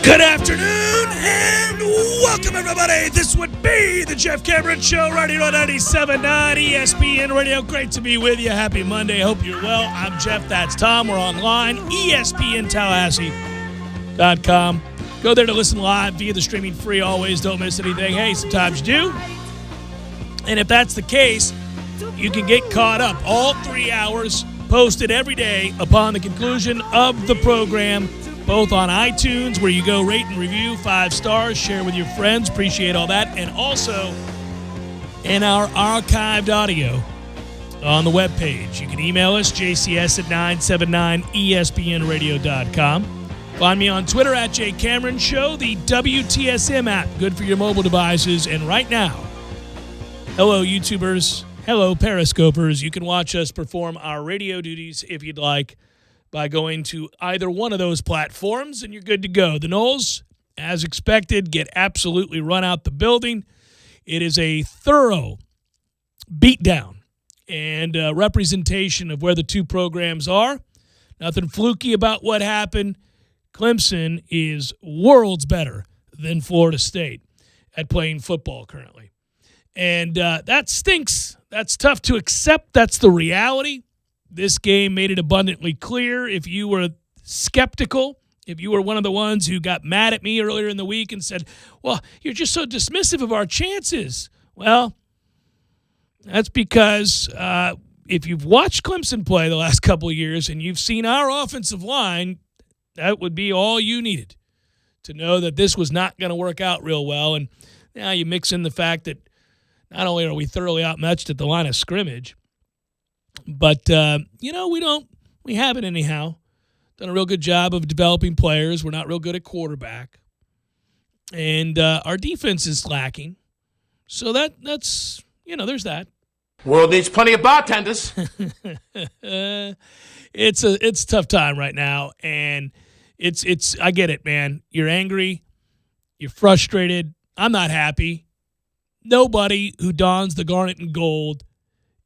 Good afternoon and welcome, everybody. This would be the Jeff Cameron Show right here on 97.9 ESPN Radio. Great to be with you. Happy Monday. Hope you're well. I'm Jeff. That's Tom. We're online, ESPNTallahassee.com. Go there to listen live via the streaming free. Always don't miss anything. Hey, sometimes you do. And if that's the case, you can get caught up. All 3 hours posted every day upon the conclusion of the program, both on iTunes, where you go rate and review 5 stars, share with your friends. Appreciate all that. And also in our archived audio on the webpage. You can email us, jcs@979espnradio.com. Find me on Twitter at @JCameronShow, the WTSM app, good for your mobile devices. And right now, hello, YouTubers. Hello, Periscopers. You can watch us perform our radio duties if you'd like by going to either one of those platforms, and you're good to go. The Noles, as expected, get absolutely run out the building. It is a thorough beatdown and representation of where the two programs are. Nothing fluky about what happened. Clemson is worlds better than Florida State at playing football currently. And that stinks. That's tough to accept. That's the reality. This game made it abundantly clear. If you were skeptical, if you were one of the ones who got mad at me earlier in the week and said, well, you're just so dismissive of our chances. Well, that's because if you've watched Clemson play the last couple of years and you've seen our offensive line, that would be all you needed to know that this was not going to work out real well. And now you mix in the fact that not only are we thoroughly outmatched at the line of scrimmage, but, we haven't anyhow done a real good job of developing players. We're not real good at quarterback. And our defense is lacking. So that's, there's that. World needs plenty of bartenders. It's a tough time right now. And it's I get it, man. You're angry. You're frustrated. I'm not happy. Nobody who dons the garnet and gold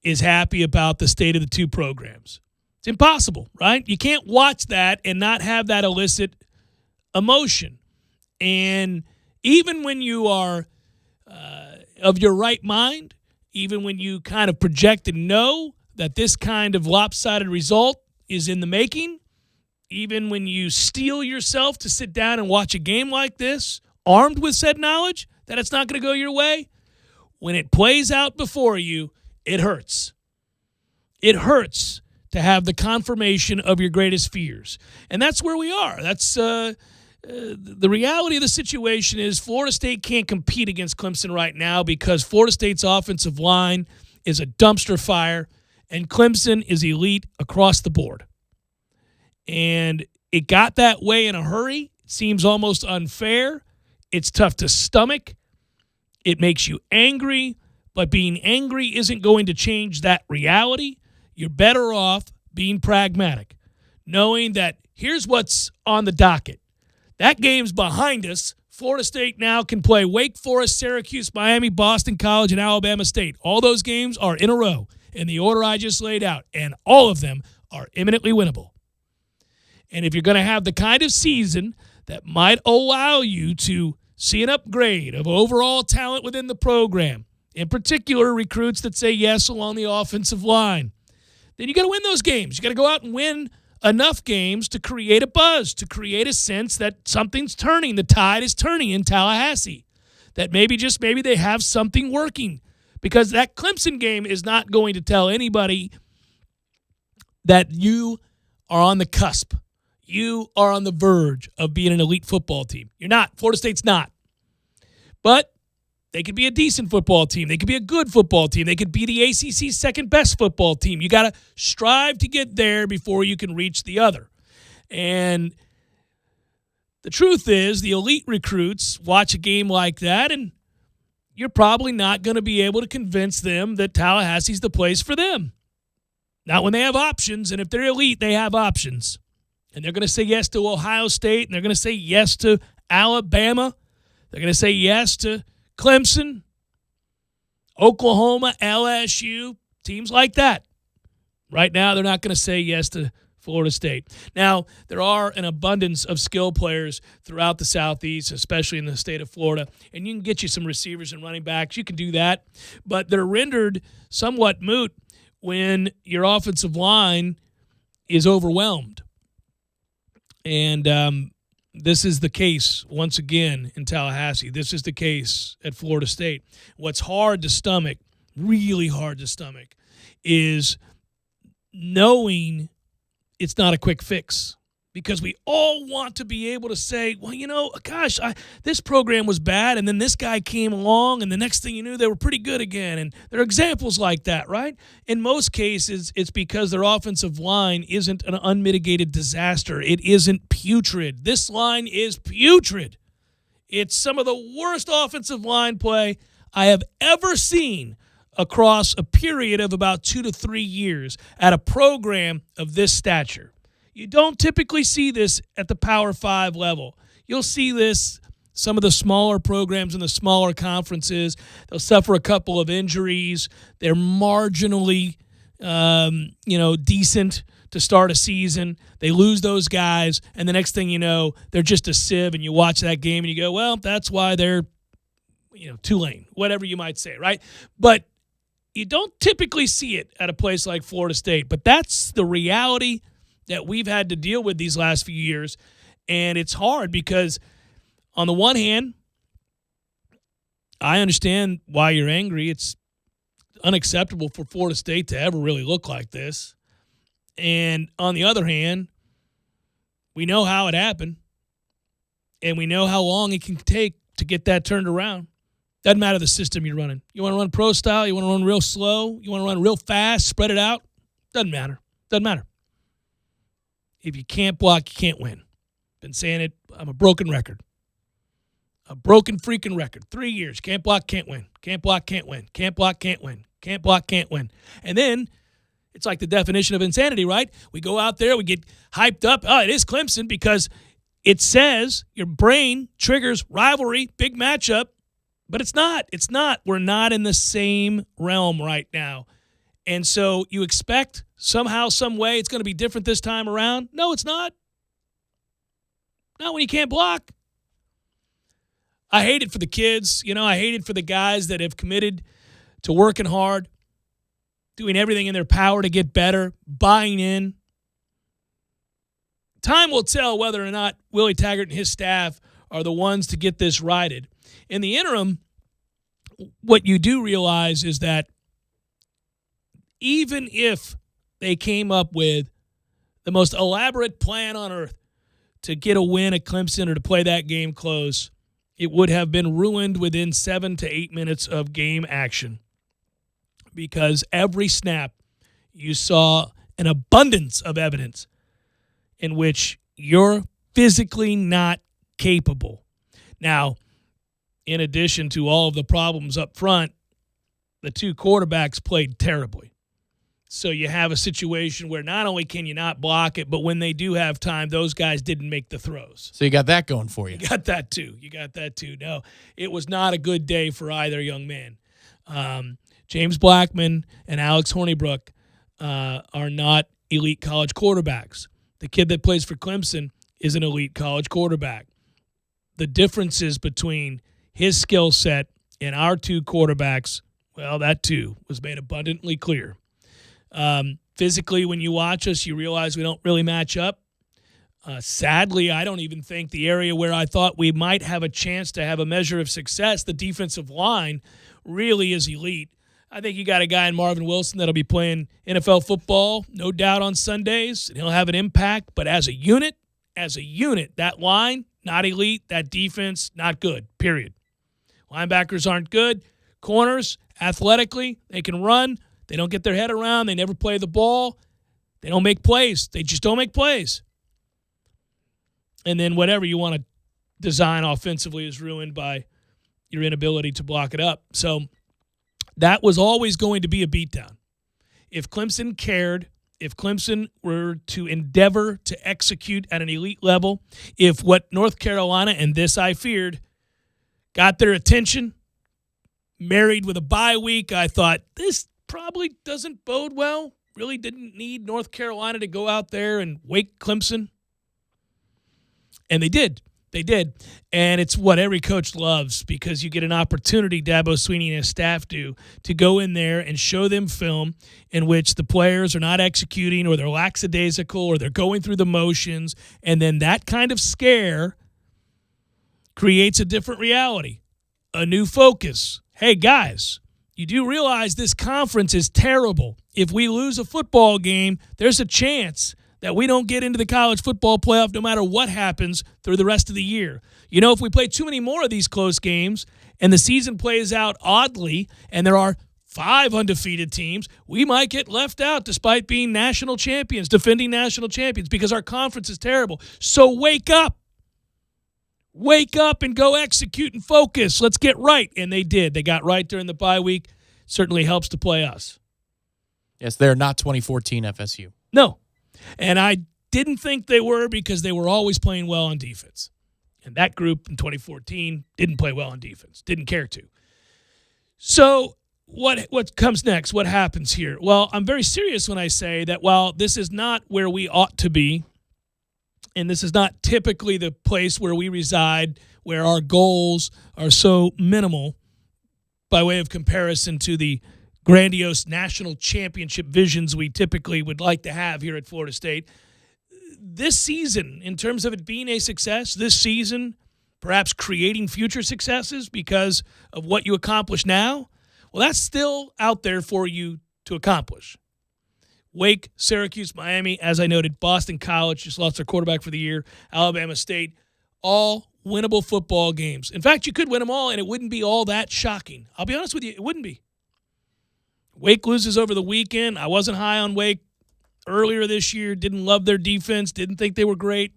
is happy about the state of the two programs. It's impossible, right? You can't watch that and not have that elicit emotion. And even when you are of your right mind, even when you kind of project and know that this kind of lopsided result is in the making, even when you steel yourself to sit down and watch a game like this, armed with said knowledge that it's not going to go your way, when it plays out before you, it hurts. It hurts to have the confirmation of your greatest fears. And that's where we are. That's the reality of the situation is Florida State can't compete against Clemson right now because Florida State's offensive line is a dumpster fire, and Clemson is elite across the board. And it got that way in a hurry. It seems almost unfair. It's tough to stomach. It makes you angry. But being angry isn't going to change that reality. You're better off being pragmatic, knowing that here's what's on the docket. That game's behind us. Florida State now can play Wake Forest, Syracuse, Miami, Boston College, and Alabama State. All those games are in a row in the order I just laid out, and all of them are imminently winnable. And if you're going to have the kind of season that might allow you to see an upgrade of overall talent within the program, in particular, recruits that say yes along the offensive line, then you got to win those games. You got to go out and win enough games to create a buzz, to create a sense that something's turning. The tide is turning in Tallahassee, that maybe they have something working, because that Clemson game is not going to tell anybody that you are on the cusp. You are on the verge of being an elite football team. You're not. Florida State's not. But they could be a decent football team. They could be a good football team. They could be the ACC's second-best football team. You got to strive to get there before you can reach the other. And the truth is, the elite recruits watch a game like that, and you're probably not going to be able to convince them that Tallahassee's the place for them. Not when they have options, and if they're elite, they have options. And they're going to say yes to Ohio State, and they're going to say yes to Alabama. They're going to say yes to Clemson, Oklahoma, LSU, teams like that. Right now, they're not going to say yes to Florida State. Now, there are an abundance of skill players throughout the Southeast, especially in the state of Florida, and you can get you some receivers and running backs. You can do that, but they're rendered somewhat moot when your offensive line is overwhelmed. And this is the case, once again, in Tallahassee. This is the case at Florida State. What's hard to stomach, really hard to stomach, is knowing it's not a quick fix, because we all want to be able to say, well, gosh, this program was bad, and then this guy came along, and the next thing you knew, they were pretty good again. And there are examples like that, right? In most cases, it's because their offensive line isn't an unmitigated disaster. It isn't putrid. This line is putrid. It's some of the worst offensive line play I have ever seen across a period of about 2 to 3 years at a program of this stature. You don't typically see this at the Power 5 level. You'll see this, some of the smaller programs in the smaller conferences. They'll suffer a couple of injuries. They're marginally, decent to start a season. They lose those guys, and the next thing you know, they're just a sieve, and you watch that game and you go, well, that's why they're, Tulane, whatever you might say, right? But you don't typically see it at a place like Florida State, but that's the reality that we've had to deal with these last few years. And it's hard because, on the one hand, I understand why you're angry. It's unacceptable for Florida State to ever really look like this. And on the other hand, we know how it happened, and we know how long it can take to get that turned around. Doesn't matter the system you're running. You want to run pro style? You want to run real slow? You want to run real fast, spread it out? Doesn't matter. Doesn't matter. If you can't block, you can't win. Been saying it. I'm a broken record. A broken freaking record. 3 years. Can't block, can't win. Can't block, can't win. Can't block, can't win. Can't block, can't win. And then it's like the definition of insanity, right? We go out there, we get hyped up. Oh, it is Clemson because it says your brain triggers rivalry, big matchup. But it's not. It's not. We're not in the same realm right now. And so you expect somehow, some way it's going to be different this time around? No, it's not. Not when you can't block. I hate it for the kids. I hate it for the guys that have committed to working hard, doing everything in their power to get better, buying in. Time will tell whether or not Willie Taggart and his staff are the ones to get this righted. In the interim, what you do realize is that even if they came up with the most elaborate plan on earth to get a win at Clemson or to play that game close, it would have been ruined within 7 to 8 minutes of game action, because every snap you saw an abundance of evidence in which you're physically not capable. Now, in addition to all of the problems up front, the two quarterbacks played terribly. So you have a situation where not only can you not block it, but when they do have time, those guys didn't make the throws. So you got that going for you. You got that too. No, it was not a good day for either young man. James Blackman and Alex Hornibrook are not elite college quarterbacks. The kid that plays for Clemson is an elite college quarterback. The differences between his skill set and our two quarterbacks, well, that too was made abundantly clear. Physically, when you watch us, you realize we don't really match up. Sadly, I don't even think the area where I thought we might have a chance to have a measure of success, the defensive line, really is elite. I think you got a guy in Marvin Wilson that'll be playing NFL football, no doubt, on Sundays, and he'll have an impact. But as a unit, that line, not elite. That defense, not good, period. Linebackers aren't good. Corners, athletically, they can run. They don't get their head around. They never play the ball. They don't make plays. They just don't make plays. And then whatever you want to design offensively is ruined by your inability to block it up. So that was always going to be a beatdown. If Clemson cared, if Clemson were to endeavor to execute at an elite level, if what North Carolina, and this I feared, got their attention, married with a bye week, I thought, this probably doesn't bode well. really didn't need North Carolina to go out there and wake Clemson. And they did. They did. And it's what every coach loves, because you get an opportunity, Dabo Swinney and his staff do, to go in there and show them film in which the players are not executing, or they're lackadaisical, or they're going through the motions. And then that kind of scare creates a different reality, a new focus. Hey, guys, you do realize this conference is terrible. If we lose a football game, there's a chance that we don't get into the college football playoff no matter what happens through the rest of the year. You know, if we play too many more of these close games and the season plays out oddly and there are 5 undefeated teams, we might get left out despite being national champions, defending national champions, because our conference is terrible. So wake up. Wake up and go execute and focus. Let's get right. And they did. They got right during the bye week. Certainly helps to play us. Yes, they're not 2014 FSU. No. And I didn't think they were, because they were always playing well on defense. And that group in 2014 didn't play well on defense, didn't care to. So what comes next? What happens here? Well, I'm very serious when I say that while this is not where we ought to be, and this is not typically the place where we reside, where our goals are so minimal by way of comparison to the grandiose national championship visions we typically would like to have here at Florida State. This season, in terms of it being a success, this season, perhaps creating future successes because of what you accomplish now, well, that's still out there for you to accomplish. Wake, Syracuse, Miami, as I noted, Boston College just lost their quarterback for the year, Alabama State, all winnable football games. In fact, you could win them all, and it wouldn't be all that shocking. I'll be honest with you, it wouldn't be. Wake loses over the weekend. I wasn't high on Wake earlier this year. Didn't love their defense. Didn't think they were great.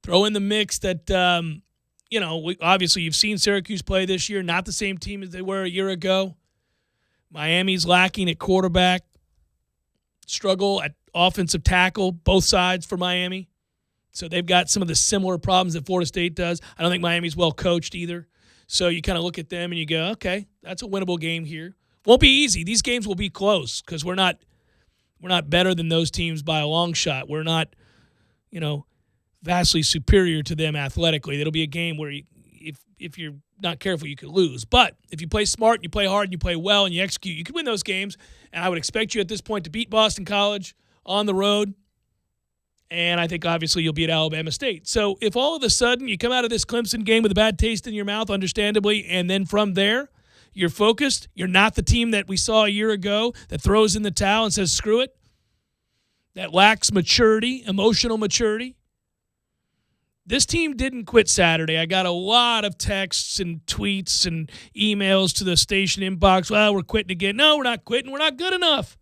Throw in the mix that, obviously you've seen Syracuse play this year. Not the same team as they were a year ago. Miami's lacking at quarterback. Struggle at offensive tackle, both sides for Miami. So they've got some of the similar problems that Florida State does. I don't think Miami's well coached either. So you kind of look at them and you go, okay, that's a winnable game here. Won't be easy. These games will be close because we're not better than those teams by a long shot. We're not, vastly superior to them athletically. It'll be a game where if you're not careful, you could lose. But if you play smart, and you play hard, and you play well, and you execute, you could win those games. And I would expect you at this point to beat Boston College on the road. And I think obviously you'll beat Alabama State. So if all of a sudden you come out of this Clemson game with a bad taste in your mouth, understandably, and then from there you're focused, you're not the team that we saw a year ago that throws in the towel and says, screw it, that lacks maturity, emotional maturity. This team didn't quit Saturday. I got a lot of texts and tweets and emails to the station inbox. Well, we're quitting again. No, we're not quitting. We're not good enough.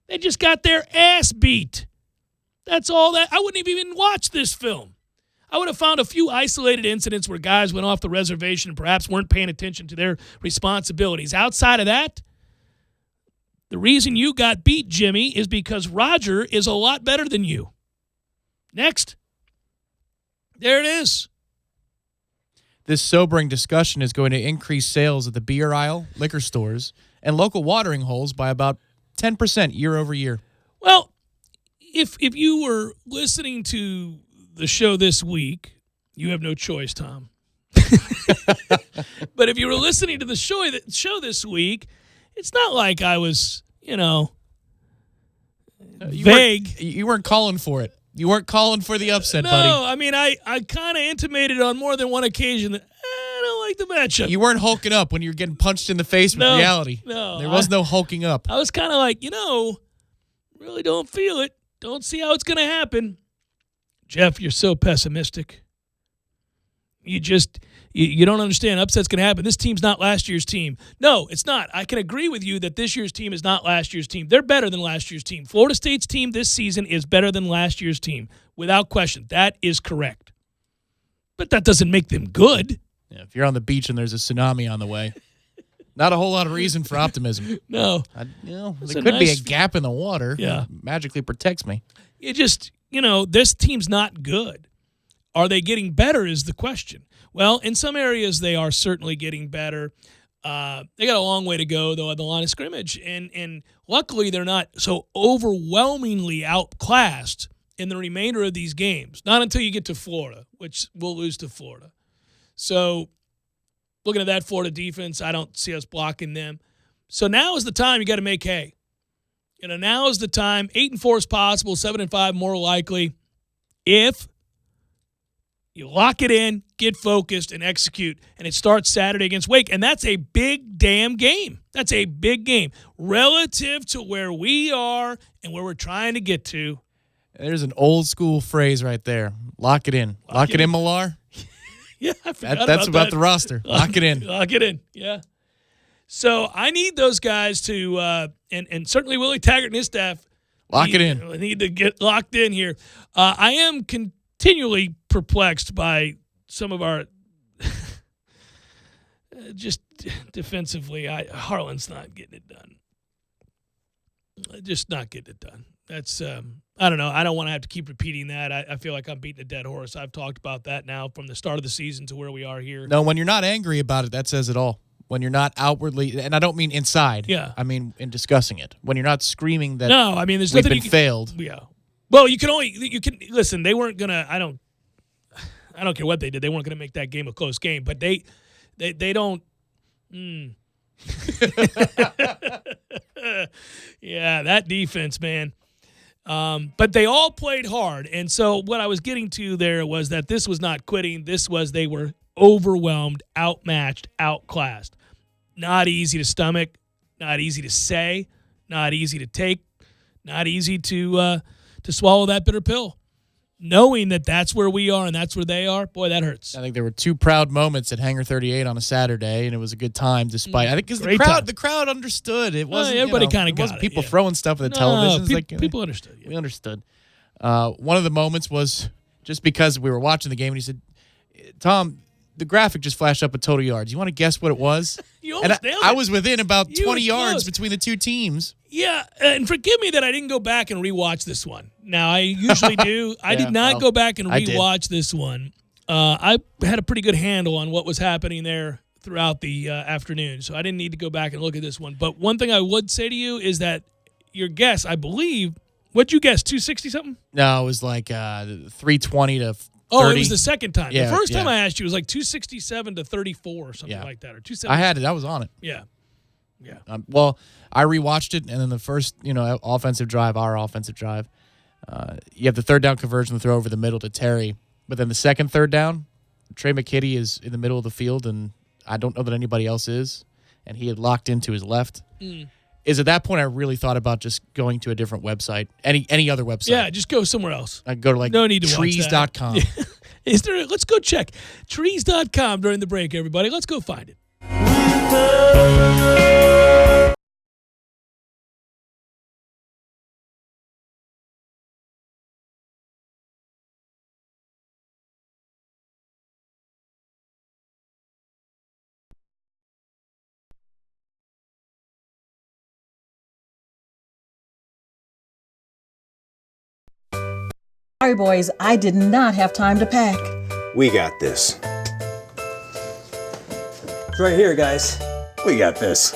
They just got their ass beat. That's all that. I wouldn't have even watched this film. I would have found a few isolated incidents where guys went off the reservation and perhaps weren't paying attention to their responsibilities. Outside of that, the reason you got beat, Jimmy, is because Roger is a lot better than you. Next. There it is. This sobering discussion is going to increase sales at the beer aisle, liquor stores, and local watering holes by about 10% year over year. Well, if you were listening to the show this week, you have no choice, Tom. But if you were listening to the show this week, it's not like I was, vague. You weren't calling for it. You weren't calling for the upset, no, buddy. No, I mean, I kind of intimated on more than one occasion that I don't like the matchup. You weren't hulking up when you were getting punched in the face with reality. No. There was no hulking up. I was kind of like, really don't feel it. Don't see how it's going to happen. Jeff, you're so pessimistic. You don't understand. Upset's going to happen. This team's not last year's team. No, it's not. I can agree with you that this year's team is not last year's team. They're better than last year's team. Florida State's team this season is better than last year's team, without question. That is correct. But that doesn't make them good. Yeah, if you're on the beach and there's a tsunami on the way, not a whole lot of reason for optimism. No. There could be a gap in the water. Yeah. That magically protects me. It just, this team's not good. Are they getting better is the question. Well, in some areas they are certainly getting better. They got a long way to go, though, at the line of scrimmage. And luckily, they're not so overwhelmingly outclassed in the remainder of these games. Not until you get to Florida, which we'll lose to Florida. So looking at that Florida defense, I don't see us blocking them. So now is the time you got to make hay. Now is the time. 8-4 is possible, 7-5 more likely. If you lock it in, get focused, and execute, and it starts Saturday against Wake. And that's a big damn game. That's a big game relative to where we are and where we're trying to get to. There's an old school phrase right there. Lock it in. Lock it in, Millar. Yeah, I forgot That's about that. the roster. Lock it in. Lock it in, yeah. So I need those guys to, and certainly Willie Taggart and his staff, Lock it in. Need to get locked in here. I am continually perplexed by some of our just defensively. Harlan's not getting it done. Just not getting it done. That's I don't know. I don't want to have to keep repeating that. I feel like I'm beating a dead horse. I've talked about that now from the start of the season to where we are here. No, when you're not angry about it, that says it all. When you're not outwardly, and I don't mean inside. Yeah. I mean in discussing it. When you're not screaming that. No, I mean there's we've nothing been failed. Yeah. Well, you can listen. They weren't gonna. I don't care what they did. They weren't gonna make that game a close game. But they don't. Yeah, that defense, man. But they all played hard. And so what I was getting to there was that this was not quitting. This was they were overwhelmed, outmatched, outclassed. Not easy to stomach, not easy to say, not easy to take, not easy to swallow that bitter pill. Knowing that that's where we are and that's where they are, boy, that hurts. I think there were two proud moments at Hangar 38 on a Saturday, and it was a good time. Despite, I think, because the crowd understood. It wasn't everybody kind of got wasn't it. People throwing stuff at the television. People understood. Yeah. We understood. One of the moments was just because we were watching the game, and he said, "Tom, the graphic just flashed up a total yards. You want to guess what it was?" You almost nailed it. I was within about You 20 were yards close. between the two teams. Yeah, and forgive me that I didn't go back and rewatch this one. Now, I usually do. I did not go back and rewatch this one. I had a pretty good handle on what was happening there throughout the afternoon, so I didn't need to go back and look at this one. But one thing I would say to you is that your guess, I believe, what'd you guess, 260-something? No, it was like 320 to 30. Oh, it was the second time. Yeah, the first time I asked you, it was like 267 to 34 or something like that. Or 270. I had it. I was on it. Yeah. Yeah. Well, I rewatched it, and then the first, offensive drive, our offensive drive, you have the third down conversion to throw over the middle to Terry. But then the second third down, Trey McKitty is in the middle of the field, and I don't know that anybody else is, and he had locked into his left. Is at that point I really thought about just going to a different website, any other website. Yeah, just go somewhere else. I'd go to no need to trees.com. Is there? Let's go check trees.com during the break, everybody. Let's go find it. Sorry, boys, I did not have time to pack. We got this. It's right here, guys. We got this.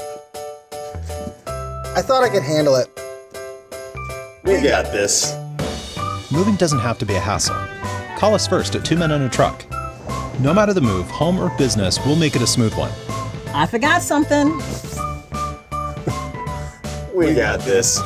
I thought I could handle it. We got this. Moving doesn't have to be a hassle. Call us first at 2 Men and a Truck. No matter the move, home or business, we'll make it a smooth one. I forgot something. We got this.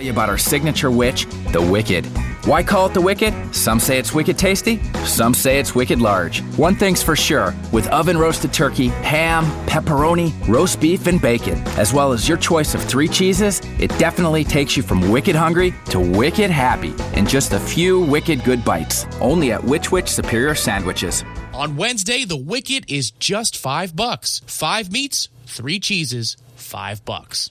Tell you about our signature witch, the Wicked. Why call it the Wicked? Some say it's wicked tasty, some say it's wicked large. One thing's for sure, with oven-roasted turkey, ham, pepperoni, roast beef, and bacon, as well as your choice of 3 cheeses, it definitely takes you from wicked hungry to wicked happy in just a few wicked good bites. Only at Witch Superior Sandwiches. On Wednesday, the Wicked is just $5. 5 meats, 3 cheeses, $5.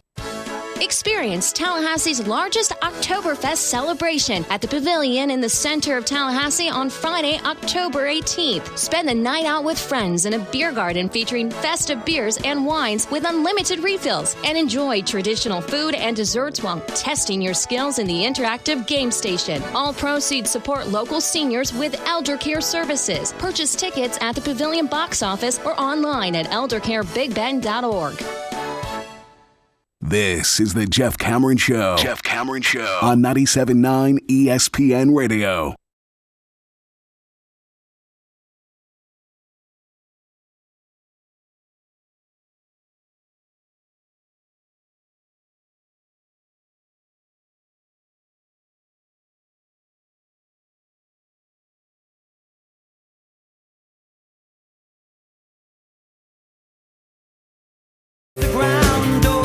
Experience Tallahassee's largest Oktoberfest celebration at the Pavilion in the center of Tallahassee on Friday, October 18th. Spend the night out with friends in a beer garden featuring festive beers and wines with unlimited refills, and enjoy traditional food and desserts while testing your skills in the interactive game station. All proceeds support local seniors with elder care services. Purchase tickets at the Pavilion box office or online at eldercarebigbend.org. This is the Jeff Cameron Show. Jeff Cameron Show on 97.9 ESPN Radio.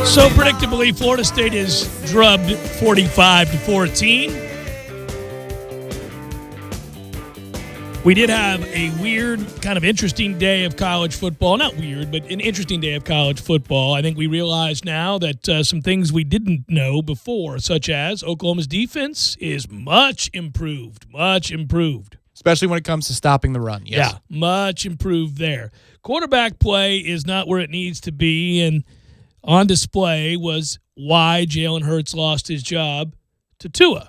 So predictably, Florida State is drubbed 45-14. We did have a weird, kind of interesting day of college football. Not weird, but an interesting day of college football. I think we realize now that some things we didn't know before, such as Oklahoma's defense is much improved. Especially when it comes to stopping the run. Yes. Yeah, much improved there. Quarterback play is not where it needs to be, and on display was why Jalen Hurts lost his job to Tua.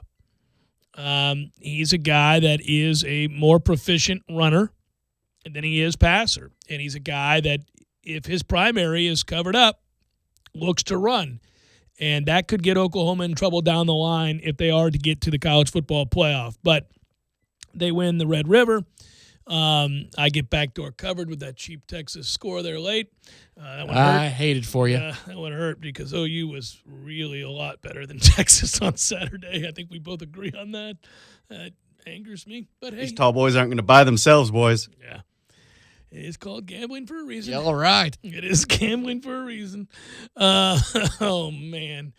He's a guy that is a more proficient runner than he is passer. And he's a guy that, if his primary is covered up, looks to run. And that could get Oklahoma in trouble down the line if they are to get to the college football playoff. But they win the Red River. I get backdoor covered with that cheap Texas score there late. That one hurt. I hate it for you. That one hurt because OU was really a lot better than Texas on Saturday. I think we both agree on that. That angers me. But hey, these tall boys aren't going to buy themselves, boys. Yeah. It is called gambling for a reason. Yeah, all right. It is gambling for a reason. Oh, man.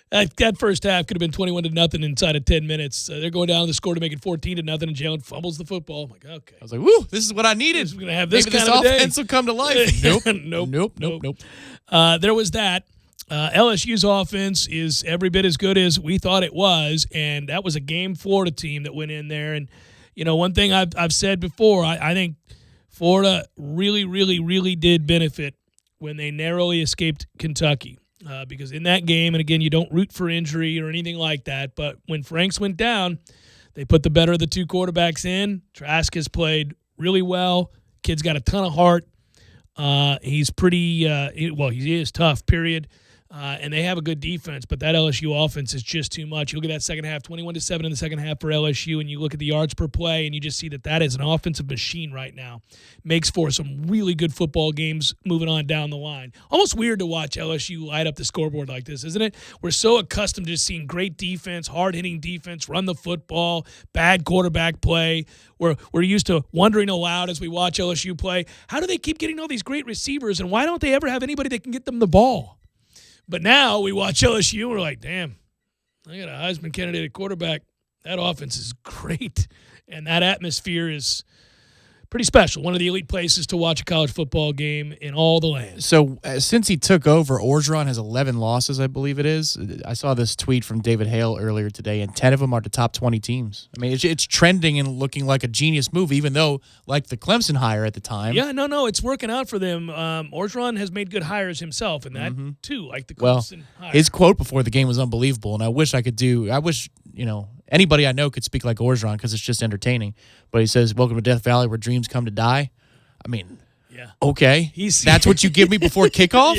That first half could have been 21-0 inside of 10 minutes. They're going down the score to make it 14-0, and Jalen fumbles the football. I'm like, okay. I was like, woo, this is what I needed. We're going to have this Maybe kind this of a day. offense will come to life. Nope. There was that. LSU's offense is every bit as good as we thought it was, and that was a game Florida team that went in there. And, one thing I've said before, I think Florida really, really, really did benefit when they narrowly escaped Kentucky. Because in that game, and again, you don't root for injury or anything like that, but when Franks went down, they put the better of the two quarterbacks in. Trask has played really well. Kid's got a ton of heart. He's pretty he is tough, period. And they have a good defense, but that LSU offense is just too much. You look at that second half, 21-7 in the second half for LSU, and you look at the yards per play, and you just see that is an offensive machine right now. Makes for some really good football games moving on down the line. Almost weird to watch LSU light up the scoreboard like this, isn't it? We're so accustomed to just seeing great defense, hard-hitting defense, run the football, bad quarterback play. We're used to wondering aloud as we watch LSU play, how do they keep getting all these great receivers, and why don't they ever have anybody that can get them the ball? But now we watch LSU and we're like, damn, I got a Heisman candidate at quarterback. That offense is great. And that atmosphere is pretty special. One of the elite places to watch a college football game in all the land. So since he took over, Orgeron has 11 losses, I believe it is. I saw this tweet from David Hale earlier today, and 10 of them are the top 20 teams. I mean, it's trending and looking like a genius move, even though, like the Clemson hire at the time. Yeah, no, it's working out for them. Orgeron has made good hires himself, and that, too, like the Clemson hire. His quote before the game was unbelievable, and I wish, anybody I know could speak like Orgeron because it's just entertaining. But he says, welcome to Death Valley where dreams come to die. I mean, yeah. Okay. That's what you give me before kickoff?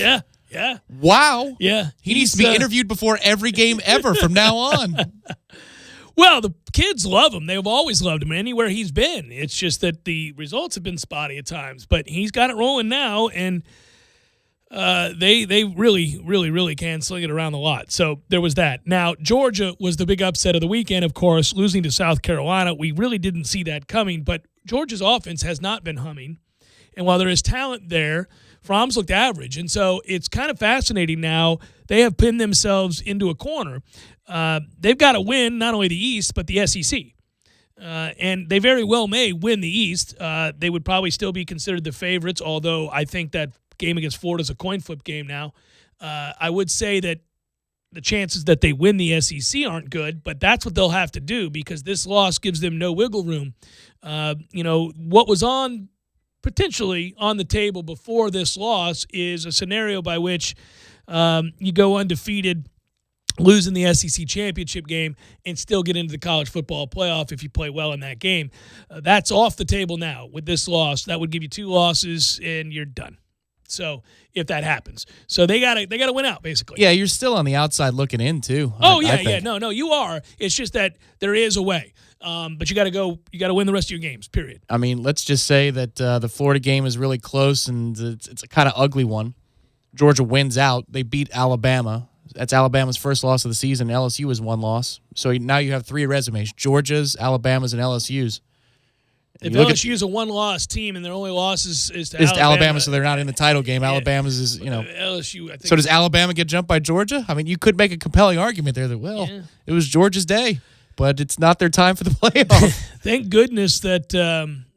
Yeah. Wow. Yeah. He needs to be interviewed before every game ever from now on. Well, the kids love him. They've always loved him anywhere he's been. It's just that the results have been spotty at times. But he's got it rolling now, and They really can sling it around the lot. So there was that. Now, Georgia was the big upset of the weekend, of course, losing to South Carolina. We really didn't see that coming, but Georgia's offense has not been humming. And while there is talent there, Fromm's looked average. And so it's kind of fascinating now. They have pinned themselves into a corner. They've got to win not only the East, but the SEC. And they very well may win the East. They would probably still be considered the favorites, although I think that game against Florida is a coin flip game now. I would say that the chances that they win the SEC aren't good, but that's what they'll have to do because this loss gives them no wiggle room. What was potentially on the table before this loss is a scenario by which you go undefeated, losing the SEC championship game, and still get into the college football playoff if you play well in that game. That's off the table now with this loss. That would give you 2 losses, and you're done. So if that happens, so they gotta win out basically. Yeah, you're still on the outside looking in too. Oh yeah. No, you are. It's just that there is a way, but you got to go. You got to win the rest of your games. Period. I mean, let's just say that the Florida game is really close and it's a kind of ugly one. Georgia wins out. They beat Alabama. That's Alabama's first loss of the season. LSU has 1 loss. So now you have 3 resumes: Georgia's, Alabama's, and LSU's. If LSU's a 1-loss team and their only loss is to Alabama, so they're not in the title game. Yeah. Alabama's is, LSU, I think. So does Alabama get jumped by Georgia? I mean, you could make a compelling argument there that, it was Georgia's day, but it's not their time for the playoff. Thank goodness that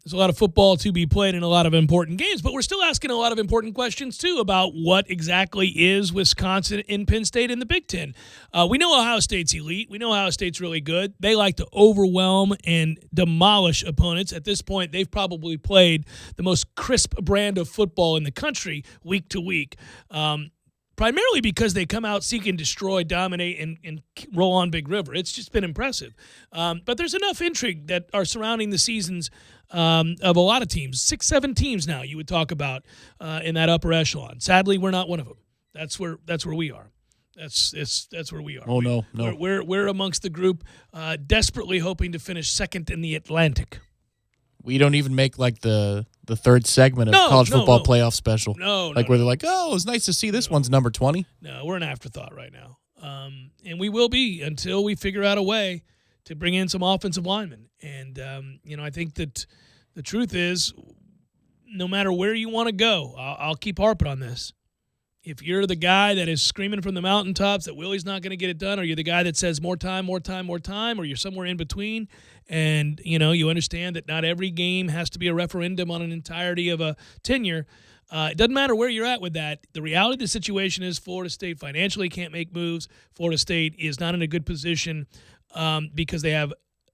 there's a lot of football to be played in a lot of important games, but we're still asking a lot of important questions, too, about what exactly is Wisconsin in Penn State in the Big Ten. We know Ohio State's elite. We know Ohio State's really good. They like to overwhelm and demolish opponents. At this point, they've probably played the most crisp brand of football in the country week to week. Primarily because they come out, seek and destroy, dominate, and roll on Big River. It's just been impressive. But there's enough intrigue that are surrounding the seasons of a lot of teams. 6-7 teams now you would talk about in that upper echelon. Sadly, we're not one of them. That's where we are. That's where we are. Oh, no. We're amongst the group desperately hoping to finish second in the Atlantic. We don't even make like the third segment of college football playoff special. Where they're like, oh, it's nice to see this one's number 20. No, we're an afterthought right now. And we will be until we figure out a way to bring in some offensive linemen. And, I think that the truth is no matter where you want to go, I'll keep harping on this. If you're the guy that is screaming from the mountaintops that Willie's not going to get it done, or you're the guy that says more time, or you're somewhere in between, and, you understand that not every game has to be a referendum on an entirety of a tenure, it doesn't matter where you're at with that. The reality of the situation is Florida State financially can't make moves. Florida State is not in a good position because they have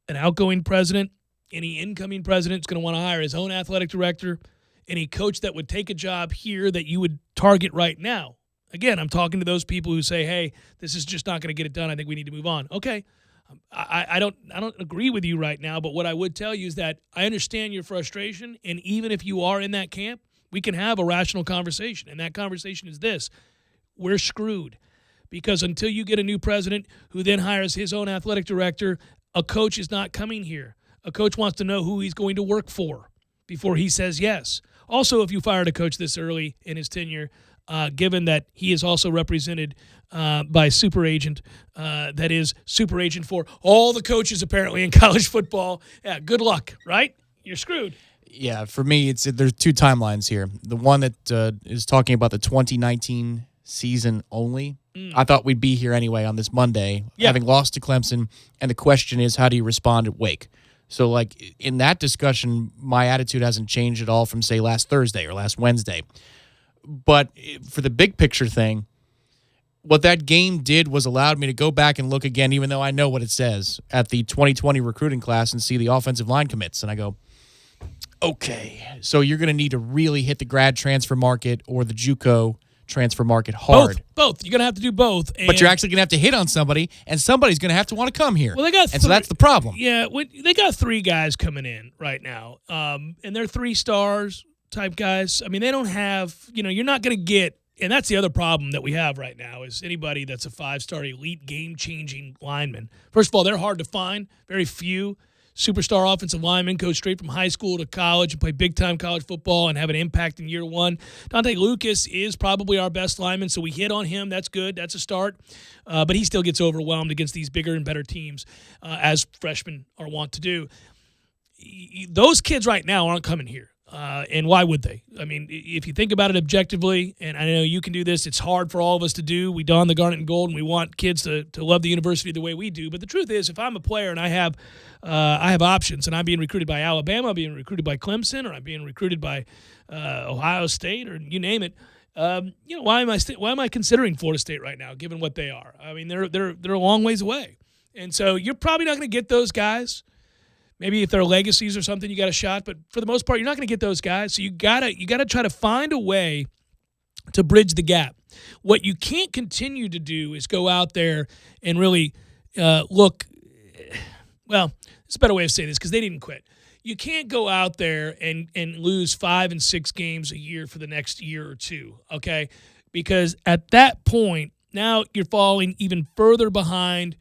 an outgoing president. Any incoming president is going to want to hire his own athletic director. Any coach that would take a job here that you would target right now. Again, I'm talking to those people who say, hey, this is just not going to get it done. I think we need to move on. Okay. I don't agree with you right now, but what I would tell you is that I understand your frustration, and even if you are in that camp, we can have a rational conversation, and that conversation is this. We're screwed because until you get a new president who then hires his own athletic director, a coach is not coming here. A coach wants to know who he's going to work for before he says yes. Also, if you fired a coach this early in his tenure, given that he is also represented by super agent, that is super agent for all the coaches apparently in college football, good luck, right? You're screwed. Yeah, for me, there's 2 timelines here. The one that is talking about the 2019 season only. I thought we'd be here anyway on this Monday, having lost to Clemson, and the question is, how do you respond at Wake? So, like, in that discussion, my attitude hasn't changed at all from, say, last Thursday or last Wednesday. But for the big picture thing, what that game did was allowed me to go back and look again, even though I know what it says, at the 2020 recruiting class and see the offensive line commits. And I go, okay, so you're going to need to really hit the grad transfer market or the JUCO transfer market hard. Both. You're going to have to do both. But you're actually going to have to hit on somebody, and somebody's going to have to want to come here. Well, they got so that's the problem. Yeah, they got 3 guys coming in right now, and they're 3-stars type guys. I mean, they don't have, you're not going to get, and that's the other problem that we have right now is anybody that's a 5-star elite game-changing lineman. First of all, they're hard to find, very few. superstar offensive linemen, go straight from high school to college and play big-time college football and have an impact in year one. Dante Lucas is probably our best lineman, so we hit on him. That's good. That's a start. But he still gets overwhelmed against these bigger and better teams, as freshmen are wont to do. Those kids right now aren't coming here. And why would they? I mean, if you think about it objectively, and I know you can do this, it's hard for all of us to do. We don the garnet and gold, and we want kids to love the university the way we do. But the truth is, if I'm a player and I have options, and I'm being recruited by Alabama, I'm being recruited by Clemson, or I'm being recruited by Ohio State, or you name it, why am I considering Florida State right now, given what they are? I mean, they're a long ways away, and so you're probably not going to get those guys. Maybe if they're legacies or something, you got a shot. But for the most part, you're not going to get those guys. So you gotta try to find a way to bridge the gap. What you can't continue to do is go out there and really look. Well, it's a better way of saying this because they didn't quit. You can't go out there and lose 5 and 6 games a year for the next year or two, okay? Because at that point, now you're falling even further behind.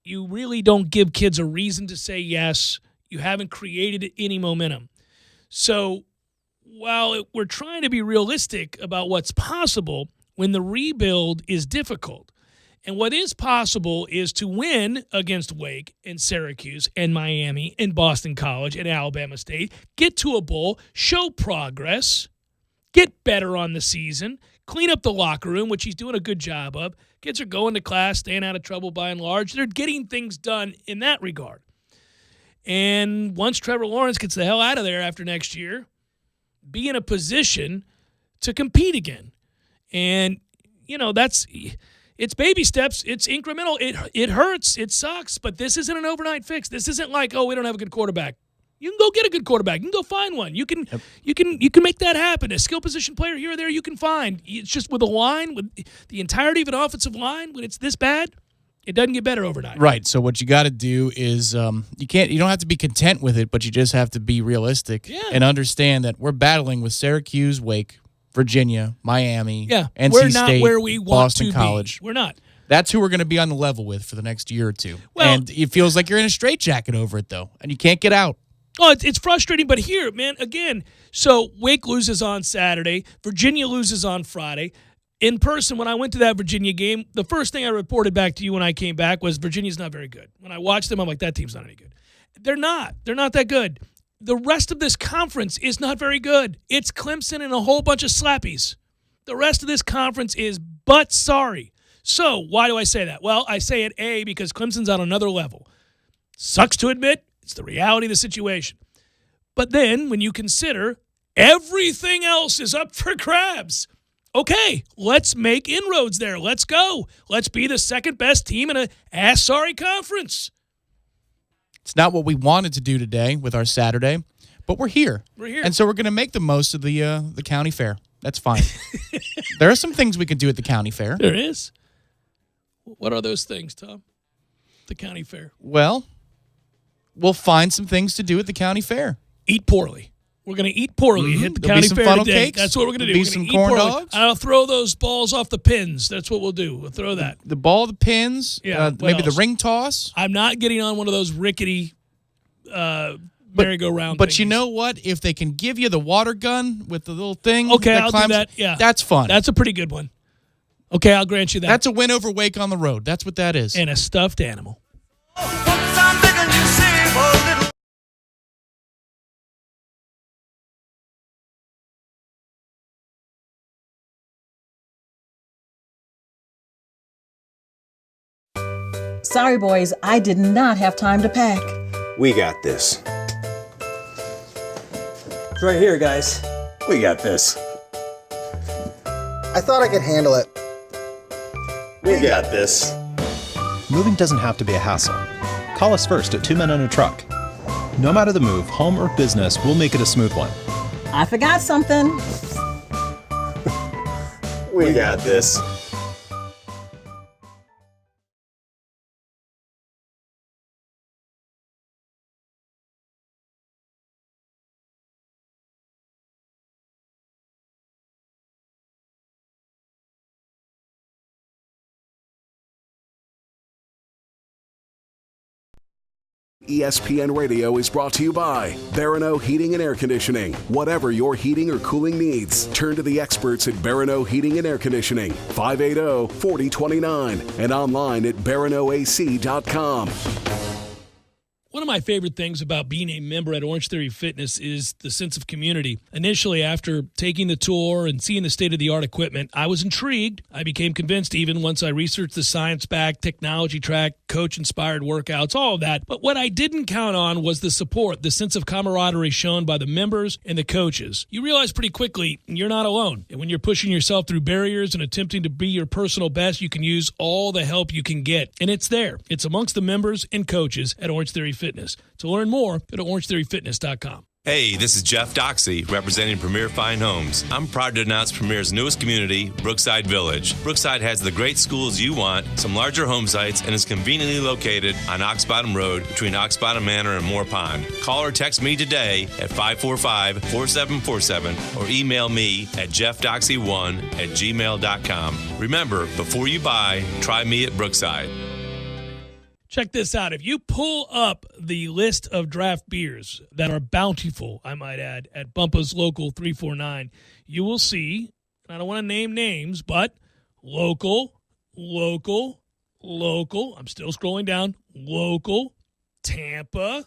You really don't give kids a reason to say yes. You haven't created any momentum. So while we're trying to be realistic about what's possible, when the rebuild is difficult, and what is possible is to win against Wake and Syracuse and Miami and Boston College and Alabama State, get to a bowl, show progress, get better on the season, clean up the locker room, which he's doing a good job of. Kids are going to class, staying out of trouble by and large. They're getting things done in that regard. And once Trevor Lawrence gets the hell out of there after next year, be in a position to compete again. And, it's baby steps. It's incremental. It hurts. It sucks. But this isn't an overnight fix. This isn't like, we don't have a good quarterback. You can go get a good quarterback. You can go find one. You can make that happen. A skill position player here or there you can find. It's just with a line, with the entirety of an offensive line, when it's this bad, it doesn't get better overnight. Right. So what you got to do is you don't have to be content with it, but you just have to be realistic and understand that we're battling with Syracuse, Wake, Virginia, Miami, NC we're State, not where we want Boston to College. Be. We're not. That's who we're going to be on the level with for the next year or two. Well, and it feels like you're in a straitjacket over it, though, and you can't get out. Oh, it's frustrating, but here, man, again, so Wake loses on Saturday, Virginia loses on Friday. In person, when I went to that Virginia game, the first thing I reported back to you when I came back was Virginia's not very good. When I watched them, I'm like, that team's not any good. They're not. They're not that good. The rest of this conference is not very good. It's Clemson and a whole bunch of slappies. The rest of this conference is but sorry. So why do I say that? Well, I say it, A, because Clemson's on another level. Sucks to admit. It's the reality of the situation. But then when you consider everything else is up for grabs, okay, let's make inroads there. Let's go. Let's be the second best team in a sorry conference. It's not what we wanted to do today with our Saturday, but we're here. We're here. And so we're going to make the most of the county fair. That's fine. There are some things we can do at the county fair. There is. What are those things, Tom? The county fair. Well, we'll find some things to do at the county fair. Eat poorly. We're going to eat poorly. Hit the county fair funnel today. cakes. That's what we're going to do. Be We're some gonna corn eat poorly. dogs. I'll throw those balls off the pins. That's what we'll do. We'll throw that. The ball, the pins, What maybe else? the ring toss. I'm not getting on one of those rickety merry-go-round But things. you know what? If they can give you the water gun with the little thing, Okay, that I'll climbs, do that. Yeah. That's fun. That's a pretty good one. Okay, I'll grant you that. That's a win over Wake on the road. That's what that is. And a stuffed animal. Sorry, boys, I did not have time to pack. We got this. It's right here, guys. We got this. I thought I could handle it. We got this. Moving doesn't have to be a hassle. Call us first at 2 Men and a Truck. No matter the move, home or business, we'll make it a smooth one. I forgot something. We got this. ESPN Radio is brought to you by Barano Heating and Air Conditioning. Whatever your heating or cooling needs, turn to the experts at Barano Heating and Air Conditioning, 580-4029, and online at baranoac.com. One of my favorite things about being a member at Orange Theory Fitness is the sense of community. Initially, after taking the tour and seeing the state-of-the-art equipment, I was intrigued. I became convinced even once I researched the science-backed technology track, coach-inspired workouts, all of that. But what I didn't count on was the support, the sense of camaraderie shown by the members and the coaches. You realize pretty quickly you're not alone. And when you're pushing yourself through barriers and attempting to be your personal best, you can use all the help you can get. And it's there. It's amongst the members and coaches at Orange Theory Fitness. To learn more, go to orangetheoryfitness.com. Hey, this is Jeff Doxey, representing Premier Fine Homes. I'm proud to announce Premier's newest community, Brookside Village. Brookside has the great schools you want, some larger home sites, and is conveniently located on Ox Bottom Road between Ox Bottom Manor and Moore Pond. Call or text me today at 545-4747 or email me at jeffdoxey1@gmail.com. Remember, before you buy, try me at Brookside. Check this out. If you pull up the list of draft beers that are bountiful, I might add, at Bumpa's Local 349, you will see, and I don't want to name names, but local, I'm still scrolling down, local, Tampa,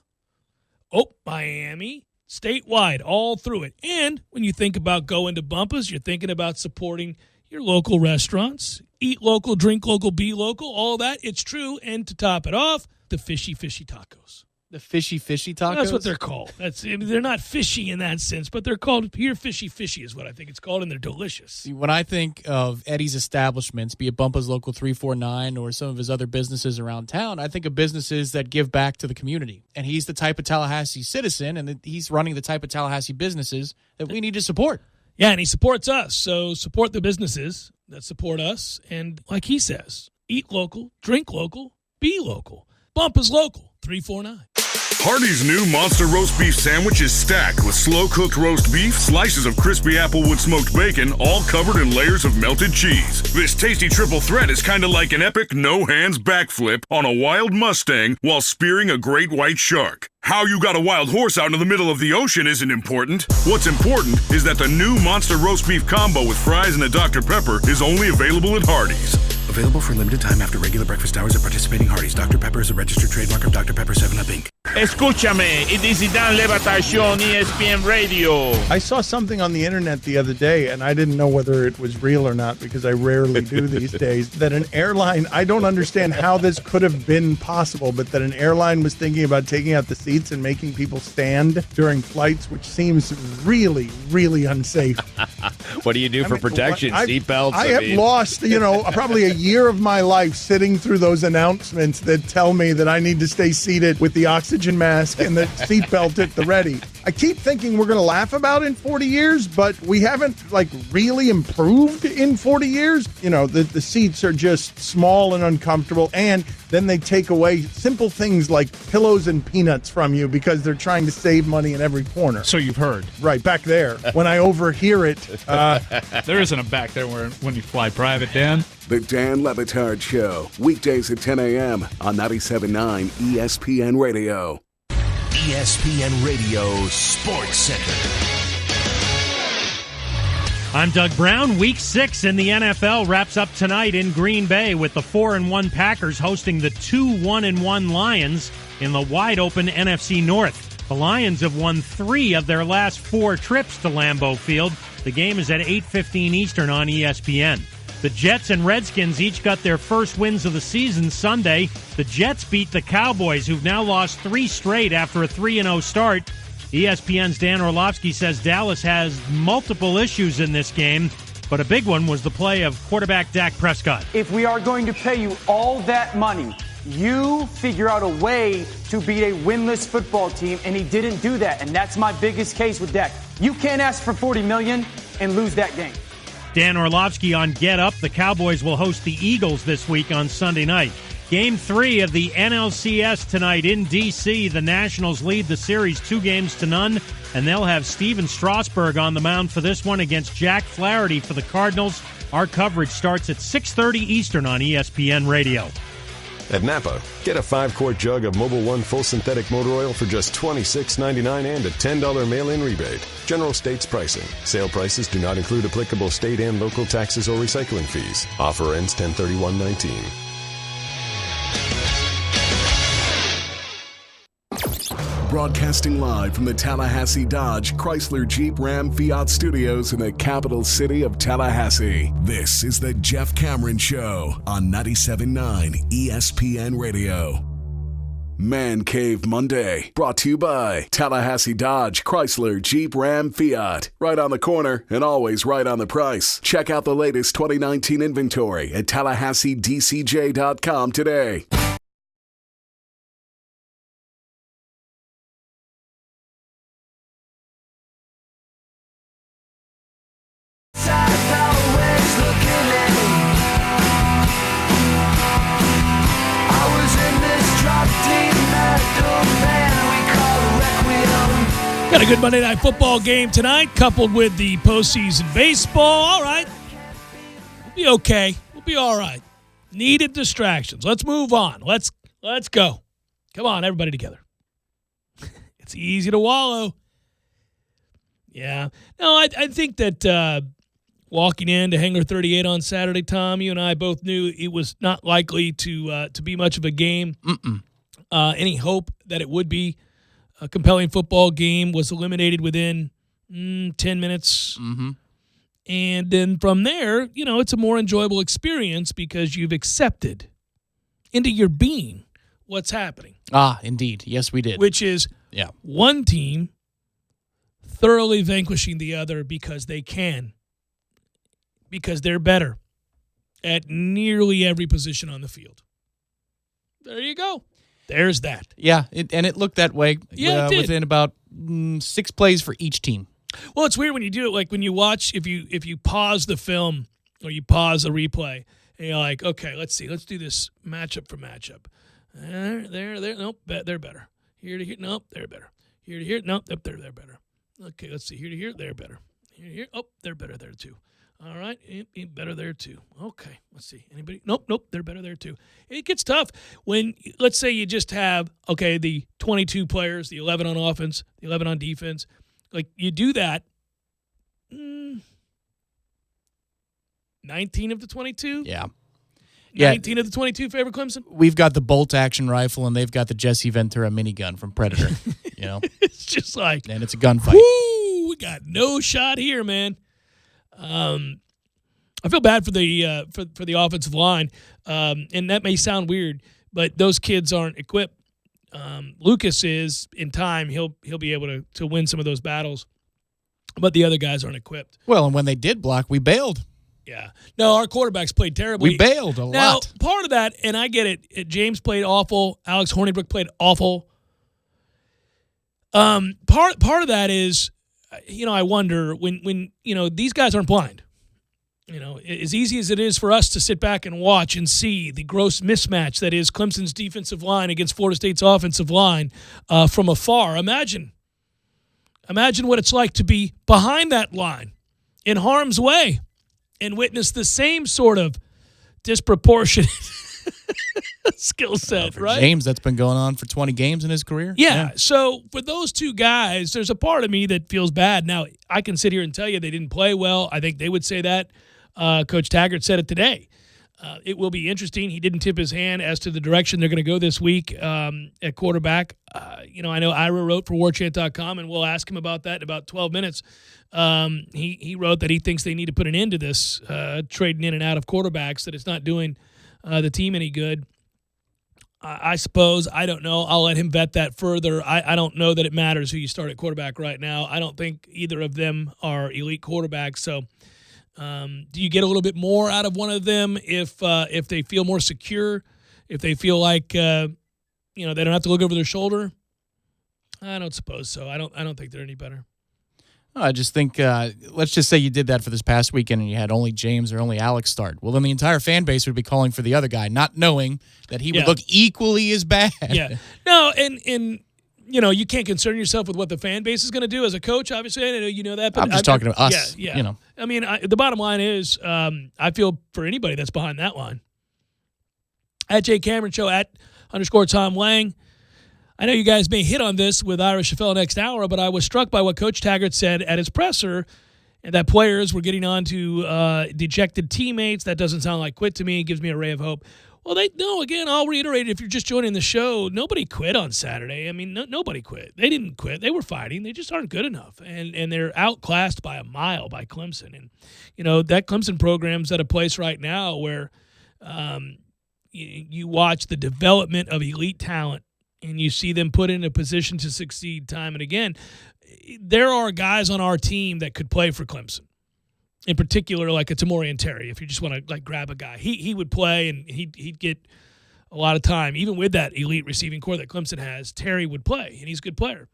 Miami, statewide, all through it. And when you think about going to Bumpa's, you're thinking about supporting your local restaurants. Eat local, drink local, be local, all that. It's true. And to top it off, the fishy tacos. The fishy tacos? That's what they're called. They're not fishy in that sense, but they're called pure fishy is what I think it's called, and they're delicious. See, when I think of Eddie's establishments, be it Bumpa's Local 349 or some of his other businesses around town, I think of businesses that give back to the community. And he's the type of Tallahassee citizen, and he's running the type of Tallahassee businesses that we need to support. Yeah, and he supports us, so support the businesses that support us. And like he says, eat local, drink local, be local. Bumpa's Local 349. Hardee's new Monster Roast Beef Sandwich is stacked with slow-cooked roast beef, slices of crispy applewood smoked bacon, all covered in layers of melted cheese. This tasty triple threat is kind of like an epic no-hands backflip on a wild Mustang while spearing a great white shark. How you got a wild horse out in the middle of the ocean isn't important. What's important is that the new Monster Roast Beef Combo with fries and a Dr. Pepper is only available at Hardee's. Available for a limited time after regular breakfast hours at participating Hardee's. Dr. Pepper is a registered trademark of Dr. Pepper 7-Up, Inc. Escúchame, it is Dan Le Batallón, ESPN Radio. I saw something on the internet the other day, and I didn't know whether it was real or not because I rarely do these days, that an airline, I don't understand how this could have been possible, but that an airline was thinking about taking out the seats and making people stand during flights, which seems really, really unsafe. What do you do for protection? Seatbelts? I have lost, probably a year of my life sitting through those announcements that tell me that I need to stay seated with the oxygen mask and the seatbelt at the ready. I keep thinking we're going to laugh about it in 40 years, but we haven't really improved in 40 years. The seats are just small and uncomfortable, and then they take away simple things like pillows and peanuts from you because they're trying to save money in every corner. So you've heard. Right, back there. When I overhear it. There isn't a back there when you fly private, Dan. The Dan Le Batard Show, weekdays at 10 a.m. on 97.9 ESPN Radio. ESPN Radio Sports Center. I'm Doug Brown. Week 6 in the NFL wraps up tonight in Green Bay with the 4-1 Packers hosting the 2-1-1 Lions in the wide-open NFC North. The Lions have won 3 of their last 4 trips to Lambeau Field. The game is at 8:15 Eastern on ESPN. The Jets and Redskins each got their first wins of the season Sunday. The Jets beat the Cowboys, who've now lost 3 straight after a 3-0 start. ESPN's Dan Orlovsky says Dallas has multiple issues in this game, but a big one was the play of quarterback Dak Prescott. If we are going to pay you all that money, you figure out a way to beat a winless football team, and he didn't do that, and that's my biggest case with Dak. You can't ask for $40 million and lose that game. Dan Orlovsky on Get Up. The Cowboys will host the Eagles this week on Sunday night. Game 3 of the NLCS tonight in D.C. The Nationals lead the series 2-0, and they'll have Steven Strasburg on the mound for this one against Jack Flaherty for the Cardinals. Our coverage starts at 6:30 Eastern on ESPN Radio. At Napa, get a 5-quart jug of Mobil 1 full synthetic motor oil for just $26.99 and a $10 mail-in rebate. General states pricing. Sale prices do not include applicable state and local taxes or recycling fees. Offer ends 10/31/19. Broadcasting live from the Tallahassee Dodge, Chrysler, Jeep, Ram, Fiat studios in the capital city of Tallahassee. This is the Jeff Cameron Show on 97.9 ESPN Radio. Man Cave Monday, brought to you by Tallahassee Dodge, Chrysler, Jeep, Ram, Fiat. Right on the corner and always right on the price. Check out the latest 2019 inventory at TallahasseeDCJ.com today. Got a good Monday Night Football game tonight, coupled with the postseason baseball. All right. We'll be okay. We'll be all right. Needed distractions. Let's move on. Let's go. Come on, everybody together. It's easy to wallow. Yeah. No, I think that walking into Hangar 38 on Saturday, Tom, you and I both knew it was not likely to be much of a game. Any hope that it would be a compelling football game was eliminated within 10 minutes. Mm-hmm. And then from there, it's a more enjoyable experience because you've accepted into your being what's happening. Ah, indeed. Yes, we did. Which is one team thoroughly vanquishing the other because they can. Because they're better at nearly every position on the field. There you go. There's that. Yeah, it looked that way. Yeah, it did. Within about 6 plays for each team. Well, it's weird when you do it. Like when you watch, if you pause the film or you pause the replay, and you're like, okay, let's see, let's do this matchup for matchup. There. Nope, they're better. Here to here, nope, they're better. Here to here, nope, they're better. Okay, let's see. Here to here, they're better. Here to here, oh, they're better there too. All right, better there too. Okay, let's see. Anybody? Nope, they're better there too. It gets tough when, let's say you just have, the 22 players, the 11 on offense, the 11 on defense. Like, you do that, 19 of the 22? Yeah. 19 of the 22 favor Clemson? We've got the bolt-action rifle, and they've got the Jesse Ventura minigun from Predator. It's just like... And it's a gunfight. Woo! We got no shot here, man. I feel bad for the for the offensive line, and that may sound weird, but those kids aren't equipped. Lucas is. In time, he'll be able to win some of those battles, but the other guys aren't equipped. Well, and when they did block, we bailed. Yeah. No, our quarterbacks played terribly. We bailed a lot. Now, part of that, and I get it, James played awful. Alex Hornibrook played awful. Part of that is, I wonder when these guys aren't blind. As easy as it is for us to sit back and watch and see the gross mismatch that is Clemson's defensive line against Florida State's offensive line from afar. Imagine what it's like to be behind that line in harm's way and witness the same sort of disproportionate skill set, right? James, that's been going on for 20 games in his career. Yeah. So for those two guys, there's a part of me that feels bad. Now, I can sit here and tell you they didn't play well. I think they would say that. Coach Taggart said it today. It will be interesting. He didn't tip his hand as to the direction they're going to go this week at quarterback. I know Ira wrote for warchant.com, and we'll ask him about that in about 12 minutes. He wrote that he thinks they need to put an end to this trading in and out of quarterbacks, that it's not doing the team any good. I suppose. I don't know. I'll let him vet that further. I don't know that it matters who you start at quarterback right now. I don't think either of them are elite quarterbacks. So do you get a little bit more out of one of them if they feel more secure, if they feel like they don't have to look over their shoulder? I don't suppose so. I don't think they're any better. I just think, let's just say you did that for this past weekend and you had only James or only Alex start. Well, then the entire fan base would be calling for the other guy, not knowing that he would look equally as bad. Yeah. No, and you can't concern yourself with what the fan base is going to do as a coach. Obviously, I know you know that. But I'm just talking about us. Yeah. I mean, the bottom line is I feel for anybody that's behind that line. At Jay Cameron Show, at _Tom Lang. I know you guys may hit on this with Irish FL next hour, but I was struck by what Coach Taggart said at his presser, and that players were getting on to dejected teammates. That doesn't sound like quit to me. It gives me a ray of hope. Well, again, I'll reiterate it. If you're just joining the show, nobody quit on Saturday. I mean, nobody quit. They didn't quit. They were fighting. They just aren't good enough. And they're outclassed by a mile by Clemson. And, that Clemson program's at a place right now where you watch the development of elite talent and you see them put in a position to succeed time and again. There are guys on our team that could play for Clemson. In particular, like a Tamorian Terry, if you just want to grab a guy, he would play and he'd get a lot of time. Even with that elite receiving core that Clemson has, Terry would play, and he's a good player.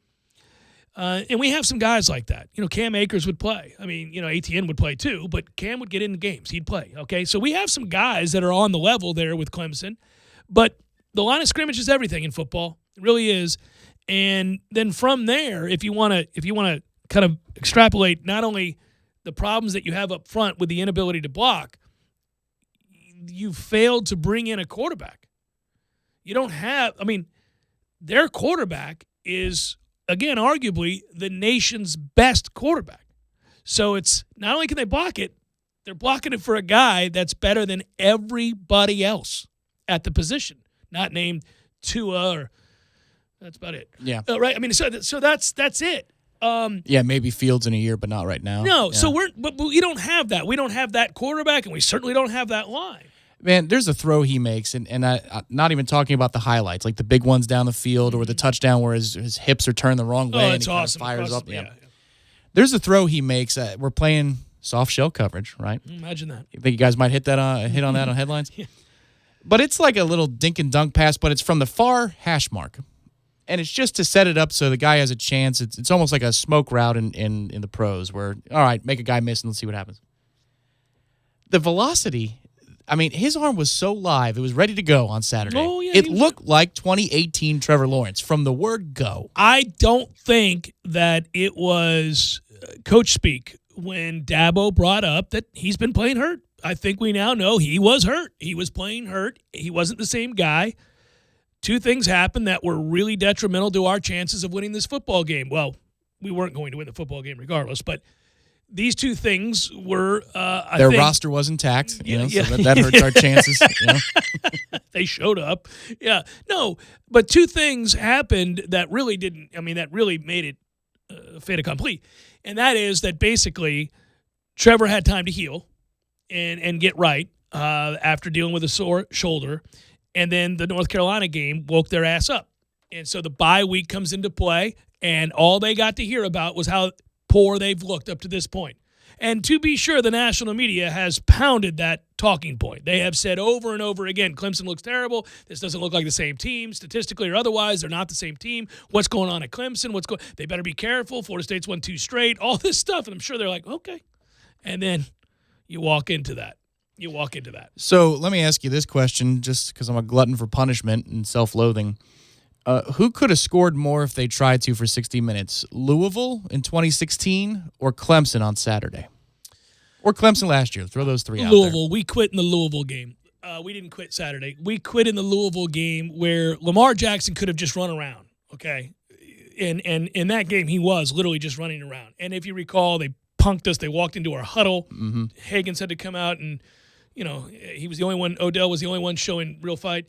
And we have some guys like that. Cam Akers would play. I mean, ATN would play too, but Cam would get into games. He'd play. Okay, so we have some guys that are on the level there with Clemson, but the line of scrimmage is everything in football. It really is. And then from there, if you want to kind of extrapolate not only the problems that you have up front with the inability to block, you failed to bring in a quarterback. You don't have, their quarterback is, again, arguably the nation's best quarterback. So it's not only can they block it, they're blocking it for a guy that's better than everybody else at the position, not named Tua, or that's about it. Yeah. Right. So that's it. Maybe Fields in a year, but not right now. No. Yeah. So but we don't have that. We don't have that quarterback, and we certainly don't have that line. Man, there's a throw he makes, and I'm not even talking about the highlights, like the big ones down the field or the touchdown where his hips are turned the wrong way and he awesome. kind of fires up. Yeah. There's a throw he makes. We're playing soft shell coverage, right? Imagine that. You think you guys might hit on that on headlines? Yeah. But it's like a little dink and dunk pass, but it's from the far hash mark. And it's just to set it up so the guy has a chance. It's almost like a smoke route in the pros where, all right, make a guy miss and let's see what happens. The velocity, his arm was so live. It was ready to go on Saturday. Oh, yeah, it looked like 2018 Trevor Lawrence from the word go. I don't think that it was coach speak when Dabo brought up that he's been playing hurt. I think we now know he was hurt. He was playing hurt. He wasn't the same guy. Two things happened that were really detrimental to our chances of winning this football game. Well, we weren't going to win the football game regardless, but these two things were their roster was intact, so that hurts our chances. They showed up. Yeah. No, but two things happened that really didn't, that really made it fait accompli. And that is that basically Trevor had time to heal and get right after dealing with a sore shoulder. And then the North Carolina game woke their ass up. And so the bye week comes into play, and all they got to hear about was how poor they've looked up to this point. And to be sure, the national media has pounded that talking point. They have said over and over again, Clemson looks terrible. This doesn't look like the same team. Statistically or otherwise, they're not the same team. What's going on at Clemson? They better be careful. Florida State's won 2 straight. All this stuff. And I'm sure they're like, okay. And then you walk into that. So let me ask you this question, just because I'm a glutton for punishment and self-loathing. Who could have scored more if they tried to for 60 minutes? Louisville in 2016 or Clemson on Saturday? Or Clemson last year? Throw those three out there. Louisville. We quit in the Louisville game. We didn't quit Saturday. We quit in the Louisville game where Lamar Jackson could have just run around, okay? And in that game, he was literally just running around. And if you recall, they punked us. They walked into our huddle. Mm-hmm. Higgins had to come out and, he was the only one. Odell was the only one showing real fight.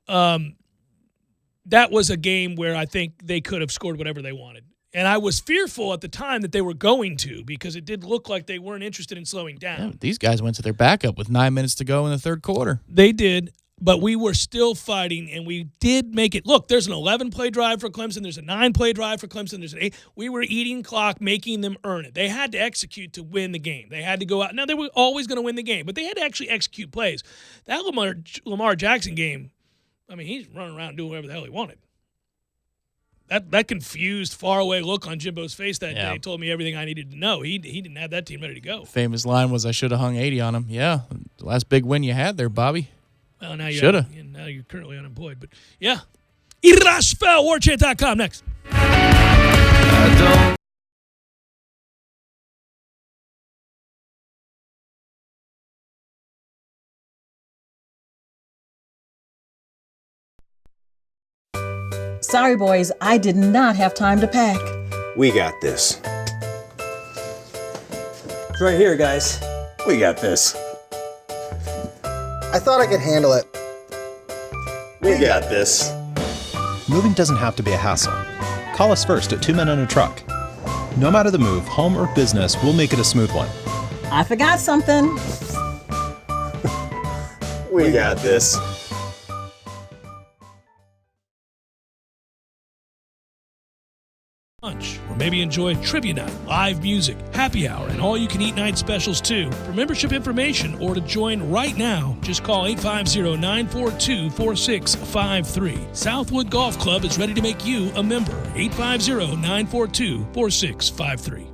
That was a game where I think they could have scored whatever they wanted. And I was fearful at the time that they were going to, because it did look like they weren't interested in slowing down. Yeah, these guys went to their backup with 9 minutes to go in the third quarter. They did, but we were still fighting, and we did make it. Look, there's an 11-play drive for Clemson. There's a 9-play drive for Clemson. There's an 8. We were eating clock, making them earn it. They had to execute to win the game. They had to go out. Now, they were always going to win the game, but they had to actually execute plays. That Lamar Jackson game, he's running around doing whatever the hell he wanted. That confused, faraway look on Jimbo's face that day told me everything I needed to know. He didn't have that team ready to go. Famous line was, "I should have hung 80 on him." Yeah, the last big win you had there, Bobby. Well, now you're currently unemployed, but yeah. Irashfel, warchant.com, next. Sorry, boys, I did not have time to pack. We got this. It's right here, guys. We got this. I thought I could handle it. We got this. Moving doesn't have to be a hassle. Call us first at 2 Men and a Truck. No matter the move, home or business, we'll make it a smooth one. I forgot something. We got this. Lunch, or maybe enjoy trivia night, live music, happy hour, and all-you-can-eat night specials, too. For membership information or to join right now, just call 850-942-4653. Southwood Golf Club is ready to make you a member. 850-942-4653.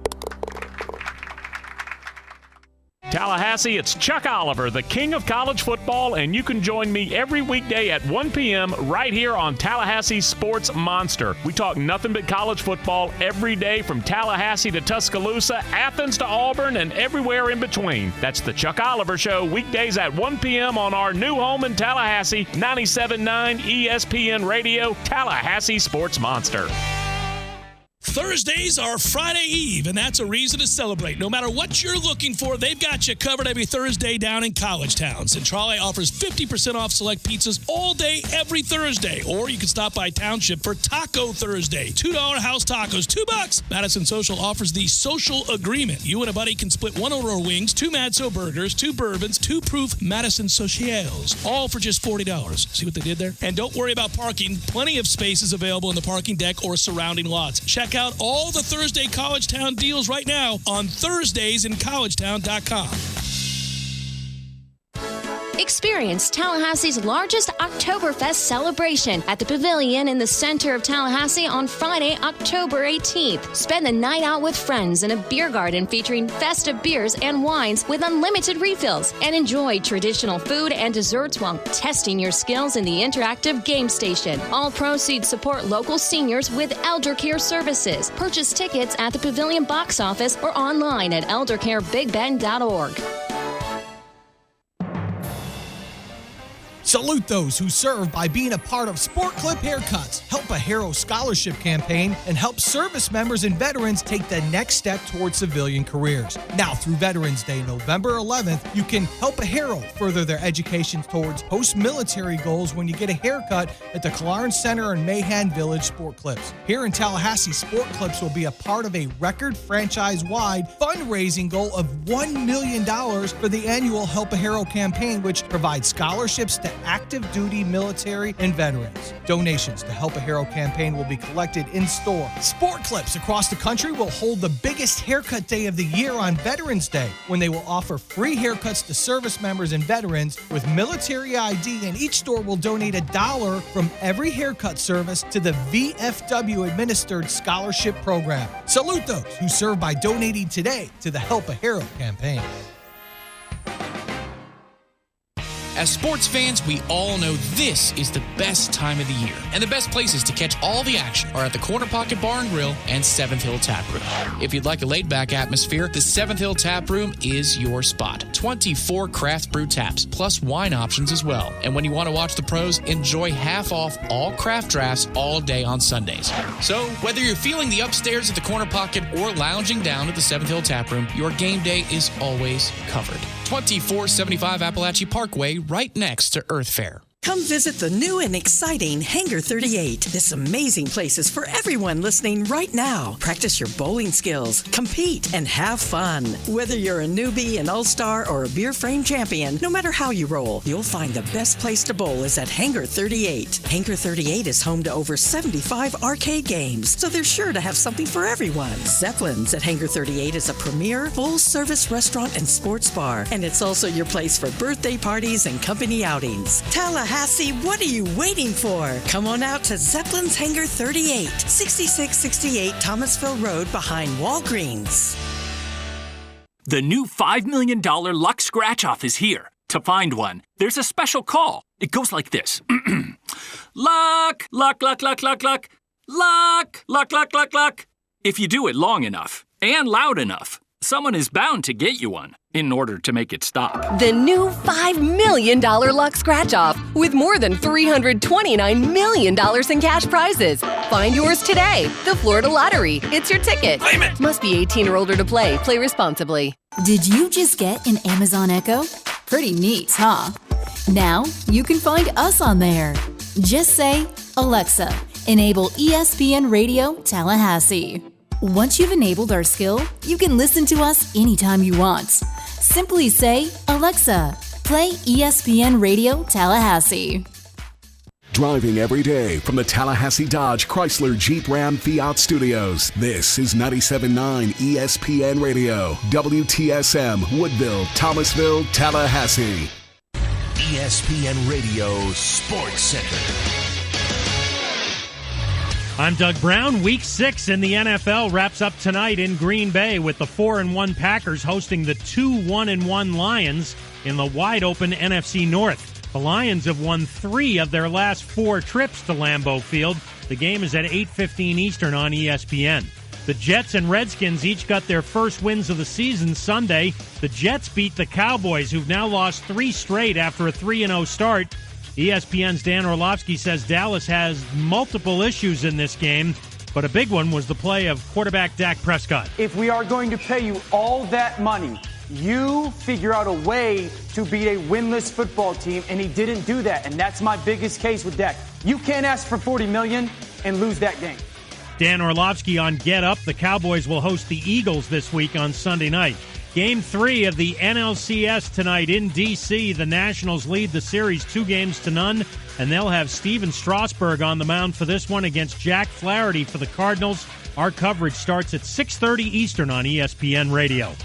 Tallahassee, it's Chuck Oliver, the king of college football, and you can join me every weekday at 1 p.m. right here on Tallahassee Sports Monster. We talk nothing but college football every day from Tallahassee to Tuscaloosa, Athens to Auburn, and everywhere in between. That's the Chuck Oliver Show, weekdays at 1 p.m. on our new home in Tallahassee, 97.9 ESPN Radio, Tallahassee Sports Monster. Thursdays are Friday Eve, and that's a reason to celebrate. No matter what you're looking for, they've got you covered every Thursday down in College Town. Centrale offers 50% off select pizzas all day, every Thursday. Or you can stop by Township for Taco Thursday. $2 house tacos, $2. Madison Social offers the Social Agreement. You and a buddy can split one Aurora wings, 2 Madso burgers, 2 bourbons, 2 proof Madison Socials, all for just $40. See what they did there? And don't worry about parking. Plenty of spaces available in the parking deck or surrounding lots. Check out all the Thursday College Town deals right now on ThursdaysInCollegetown.com. Experience Tallahassee's largest Oktoberfest celebration at the Pavilion in the center of Tallahassee on Friday, October 18th. Spend the night out with friends in a beer garden featuring festive beers and wines with unlimited refills, and enjoy traditional food and desserts while testing your skills in the interactive game station. All proceeds support local seniors with elder care services. Purchase tickets at the Pavilion box office or online at eldercarebigbend.org. Salute those who serve by being a part of Sport Clip Haircuts, Help a Hero Scholarship Campaign, and help service members and veterans take the next step towards civilian careers. Now through Veterans Day, November 11th, you can help a hero further their education towards post-military goals when you get a haircut at the Clarence Center and Mahan Village Sport Clips. Here in Tallahassee, Sport Clips will be a part of a record franchise-wide fundraising goal of $1 million for the annual Help a Hero campaign, which provides scholarships to active duty military and veterans. Donations to Help a Hero campaign will be collected in store. Sport Clips across the country will hold the biggest haircut day of the year on Veterans Day, when they will offer free haircuts to service members and veterans with military ID, and each store will donate $1 from every haircut service to the VFW administered scholarship program. Salute those who serve by donating today to the Help a Hero campaign. As sports fans, we all know this is the best time of the year. And the best places to catch all the action are at the Corner Pocket Bar and Grill and 7th Hill Tap Room. If you'd like a laid-back atmosphere, the 7th Hill Tap Room is your spot. 24 craft brew taps, plus wine options as well. And when you want to watch the pros, enjoy half off all craft drafts all day on Sundays. So, whether you're feeling the upstairs at the Corner Pocket or lounging down at the 7th Hill Tap Room, your game day is always covered. 2475 Appalachia Parkway, right next to Earth Fair. Come visit the new and exciting Hangar 38. This amazing place is for everyone listening right now. Practice your bowling skills, compete, and have fun. Whether you're a newbie, an all-star, or a beer frame champion, no matter how you roll, you'll find the best place to bowl is at Hangar 38. Hangar 38 is home to over 75 arcade games, so they're sure to have something for everyone. Zeppelin's at Hangar 38 is a premier, full-service restaurant and sports bar, and it's also your place for birthday parties and company outings. Tallahassee, what are you waiting for? Come on out to Zeppelin's Hangar 38, 6668 Thomasville Road behind Walgreens. The new $5 million luck scratch-off is here. To find one, there's a special call. It goes like this. Luck, luck, luck, luck, luck, luck. Luck, luck, luck, luck, luck. If you do it long enough and loud enough, someone is bound to get you one. in order to make it stop. The new $5 million Luck Scratch-Off with more than $329 million in cash prizes. Find yours today. The Florida Lottery. It's your ticket. Claim it. Must be 18 or older to play. Play responsibly. Did you just get an Amazon Echo? Pretty neat, huh? Now you can find us on there. Just say, Alexa, enable ESPN Radio Tallahassee. Once you've enabled our skill, you can listen to us anytime you want. Simply say, Alexa, play ESPN Radio Tallahassee. Driving every day from the Tallahassee Dodge Chrysler Jeep Ram Fiat Studios. This is 97.9 ESPN Radio, WTSM, Woodville, Thomasville, Tallahassee. ESPN Radio Sports Center. I'm Doug Brown. Week 6 in the NFL wraps up tonight in Green Bay with the 4-1 Packers hosting the 2-1-1 Lions in the wide-open NFC North. The Lions have won 3 of their last 4 trips to Lambeau Field. The game is at 8:15 Eastern on ESPN. The Jets and Redskins each got their first wins of the season Sunday. The Jets beat the Cowboys, who've now lost 3 straight after a 3-0 start. ESPN's Dan Orlovsky says Dallas has multiple issues in this game, but a big one was the play of quarterback Dak Prescott. If we are going to pay you all that money, you figure out a way to beat a winless football team, and he didn't do that, and that's my biggest case with Dak. You can't ask for $40 million and lose that game. Dan Orlovsky on Get Up. The Cowboys will host the Eagles this week on Sunday night. Game 3 of the NLCS tonight in D.C. The Nationals lead the series 2-0, and they'll have Steven Strasburg on the mound for this one against Jack Flaherty for the Cardinals. Our coverage starts at 6:30 Eastern on ESPN Radio.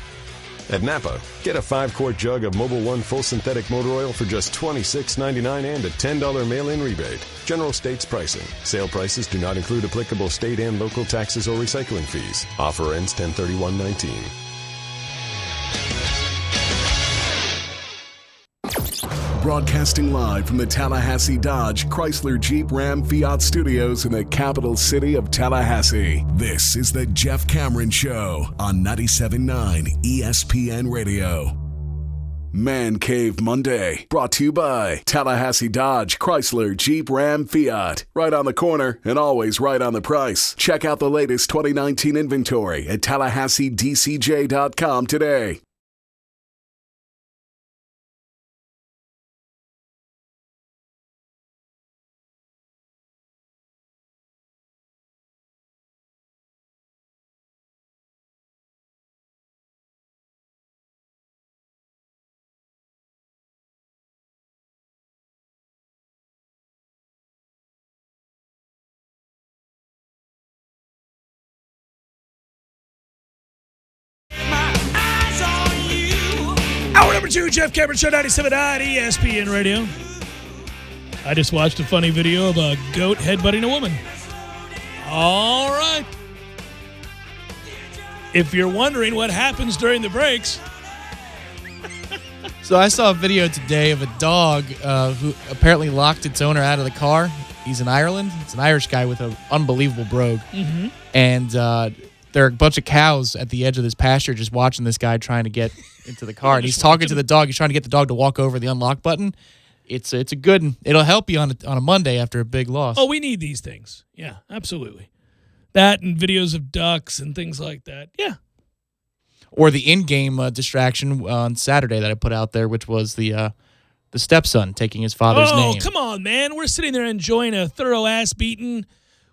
At Napa, get a 5-quart jug of Mobil 1 full synthetic motor oil for just $26.99 and a $10 mail-in rebate. General states pricing. Sale prices do not include applicable state and local taxes or recycling fees. Offer ends 10/31/19. Broadcasting live from the Tallahassee Dodge Chrysler Jeep Ram Fiat Studios in the capital city of Tallahassee. This is the Jeff Cameron Show on 97.9 ESPN Radio. Man Cave Monday, brought to you by Tallahassee Dodge Chrysler Jeep Ram Fiat. Right on the corner and always right on the price. Check out the latest 2019 inventory at TallahasseeDCJ.com today. Hour number 2, Jeff Cameron Show, 97.9 ESPN Radio. I just watched a funny video of a goat headbutting a woman. All right. If you're wondering what happens during the breaks. So I saw a video today of a dog who apparently locked its owner out of the car. He's in Ireland. It's an Irish guy with an unbelievable brogue. Mm-hmm. And there are a bunch of cows at the edge of this pasture just watching this guy trying to get into the car. And he's talking to the dog. He's trying to get the dog to walk over the unlock button. It's a good one. It'll help you on a Monday after a big loss. Oh, we need these things. Yeah, absolutely. That and videos of ducks and things like that. Yeah. Or the in-game distraction on Saturday that I put out there, which was the stepson taking his father's name. Oh, come on, man. We're sitting there enjoying a thorough ass beating,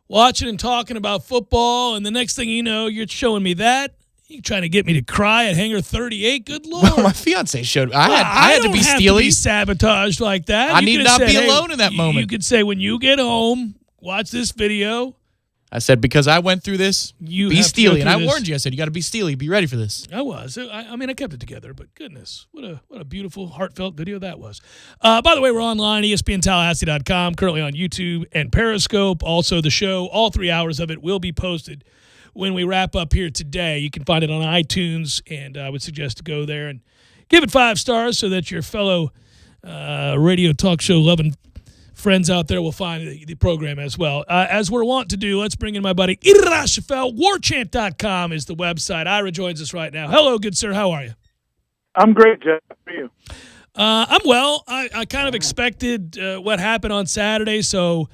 watching and talking about football, and the next thing you know, you're showing me that. You're trying to get me to cry at Hangar 38. Good Lord. Well, my fiance showed. I had to be steely. To be sabotaged like that. I need not be alone in that moment. You could say, when you get home, watch this video. I said, because I went through this, be steely. And I warned you. I said, you got to be steely. Be ready for this. I was. I mean, I kept it together, but goodness, what a beautiful, heartfelt video that was. By the way, we're online, ESPNTallahassee.com, currently on YouTube and Periscope. Also, the show, all 3 hours of it will be posted when we wrap up here today. You can find it on iTunes, and I would suggest to go there and give it 5 stars so that your fellow radio talk show loving friends out there will find the program as well. As we're wont to do, let's bring in my buddy Ira Shafel. Warchant.com is the website. Ira joins us right now. Hello, good sir. How are you? I'm great, Jeff. How are you? I'm well. I kind of expected what happened on Saturday, so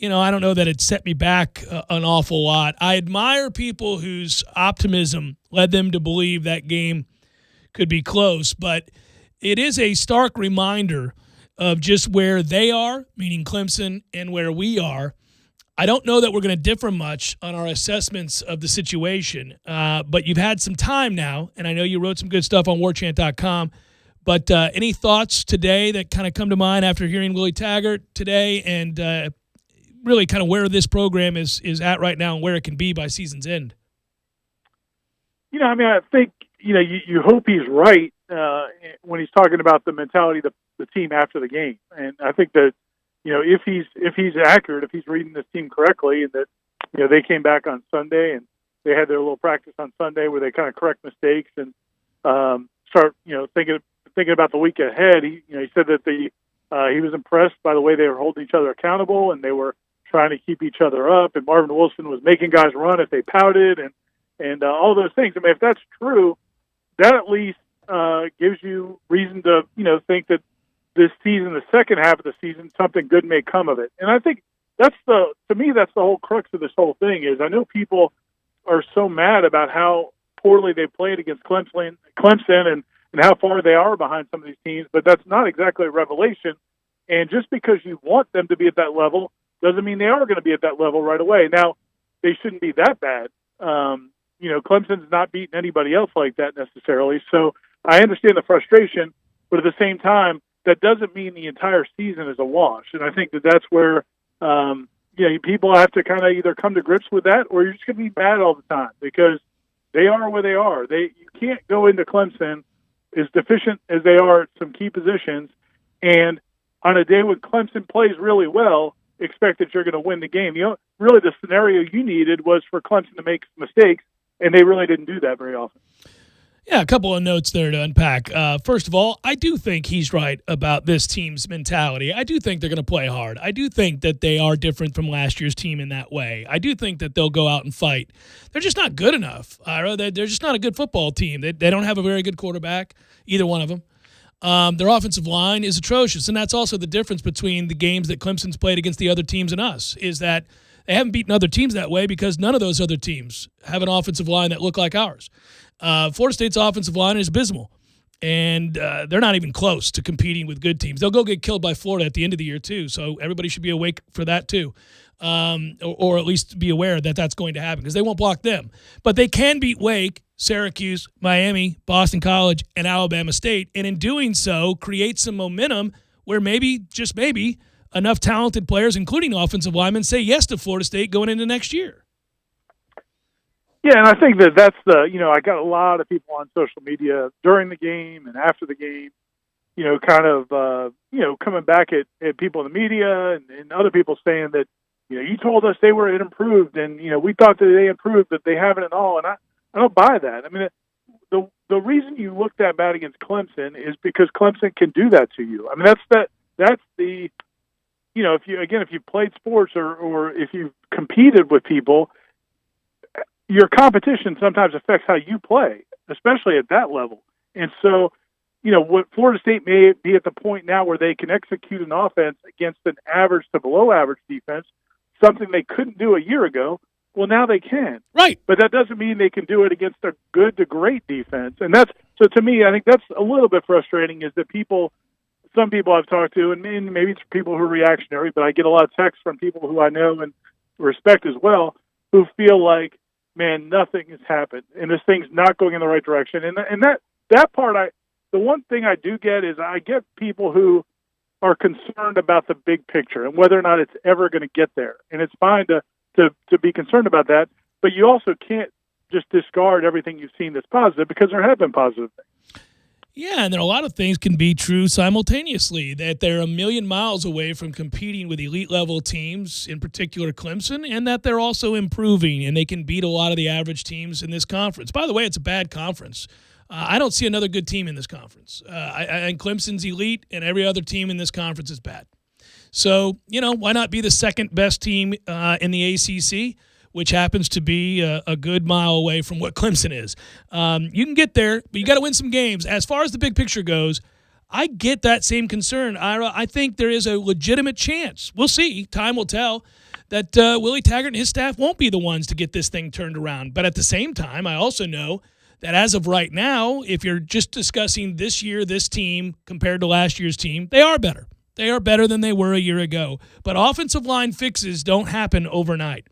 I don't know that it set me back an awful lot. I admire people whose optimism led them to believe that game could be close, but it is a stark reminder of just where they are, meaning Clemson, and where we are. I don't know that we're going to differ much on our assessments of the situation, but you've had some time now, and I know you wrote some good stuff on warchant.com, but any thoughts today that kind of come to mind after hearing Willie Taggart today and really kind of where this program is at right now and where it can be by season's end? I think, you hope he's right when he's talking about the mentality of the team after the game. And I think that, if he's accurate, if he's reading this team correctly, and that, they came back on Sunday and they had their little practice on Sunday where they kind of correct mistakes and start, thinking about the week ahead. He said that he was impressed by the way they were holding each other accountable and they were trying to keep each other up. And Marvin Wilson was making guys run if they pouted and all those things. I mean, if that's true, that at least gives you reason to, think that this season, the second half of the season, something good may come of it. And I think that's the whole crux of this whole thing is I know people are so mad about how poorly they played against Clemson and how far they are behind some of these teams, but that's not exactly a revelation. And just because you want them to be at that level doesn't mean they are going to be at that level right away. Now, they shouldn't be that bad. Clemson's not beating anybody else like that necessarily. So I understand the frustration, but at the same time, that doesn't mean the entire season is a wash. And I think that that's where, people have to kind of either come to grips with that or you're just going to be mad all the time because they are where they are. You can't go into Clemson as deficient as they are at some key positions and on a day when Clemson plays really well, expect that you're going to win the game. Really the scenario you needed was for Clemson to make mistakes, and they really didn't do that very often. Yeah, a couple of notes there to unpack. First of all, I do think he's right about this team's mentality. I do think they're going to play hard. I do think that they are different from last year's team in that way. I do think that they'll go out and fight. They're just not good enough, Ira. They're just not a good football team. They don't have a very good quarterback, either one of them. Their offensive line is atrocious, and that's also the difference between the games that Clemson's played against the other teams and us, is that they haven't beaten other teams that way because none of those other teams have an offensive line that look like ours. Florida State's offensive line is abysmal, and they're not even close to competing with good teams. They'll go get killed by Florida at the end of the year, too, so everybody should be awake for that, too, or at least be aware that that's going to happen because they won't block them. But they can beat Wake, Syracuse, Miami, Boston College, and Alabama State, and in doing so, create some momentum where maybe, just maybe, enough talented players, including offensive linemen, say yes to Florida State going into next year. Yeah, and I think that's I got a lot of people on social media during the game and after the game, coming back at people in the media and other people saying that, you told us they were improved and, we thought that they improved, but they haven't at all. And I don't buy that. I mean, the reason you look that bad against Clemson is because Clemson can do that to you. I mean, that's the, if you played sports or if you've competed with people, your competition sometimes affects how you play, especially at that level. And so, what Florida State may be at the point now where they can execute an offense against an average to below average defense, something they couldn't do a year ago. Well, now they can. Right. But that doesn't mean they can do it against a good to great defense. And so to me, I think that's a little bit frustrating is that some people I've talked to, and maybe it's people who are reactionary, but I get a lot of texts from people who I know and respect as well, who feel like, man, nothing has happened, and this thing's not going in the right direction. And that part, the one thing I do get is I get people who are concerned about the big picture and whether or not it's ever going to get there. And it's fine to be concerned about that, but you also can't just discard everything you've seen that's positive because there have been positive things. Yeah, and then a lot of things can be true simultaneously, that they're a million miles away from competing with elite-level teams, in particular Clemson, and that they're also improving, and they can beat a lot of the average teams in this conference. By the way, it's a bad conference. I don't see another good team in this conference. And Clemson's elite, and every other team in this conference is bad. So, why not be the second-best team in the ACC which happens to be a good mile away from what Clemson is. You can get there, but you got to win some games. As far as the big picture goes, I get that same concern, Ira. I think there is a legitimate chance. We'll see. Time will tell that Willie Taggart and his staff won't be the ones to get this thing turned around. But at the same time, I also know that as of right now, if you're just discussing this year, this team compared to last year's team, they are better. They are better than they were a year ago. But offensive line fixes don't happen overnight.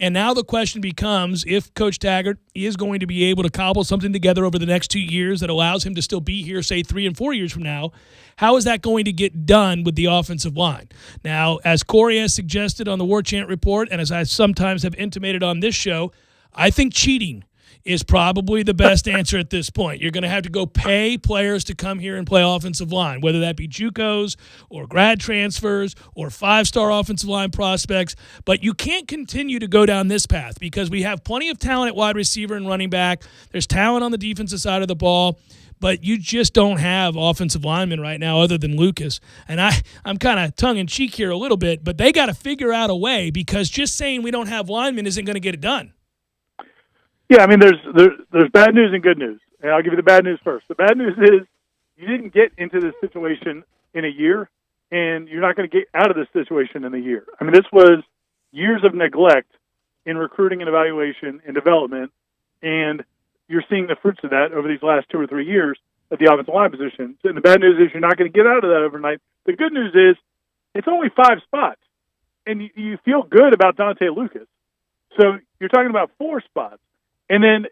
And now the question becomes if Coach Taggart is going to be able to cobble something together over the next 2 years that allows him to still be here, say, 3 and 4 years from now, how is that going to get done with the offensive line? Now, as Corey has suggested on the War Chant Report, and as I sometimes have intimated on this show, I think cheating is probably the best answer at this point. You're going to have to go pay players to come here and play offensive line, whether that be JUCOs or grad transfers or 5-star offensive line prospects. But you can't continue to go down this path because we have plenty of talent at wide receiver and running back. There's talent on the defensive side of the ball, but you just don't have offensive linemen right now other than Lucas. And I'm kind of tongue-in-cheek here a little bit, but they got to figure out a way because just saying we don't have linemen isn't going to get it done. Yeah, I mean, there's bad news and good news. And I'll give you the bad news first. The bad news is you didn't get into this situation in a year, and you're not going to get out of this situation in a year. I mean, this was years of neglect in recruiting and evaluation and development, and you're seeing the fruits of that over these last 2 or 3 years at the offensive line position. And the bad news is you're not going to get out of that overnight. The good news is it's only 5 spots, and you feel good about Dante Lucas. So you're talking about 4 spots. And then,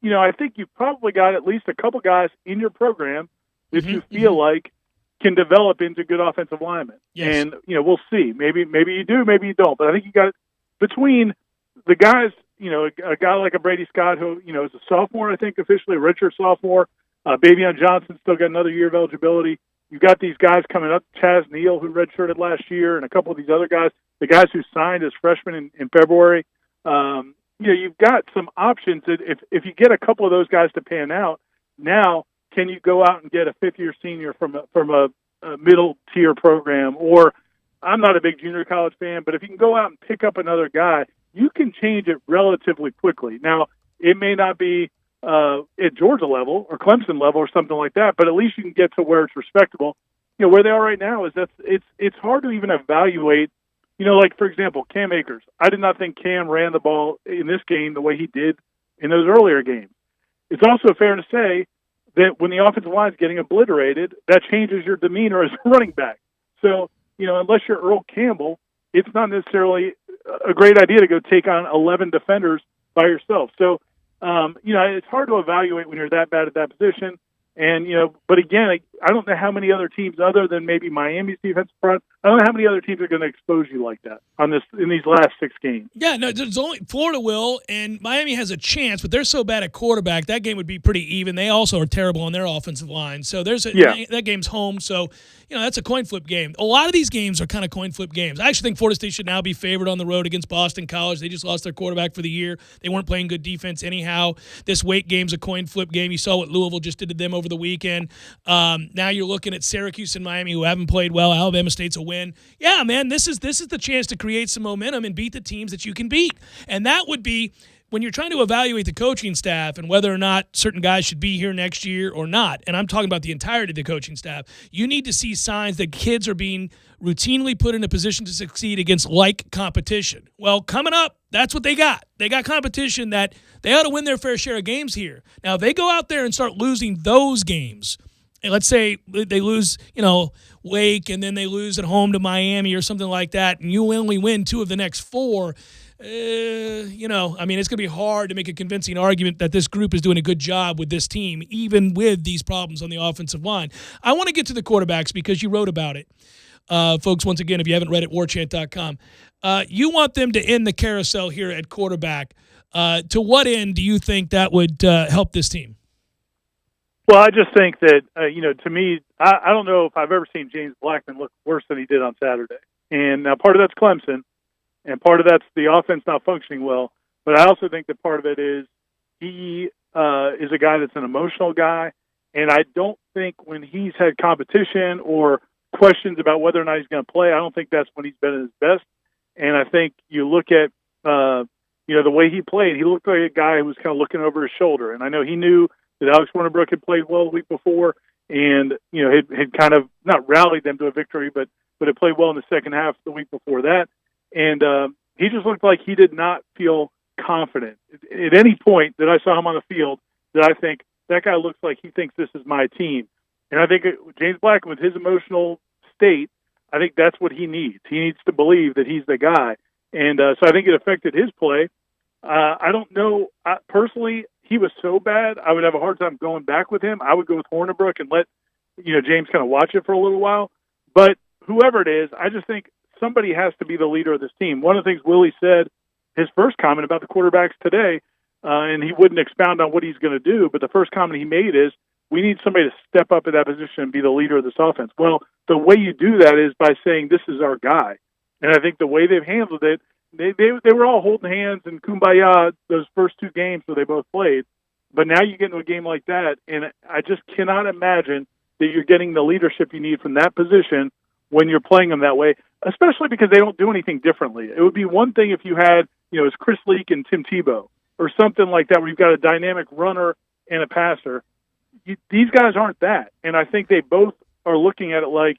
I think you've probably got at least a couple guys in your program that you feel like can develop into good offensive linemen. Yes. And, we'll see. Maybe you do, maybe you don't. But I think you got between the guys, a guy like a Brady Scott who, is a sophomore, I think, officially, a redshirt sophomore. Bavion Johnson still got another year of eligibility. You've got these guys coming up, Chaz Neal, who redshirted last year, and a couple of these other guys, the guys who signed as freshmen in February. You've got some options that if you get a couple of those guys to pan out, now can you go out and get a 5th-year senior from a middle-tier program? Or I'm not a big junior college fan, but if you can go out and pick up another guy, you can change it relatively quickly. Now, it may not be at Georgia level or Clemson level or something like that, but at least you can get to where it's respectable. Where they are right now is it's hard to even evaluate. Like, for example, Cam Akers. I did not think Cam ran the ball in this game the way he did in those earlier games. It's also fair to say that when the offensive line is getting obliterated, that changes your demeanor as a running back. So, unless you're Earl Campbell, it's not necessarily a great idea to go take on 11 defenders by yourself. So, it's hard to evaluate when you're that bad at that position. And, but again, I don't know how many other teams other than maybe Miami's defensive front, I don't know how many other teams are going to expose you like that in these last 6 games. Yeah, no, there's only Florida will, and Miami has a chance, but they're so bad at quarterback, that game would be pretty even. They also are terrible on their offensive line. So that game's home. So, that's a coin flip game. A lot of these games are kind of coin flip games. I actually think Florida State should now be favored on the road against Boston College. They just lost their quarterback for the year. They weren't playing good defense anyhow. This Wake game's a coin flip game. You saw what Louisville just did to them over the weekend. Now you're looking at Syracuse and Miami, who haven't played well. Alabama State's a win. Yeah, man, this is the chance to create some momentum and beat the teams that you can beat. And that would be when you're trying to evaluate the coaching staff and whether or not certain guys should be here next year or not, and I'm talking about the entirety of the coaching staff, you need to see signs that kids are being routinely put in a position to succeed against like competition. Well, coming up, that's what they got. They got competition that they ought to win their fair share of games here. Now, if they go out there and start losing those games, and let's say they lose, Wake, and then they lose at home to Miami or something like that, and you only win 2 of the next 4, it's going to be hard to make a convincing argument that this group is doing a good job with this team, even with these problems on the offensive line. I want to get to the quarterbacks because you wrote about it. Folks, once again, if you haven't read it, warchant.com. You want them to end the carousel here at quarterback. To what end do you think that would help this team? Well, I just think that, to me, I don't know if I've ever seen James Blackman look worse than he did on Saturday. And now part of that's Clemson, and part of that's the offense not functioning well. But I also think that part of it is he is a guy that's an emotional guy, and I don't think when he's had competition or questions about whether or not he's going to play, I don't think that's when he's been at his best. And I think you look at, the way he played, he looked like a guy who was kind of looking over his shoulder. And I know he knew that Alex Warnibrook had played well the week before and, had kind of not rallied them to a victory, but had played well in the second half the week before that. And he just looked like he did not feel confident. At any point that I saw him on the field, that I think, that guy looks like he thinks this is my team. And I think James Blackman, with his emotional state, I think that's what he needs. He needs to believe that he's the guy. And so I think it affected his play. I don't know. Personally, he was so bad, I would have a hard time going back with him. I would go with Hornibrook and let James kind of watch it for a little while. But whoever it is, I just think somebody has to be the leader of this team. One of the things Willie said, his first comment about the quarterbacks today, and he wouldn't expound on what he's going to do, but the first comment he made is, we need somebody to step up in that position and be the leader of this offense. Well, the way you do that is by saying, this is our guy. And I think the way they've handled it, they were all holding hands and kumbaya those first two games where they both played. But now you get into a game like that, and I just cannot imagine that you're getting the leadership you need from that position when you're playing them that way, especially because they don't do anything differently. It would be one thing if you had, it's Chris Leak and Tim Tebow or something like that where you've got a dynamic runner and a passer. These guys aren't that. And I think they both are looking at it like,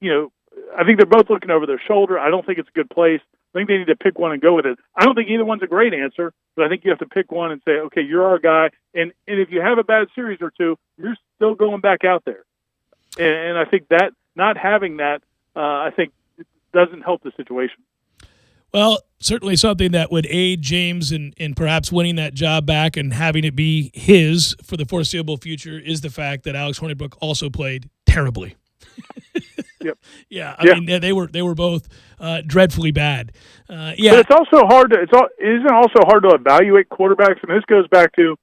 I think they're both looking over their shoulder. I don't think it's a good place. I think they need to pick one and go with it. I don't think either one's a great answer, but I think you have to pick one and say, okay, you're our guy. And if you have a bad series or two, you're still going back out there. And I think that not having that, I think doesn't help the situation. Well, certainly something that would aid James in perhaps winning that job back and having it be his for the foreseeable future is the fact that Alex Hornibrook also played terribly. Yep. Yeah, I mean they were both dreadfully bad. But it's also hard to isn't it also hard to evaluate quarterbacks? I mean, this goes back to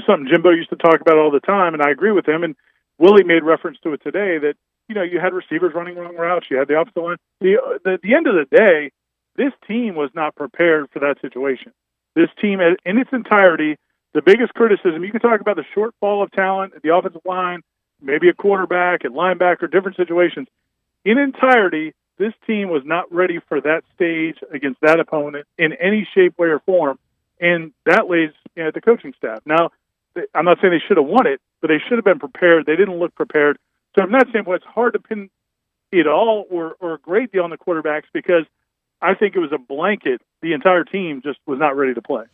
something Jimbo used to talk about all the time, and I agree with him. And Willie made reference to it today that you had receivers running wrong routes, you had the offensive line. The end of the day, this team was not prepared for that situation. This team, in its entirety, the biggest criticism, you can talk about the shortfall of talent at the offensive line, maybe a quarterback, at linebacker, different situations. In entirety, this team was not ready for that stage against that opponent in any shape, way, or form, and that lays at the coaching staff. Now, I'm not saying they should have won it, but they should have been prepared. They didn't look prepared. So from that standpoint, it's hard to pin it all or a great deal on the quarterbacks because I think it was a blanket. The entire team just was not ready to play.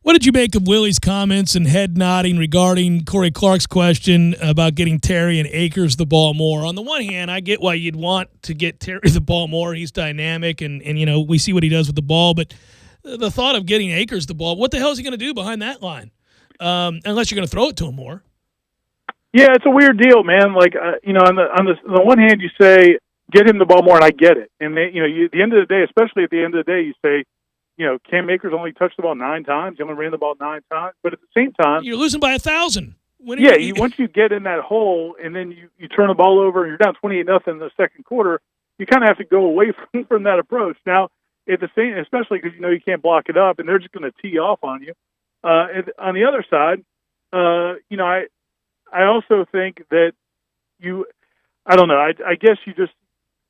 What did you make of Willie's comments and head nodding regarding Corey Clark's question about getting Terry and Akers the ball more? On the one hand, I get why you'd want to get Terry the ball more. He's dynamic, and we see what he does with the ball. But the thought of getting Akers the ball, what the hell is he going to do behind that line? Unless you're going to throw it to him more. Yeah, it's a weird deal, man. Like on the one hand, you say get him the ball more, and I get it. And at the end of the day, especially at the end of the day, you say, Cam Akers only touched the ball 9 times. He only ran the ball 9 times. But at the same time, you're losing by 1,000. Once you get in that hole and then you turn the ball over and you're down 28-0 in the second quarter, you kind of have to go away from that approach. Now, at the same, especially because you can't block it up and they're just going to tee off on you. On the other side, I also think that I don't know. I guess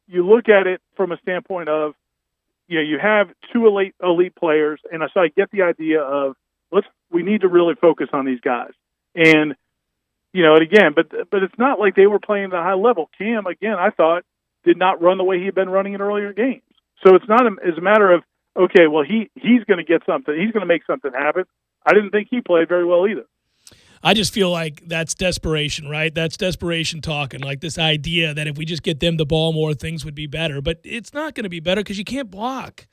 you look at it from a standpoint of, you have 2 elite players, and so I get the idea of we need to really focus on these guys. And again, but it's not like they were playing at a high level. Cam, again, I thought did not run the way he had been running in earlier games. So it's not as a matter of okay, well he's going to get something, he's going to make something happen. I didn't think he played very well either. I just feel like that's desperation, right? That's desperation talking, like this idea that if we just get them the ball more, things would be better. But it's not going to be better because you can't block.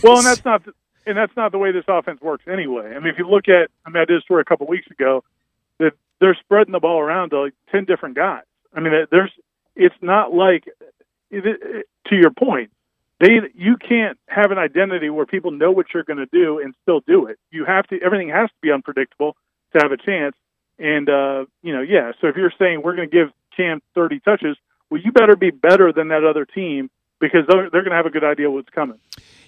Well, and that's not the way this offense works anyway. I mean, if you look at, I did a story a couple of weeks ago that they're spreading the ball around to like 10 different guys. I mean, it's not like, to your point, you can't have an identity where people know what you're going to do and still do it. Everything has to be unpredictable to have a chance. And, so if you're saying we're going to give Cam 30 touches, well, you better be better than that other team because they're going to have a good idea what's coming.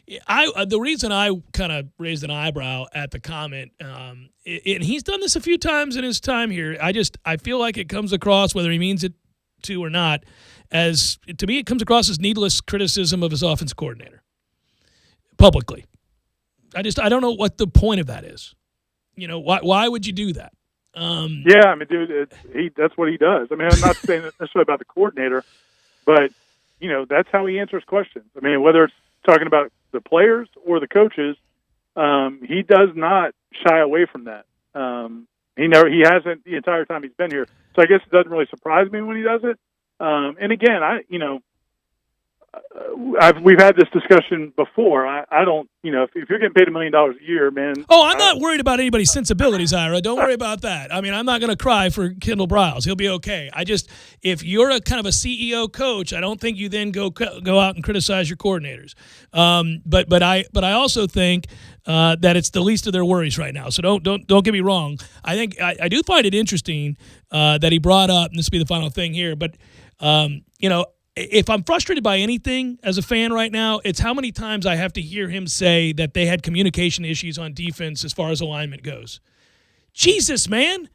The reason I kind of raised an eyebrow at the comment, and he's done this a few times in his time here, I feel like it comes across, whether he means it to or not, to me it comes across as needless criticism of his offense coordinator publicly. I don't know what the point of that is. Why would you do that? Yeah, I mean, dude, that's what he does. I mean, I'm not saying necessarily about the coordinator, but that's how he answers questions. I mean, whether it's talking about the players or the coaches, he does not shy away from that. He hasn't the entire time he's been here. So I guess it doesn't really surprise me when he does it. And again, we've had this discussion before. I don't, if you're getting paid $1 million a year, man. Oh, I'm not worried about anybody's sensibilities, Ira. Don't worry about that. I mean, I'm not going to cry for Kendall Briles. He'll be okay. If you're a kind of a CEO coach, I don't think you then go out and criticize your coordinators. But I also think that it's the least of their worries right now. So don't get me wrong. I think I do find it interesting that he brought up, and this will be the final thing here, but if I'm frustrated by anything as a fan right now, it's how many times I have to hear him say that they had communication issues on defense as far as alignment goes. Jesus, man.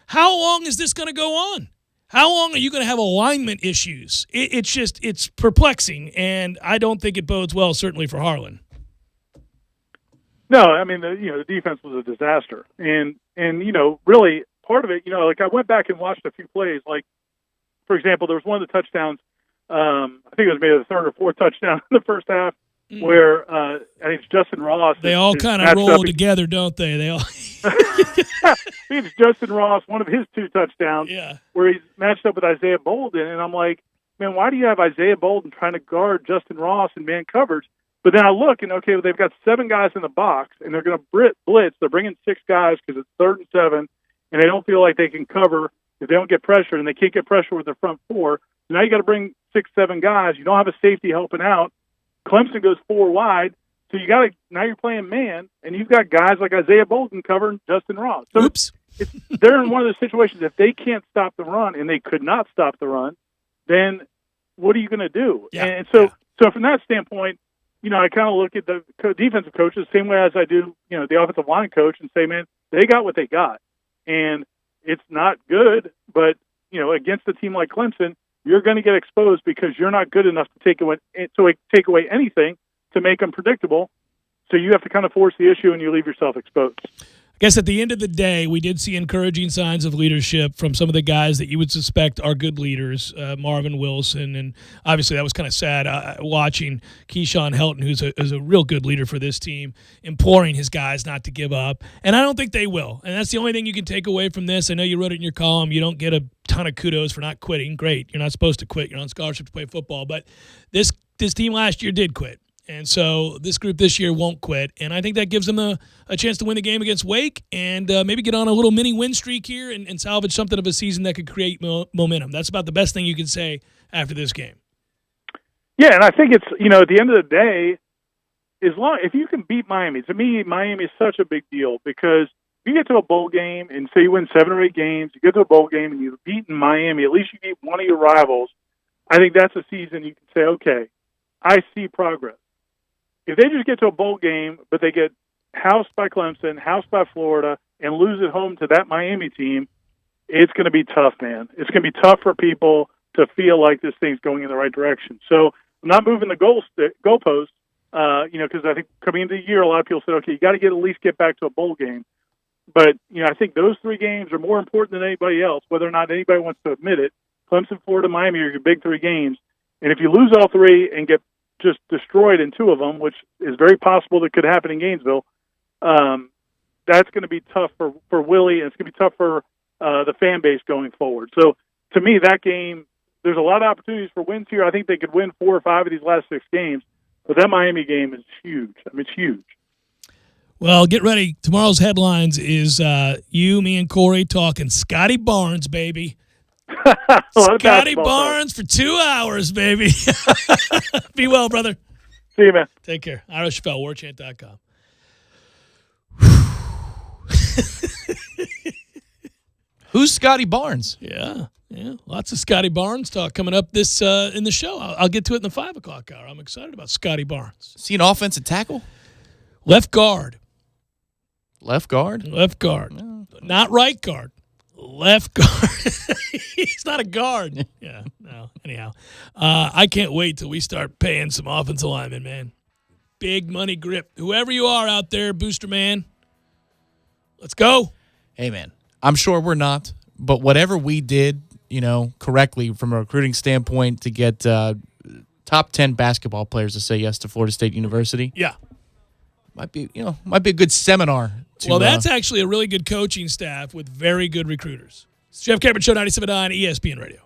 How long is this going to go on? How long are you going to have alignment issues? It's perplexing, and I don't think it bodes well, certainly for Harlan. No, I mean, the defense was a disaster. And really part of it, like I went back and watched a few plays. Like, for example, there was one of the touchdowns, I think it was maybe the third or fourth touchdown in the first half, where I think it's Justin Ross. They all kind of roll together, don't they? They all. I think it's Justin Ross, one of his two touchdowns, where he's matched up with Isaiah Bolden, and I'm like, man, why do you have Isaiah Bolden trying to guard Justin Ross in man coverage? But then I look, and okay, well, they've got 7 guys in the box, and they're going to blitz. They're bringing 6 guys because it's 3rd and 7, and they don't feel like they can cover if they don't get pressure, and they can't get pressure with their front 4. So now you got to bring 6, 7 guys. You don't have a safety helping out. Clemson goes 4 wide, so now you're playing man, and you've got guys like Isaiah Bolden covering Justin Ross. So they're in one of those situations. If they can't stop the run, and they could not stop the run, then what are you going to do? Yeah. And so from that standpoint, I kind of look at the defensive coaches the same way as I do, the offensive line coach, and say, man, they got what they got, and it's not good. But against a team like Clemson, you're going to get exposed because you're not good enough to take away anything to make them predictable. So you have to kind of force the issue, and you leave yourself exposed. I guess at the end of the day, we did see encouraging signs of leadership from some of the guys that you would suspect are good leaders, Marvin Wilson, and obviously that was kind of sad watching Keyshawn Helton, who's a real good leader for this team, imploring his guys not to give up. And I don't think they will. And that's the only thing you can take away from this. I know you wrote it in your column. You don't get a ton of kudos for not quitting. Great. You're not supposed to quit. You're on scholarship to play football. But this team last year did quit. And so this group this year won't quit. And I think that gives them a chance to win the game against Wake and maybe get on a little mini win streak here and salvage something of a season that could create momentum. That's about the best thing you can say after this game. Yeah, and I think it's, at the end of the day, if you can beat Miami, to me, Miami is such a big deal because if you get to a bowl game and say you win 7 or 8 games, you get to a bowl game and you've beaten Miami, at least you beat one of your rivals, I think that's a season you can say, okay, I see progress. If they just get to a bowl game, but they get housed by Clemson, housed by Florida, and lose at home to that Miami team, it's going to be tough, man. It's going to be tough for people to feel like this thing's going in the right direction. So I'm not moving the goalpost, because I think coming into the year, a lot of people said, okay, you got to at least get back to a bowl game. But, I think those 3 games are more important than anybody else, whether or not anybody wants to admit it. Clemson, Florida, Miami are your big 3 games. And if you lose all 3 and get just destroyed in 2 of them, which is very possible that could happen in Gainesville, that's going to be tough for Willie, and it's going to be tough for the fan base going forward. So to me, that game, there's a lot of opportunities for wins here. I think they could win 4 or 5 of these last 6 games, but that Miami game is huge. I mean, it's huge. Well, get ready. Tomorrow's headlines is you, me, and Corey talking Scotty Barnes, baby. Scotty Barnes for 2 hours, baby. Be well, brother. See you, man. Take care. Ira Chappelle, warchant.com. Who's Scotty Barnes? Yeah. Lots of Scotty Barnes talk coming up this in the show. I'll get to it in the 5 o'clock hour. I'm excited about Scotty Barnes. Is he an offensive tackle? Left guard. Left guard? Left guard. No. Not right guard. Left guard. He's not a guard. Yeah, no. Anyhow, I can't wait till we start paying some offensive linemen, man. big money grip. Whoever you are out there, Booster Man, let's go. Hey, man, I'm sure we're not, but whatever we did, correctly from a recruiting standpoint to get top 10 basketball players to say yes to Florida State University. Yeah. Might be a good seminar. Well, that's actually a really good coaching staff with very good recruiters. It's Jeff Cameron Show, 97.9 ESPN Radio.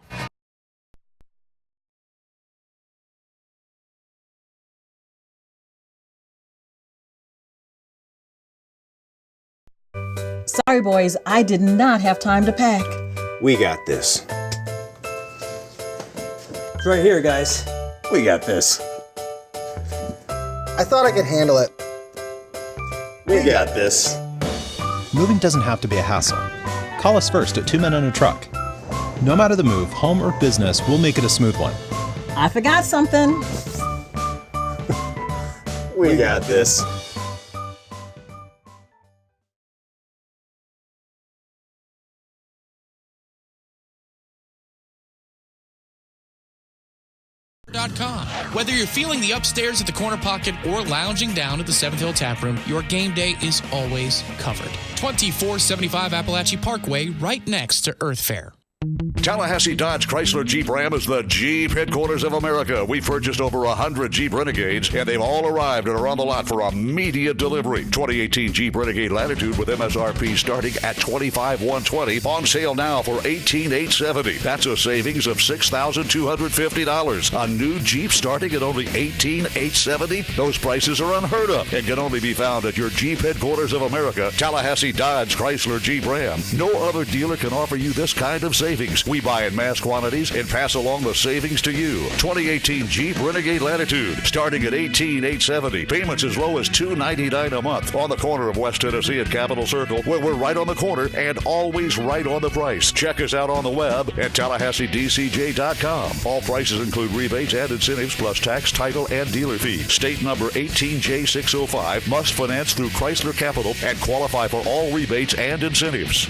Sorry, boys, I did not have time to pack. We got this. It's right here, guys. We got this. I thought I could handle it. We got this. Moving doesn't have to be a hassle. Call us first at 2 Men and a Truck. No matter the move, home or business, we'll make it a smooth one. I forgot something. We got this. Whether you're feeling the upstairs at the Corner Pocket or lounging down at the 7th Hill Tap Room, your game day is always covered. 2475 Appalachian Parkway, right next to Earth Fair. Tallahassee Dodge Chrysler Jeep Ram is the Jeep headquarters of America. We've purchased over 100 Jeep Renegades, and they've all arrived and are on the lot for immediate delivery. 2018 Jeep Renegade Latitude with MSRP starting at $25,120. On sale now for $18,870. That's a savings of $6,250. A new Jeep starting at only $18,870. Those prices are unheard of and can only be found at your Jeep headquarters of America, Tallahassee Dodge Chrysler Jeep Ram. No other dealer can offer you this kind of savings. We buy in mass quantities and pass along the savings to you. 2018 Jeep Renegade Latitude, starting at $18,870. Payments as low as $299 a month. On the corner of West Tennessee and Capitol Circle, where we're right on the corner and always right on the price. Check us out on the web at TallahasseeDCJ.com. All prices include rebates and incentives plus tax, title, and dealer fee. State number 18J605. Must finance through Chrysler Capital and qualify for all rebates and incentives.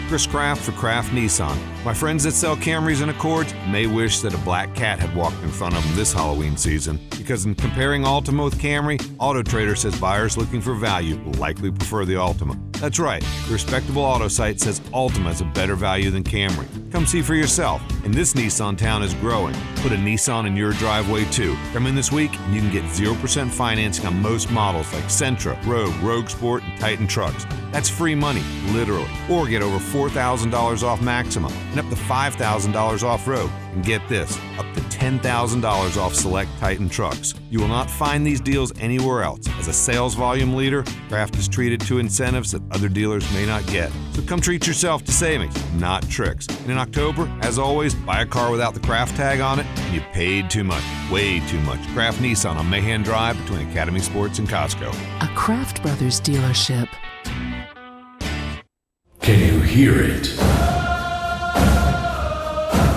Chris Kraft for Kraft Nissan. My friends that sell Camrys and Accords may wish that a black cat had walked in front of them this Halloween season, because in comparing Altima with Camry, Auto Trader says buyers looking for value will likely prefer the Altima. That's right, the respectable auto site says Altima is a better value than Camry. Come see for yourself, and this Nissan town is growing. Put a Nissan in your driveway too. Come in this week and you can get 0% financing on most models like Sentra, Rogue, Rogue Sport, and Titan trucks. That's free money, literally. Or get over $4,000 off Maxima and up to $5,000 off Rogue. And get this, up to $10,000 off select Titan trucks. You will not find these deals anywhere else. As a sales volume leader, Kraft is treated to incentives that other dealers may not get. So come treat yourself to savings, not tricks. And in October, as always, buy a car without the Kraft tag on it, and you paid too much. Way too much. Kraft Nissan on Mahan Drive between Academy Sports and Costco. A Kraft Brothers dealership. Can you hear it?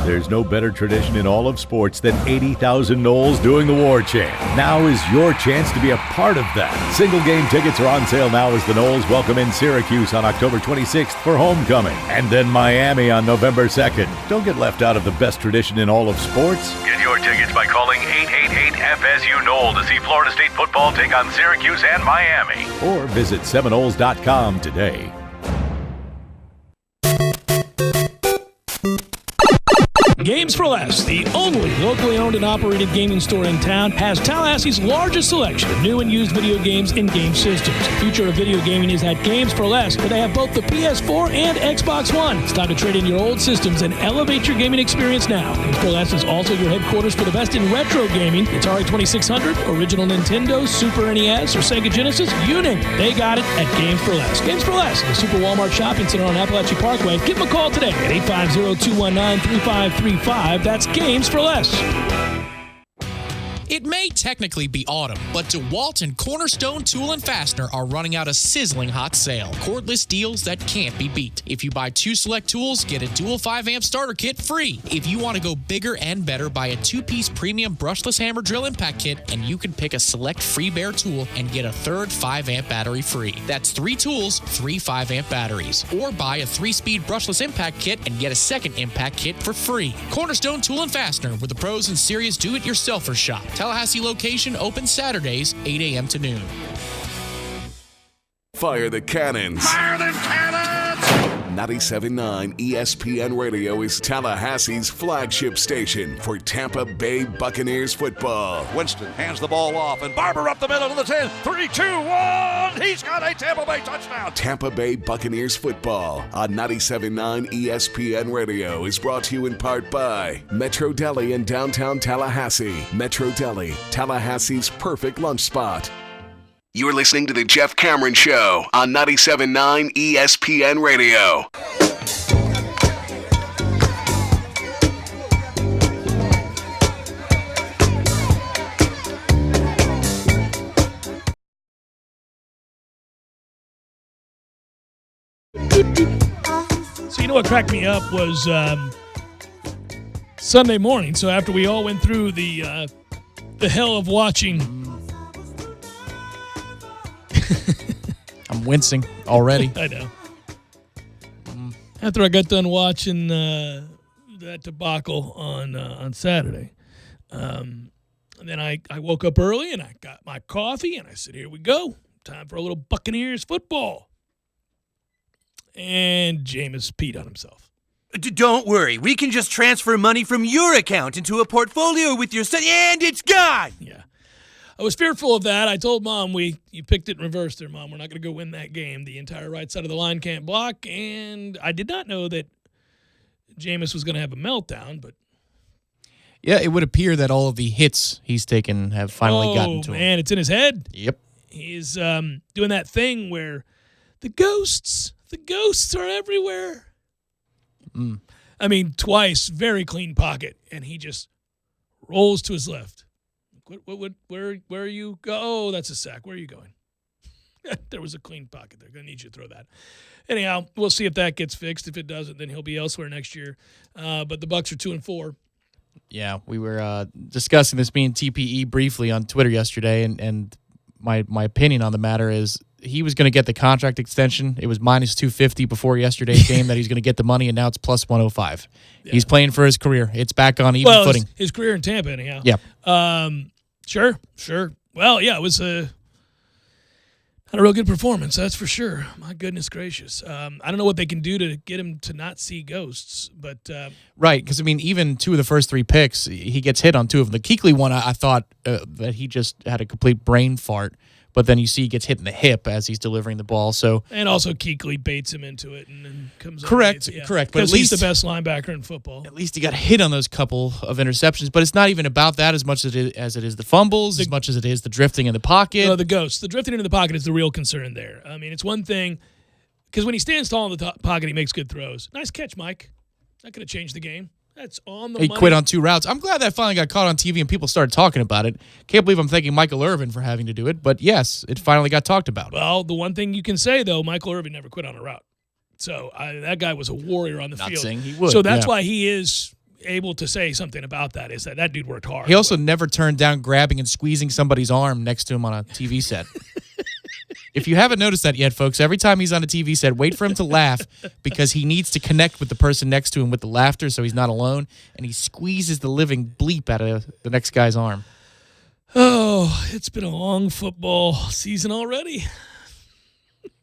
There's no better tradition in all of sports than 80,000 Noles doing the war chant. Now is your chance to be a part of that. Single game tickets are on sale now as the Noles welcome in Syracuse on October 26th for homecoming, and then Miami on November 2nd. Don't get left out of the best tradition in all of sports. Get your tickets by calling 888-FSU-NOLE to see Florida State football take on Syracuse and Miami. Or visit Seminoles.com today. Games for Less, the only locally owned and operated gaming store in town, has Tallahassee's largest selection of new and used video games and game systems. The future of video gaming is at Games for Less, where they have both the PS4 and Xbox One. It's time to trade in your old systems and elevate your gaming experience now. Games for Less is also your headquarters for the best in retro gaming. Atari 2600, original Nintendo, Super NES, or Sega Genesis, you name it. They got it at Games for Less. Games for Less, the Super Walmart Shopping Center on Appalachian Parkway. Give them a call today at 850-219-3535. That's Games for Less. It may technically be autumn, but DeWalt and Cornerstone Tool & Fastener are running out a sizzling hot sale. Cordless deals that can't be beat. If you buy 2 select tools, get a dual 5-amp starter kit free. If you want to go bigger and better, buy a 2-piece premium brushless hammer drill impact kit, and you can pick a select free bare tool and get a 3rd 5-amp battery free. That's 3 tools, 3 5-amp batteries. Or buy a 3-speed brushless impact kit and get a 2nd impact kit for free. Cornerstone Tool & Fastener, where the pros and serious do-it-yourselfers shop. Tallahassee location open Saturdays, 8 a.m. to noon. Fire the cannons. Fire them cannons! 97.9 ESPN Radio is Tallahassee's flagship station for Tampa Bay Buccaneers football. Winston hands the ball off, and Barber up the middle of the 10. 3, 2, 1. He's got a Tampa Bay touchdown. Tampa Bay Buccaneers football on 97.9 ESPN Radio is brought to you in part by Metro Deli in downtown Tallahassee. Metro Deli, Tallahassee's perfect lunch spot. You're listening to The Jeff Cameron Show on 97.9 ESPN Radio. So you know what cracked me up was Sunday morning. So after we all went through the hell of watching. I'm wincing already. I know. After I got done watching that debacle on Saturday, and then I woke up early and I got my coffee and I said, here we go. Time for a little Buccaneers football. And Jameis peed on himself. Don't worry. We can just transfer money from your account into a portfolio with your son, and it's gone. Yeah. I was fearful of that. I told Mom, you picked it in reverse there, Mom. We're not going to go win that game. The entire right side of the line can't block. And I did not know that Jameis was going to have a meltdown, but. Yeah, it would appear that all of the hits he's taken have finally gotten to him. Oh, man, it's in his head. Yep. He's doing that thing where the ghosts are everywhere. I mean, twice, very clean pocket, and he just rolls to his left. Where are you go? Oh, that's a sack. Where are you going? There was a clean pocket there. Gonna need you to throw that. Anyhow, we'll see if that gets fixed. If it doesn't, then he'll be elsewhere next year. But the Bucs are 2-4. Yeah, we were discussing this, me and TPE, briefly on Twitter yesterday, and my opinion on the matter is he was going to get the contract extension. It was minus 250 before yesterday's game that he's going to get the money, and now it's plus 105. Yeah. He's playing for his career. It's back on even footing. His career in Tampa, anyhow. Yeah. Sure. Well, yeah, it was not a real good performance, that's for sure. My goodness gracious. I don't know what they can do to get him to not see ghosts, but right, because, I mean, even two of the first three picks, he gets hit on two of them. The Kuechly one, I thought that he just had a complete brain fart, but then you see he gets hit in the hip as he's delivering the ball. And also Kuechly baits him into it and then comes correct. But at least he's the best linebacker in football. At least he got hit on those couple of interceptions, but it's not even about that as much as it is the fumbles, as much as it is the drifting in the pocket. No, the ghosts. The drifting into the pocket is the real concern there. I mean, it's one thing, because when he stands tall in the pocket, he makes good throws. Nice catch, Mike. Not going to change the game. That's on the money. He quit on two routes. I'm glad that finally got caught on TV and people started talking about it. Can't believe I'm thanking Michael Irvin for having to do it, but yes, it finally got talked about. Well, the one thing you can say, though, Michael Irvin never quit on a route. So that guy was a warrior on the field. Not saying he would. So that's why he is able to say something about that, is that dude worked hard. He also never turned down grabbing and squeezing somebody's arm next to him on a TV set. If you haven't noticed that yet, folks, every time he's on a TV set, wait for him to laugh because he needs to connect with the person next to him with the laughter so he's not alone, and he squeezes the living bleep out of the next guy's arm. Oh, it's been a long football season already.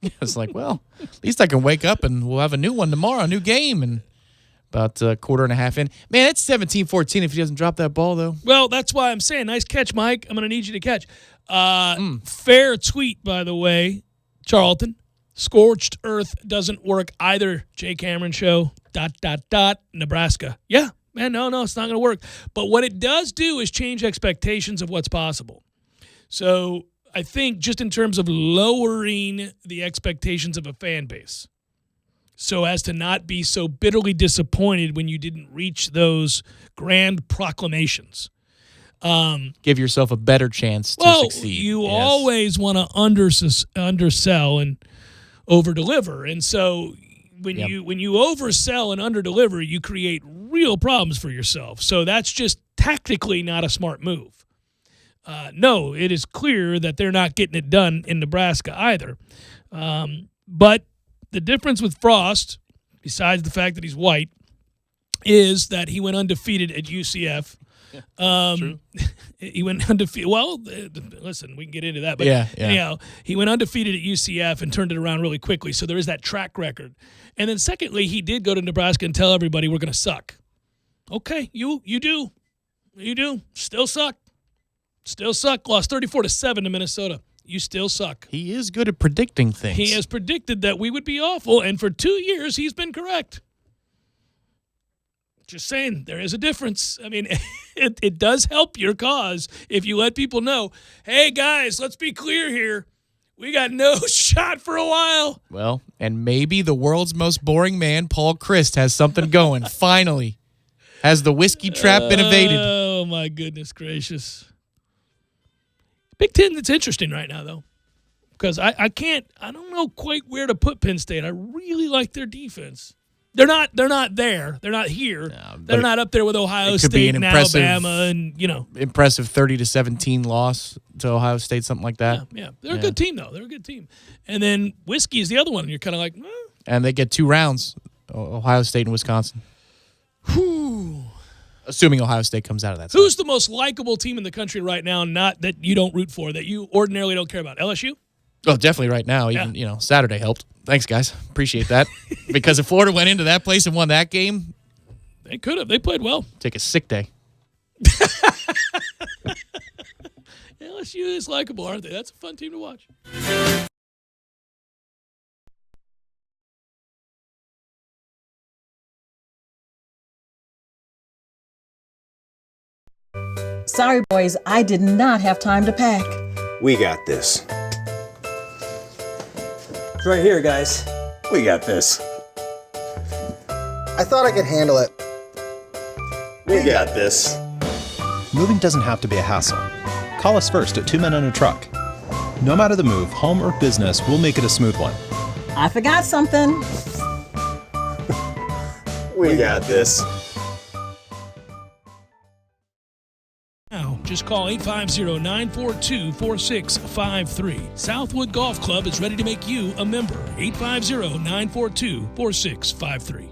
It's like, well, at least I can wake up and we'll have a new one tomorrow, a new game, and about a quarter and a half in. Man, it's 17-14 if he doesn't drop that ball, though. Well, that's why I'm saying, nice catch, Mike. I'm going to need you to catch. Fair tweet, by the way, Charlton. Scorched earth doesn't work either. Jay Cameron Show, ... Nebraska. Yeah, man, no, it's not going to work. But what it does do is change expectations of what's possible. So I think just in terms of lowering the expectations of a fan base, so as to not be so bitterly disappointed when you didn't reach those grand proclamations. Give yourself a better chance to succeed. You always want to undersell and overdeliver, and so when you oversell and underdeliver, you create real problems for yourself. So that's just tactically not a smart move. No, it is clear that they're not getting it done in Nebraska either. But the difference with Frost, besides the fact that he's white, is that he went undefeated at UCF. True. He went undefeated. Well, listen, we can get into that. But yeah. anyhow, he went undefeated at UCF and turned it around really quickly. So there is that track record. And then secondly, he did go to Nebraska and tell everybody we're going to suck. Okay, you do. You do. Still suck. Still suck. Lost 34-7 to Minnesota. You still suck. He is good at predicting things. He has predicted that we would be awful, and for 2 years, he's been correct. Just saying, there is a difference. I mean, it does help your cause if you let people know, hey, guys, let's be clear here. We got no shot for a while. Well, and maybe the world's most boring man, Paul Christ, has something going. Finally. Has the whiskey trap been evaded? Oh, my goodness gracious. Big Ten, it's interesting right now, though, because I don't know quite where to put Penn State. I really like their defense. They're not there. They're not here. They're not up there with Ohio State and Alabama and, Impressive 30-17 loss to Ohio State, something like that. Yeah. They're a good team, though. They're a good team. And then Whiskey is the other one. And you're kind of like, And they get 2 rounds, Ohio State and Wisconsin. Whew. Assuming Ohio State comes out of that. Who's the most likable team in the country right now, not that you don't root for, that you ordinarily don't care about? LSU? Oh, definitely right now. Even, Saturday helped. Thanks, guys. Appreciate that. Because if Florida went into that place and won that game, they could have. They played well. Take a sick day. LSU is likable, aren't they? That's a fun team to watch. Sorry, boys, I did not have time to pack. We got this. It's right here, guys. We got this. I thought I could handle it. We got this. Moving doesn't have to be a hassle. Call us first at 2 Men and a Truck. No matter the move, home or business, we'll make it a smooth one. I forgot something. We got this. Now, just call 850-942-4653. Southwood Golf Club is ready to make you a member. 850-942-4653.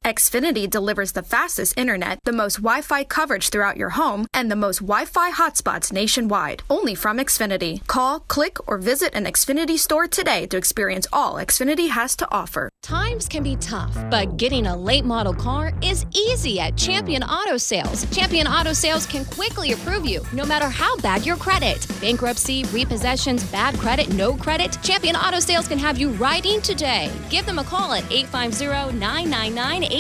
Xfinity delivers the fastest internet, the most Wi-Fi coverage throughout your home, and the most Wi-Fi hotspots nationwide. Only from Xfinity. Call, click, or visit an Xfinity store today to experience all Xfinity has to offer. Times can be tough, but getting a late model car is easy at Champion Auto Sales. Champion Auto Sales can quickly approve you, no matter how bad your credit. Bankruptcy, repossessions, bad credit, no credit. Champion Auto Sales can have you riding today. Give them a call at 850-999-8395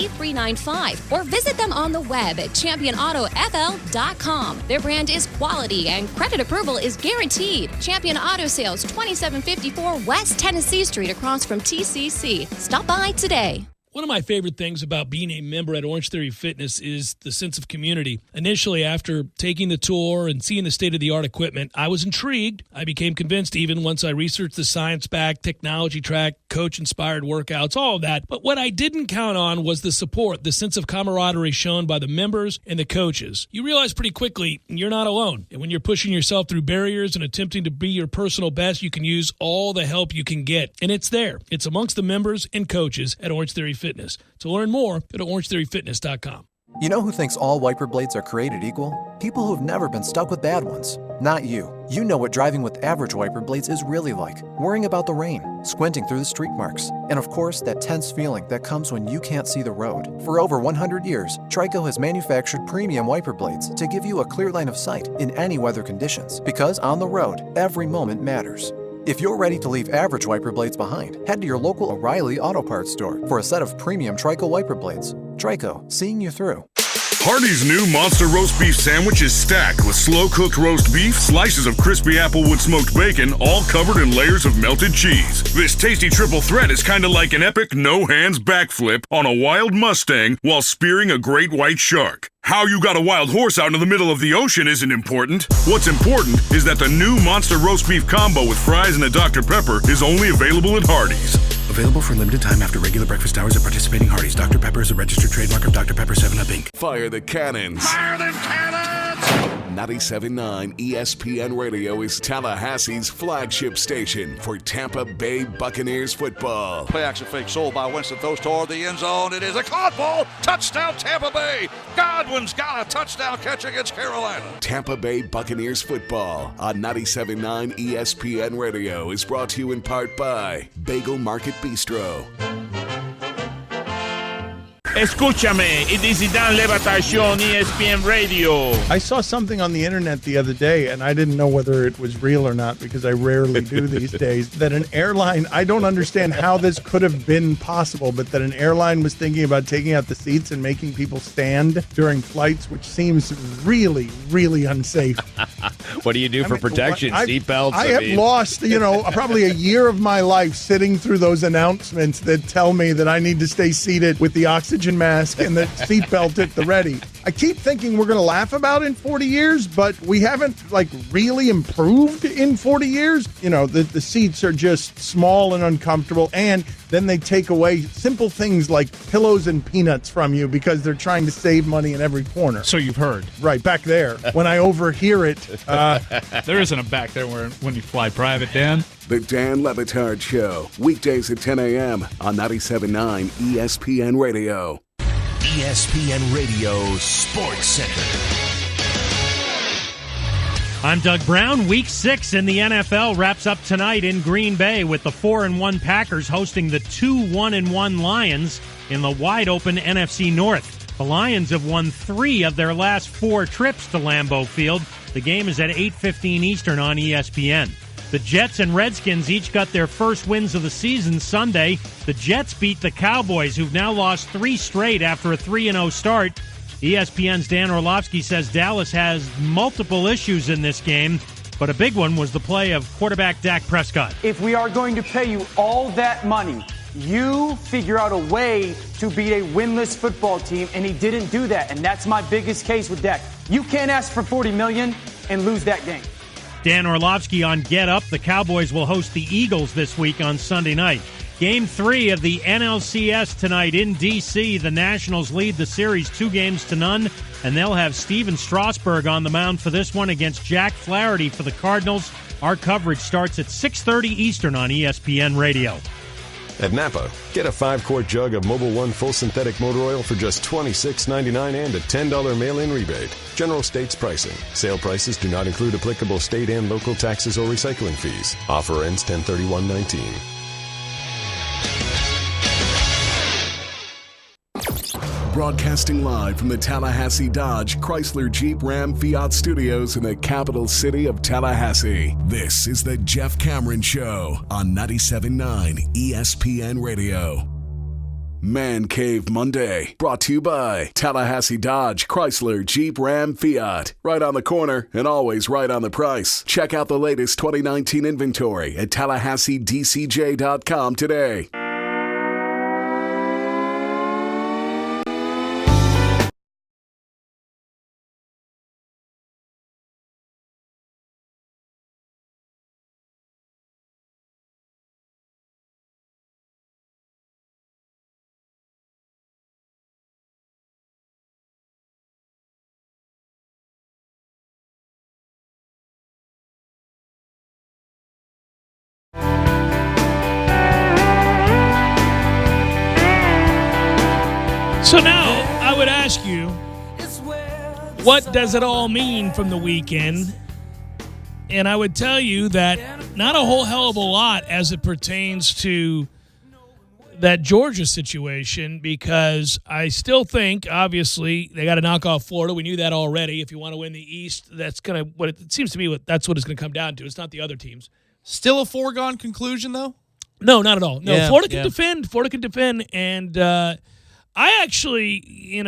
or visit them on the web at championautofl.com. Their brand is quality and credit approval is guaranteed. Champion Auto Sales, 2754 West Tennessee Street across from TCC. Stop by today. One of my favorite things about being a member at Orange Theory Fitness is the sense of community. Initially, after taking the tour and seeing the state-of-the-art equipment, I was intrigued. I became convinced even once I researched the science-backed, technology-tracked, coach-inspired workouts, all of that. But what I didn't count on was the support, the sense of camaraderie shown by the members and the coaches. You realize pretty quickly you're not alone. And when you're pushing yourself through barriers and attempting to be your personal best, you can use all the help you can get. And it's there. It's amongst the members and coaches at Orange Theory Fitness. To learn more, go to orangetheoryfitness.com. You know who thinks all wiper blades are created equal? People who've never been stuck with bad ones. Not you. You know what driving with average wiper blades is really like. Worrying about the rain, squinting through the streak marks, and of course, that tense feeling that comes when you can't see the road. For over 100 years, Trico has manufactured premium wiper blades to give you a clear line of sight in any weather conditions. Because on the road, every moment matters. If you're ready to leave average wiper blades behind, head to your local O'Reilly Auto Parts store for a set of premium Trico wiper blades. Trico, seeing you through. Hardee's new Monster Roast Beef Sandwich is stacked with slow-cooked roast beef, slices of crispy applewood smoked bacon, all covered in layers of melted cheese. This tasty triple threat is kind of like an epic no-hands backflip on a wild Mustang while spearing a great white shark. How you got a wild horse out in the middle of the ocean isn't important. What's important is that the new Monster Roast Beef Combo with fries and a Dr. Pepper is only available at Hardee's. Available for limited time after regular breakfast hours at participating Hardee's. Dr. Pepper is a registered trademark of Dr. Pepper 7-Up, Inc. Fire the cannons. Fire them cannons! 97.9 ESPN Radio is Tallahassee's flagship station for Tampa Bay Buccaneers football. Play action fake sold by Winston, throws toward the end zone. It is a caught ball. Touchdown Tampa Bay. Godwin's got a touchdown catch against Carolina. Tampa Bay Buccaneers football on 97.9 ESPN Radio is brought to you in part by Bagel Market Bistro. Escúchame, it is Dan Levitar Show on ESPN Radio. I saw something on the internet the other day, and I didn't know whether it was real or not because I rarely do these days, that an airline, I don't understand how this could have been possible, but that an airline was thinking about taking out the seats and making people stand during flights, which seems really, really unsafe. What do you do for protection? Seatbelts? I have lost, probably a year of my life sitting through those announcements that tell me that I need to stay seated with the oxygen mask and the seatbelt at the ready. I keep thinking we're going to laugh about it in 40 years, but we haven't really improved in 40 years. The seats are just small and uncomfortable, and then they take away simple things like pillows and peanuts from you because they're trying to save money in every corner. So you've heard. Right, back there. When I overhear it. There isn't a back there when you fly private, Dan. The Dan Levitar Show, weekdays at 10 a.m. on 97.9 ESPN Radio. ESPN Radio Sports Center. I'm Doug Brown. Week 6 in the NFL wraps up tonight in Green Bay with the 4-1 Packers hosting the 2-1-1 Lions in the wide-open NFC North. The Lions have won 3 of their last 4 trips to Lambeau Field. The game is at 8:15 Eastern on ESPN. The Jets and Redskins each got their first wins of the season Sunday. The Jets beat the Cowboys, who've now lost 3 straight after a 3-0 start. ESPN's Dan Orlovsky says Dallas has multiple issues in this game, but a big one was the play of quarterback Dak Prescott. If we are going to pay you all that money, you figure out a way to beat a winless football team, and he didn't do that, and that's my biggest case with Dak. You can't ask for $40 million and lose that game. Dan Orlovsky on Get Up. The Cowboys will host the Eagles this week on Sunday night. Game 3 of the NLCS tonight in D.C. The Nationals lead the series 2-0, and they'll have Steven Strasburg on the mound for this one against Jack Flaherty for the Cardinals. Our coverage starts at 6:30 Eastern on ESPN Radio. At Napa, get a 5-quart jug of Mobil 1 full synthetic motor oil for just $26.99 and a $10 mail-in rebate. General States pricing. Sale prices do not include applicable state and local taxes or recycling fees. Offer ends 10/31/19. Broadcasting live from the Tallahassee Dodge, Chrysler, Jeep, Ram, Fiat studios in the capital city of Tallahassee. This is the Jeff Cameron Show on 97.9 ESPN Radio. Man Cave Monday, brought to you by Tallahassee Dodge, Chrysler, Jeep, Ram, Fiat. Right on the corner and always right on the price. Check out the latest 2019 inventory at TallahasseeDCJ.com today. So now, I would ask you, what does it all mean from the weekend? And I would tell you that not a whole hell of a lot as it pertains to that Georgia situation, because I still think, obviously, they got to knock off Florida. We knew that already. If you want to win the East, that's going to, what it seems to me, that's what it's going to come down to. It's not the other teams. Still a foregone conclusion, though? No, not at all. No, yeah, Florida can defend. Florida can defend, and I actually,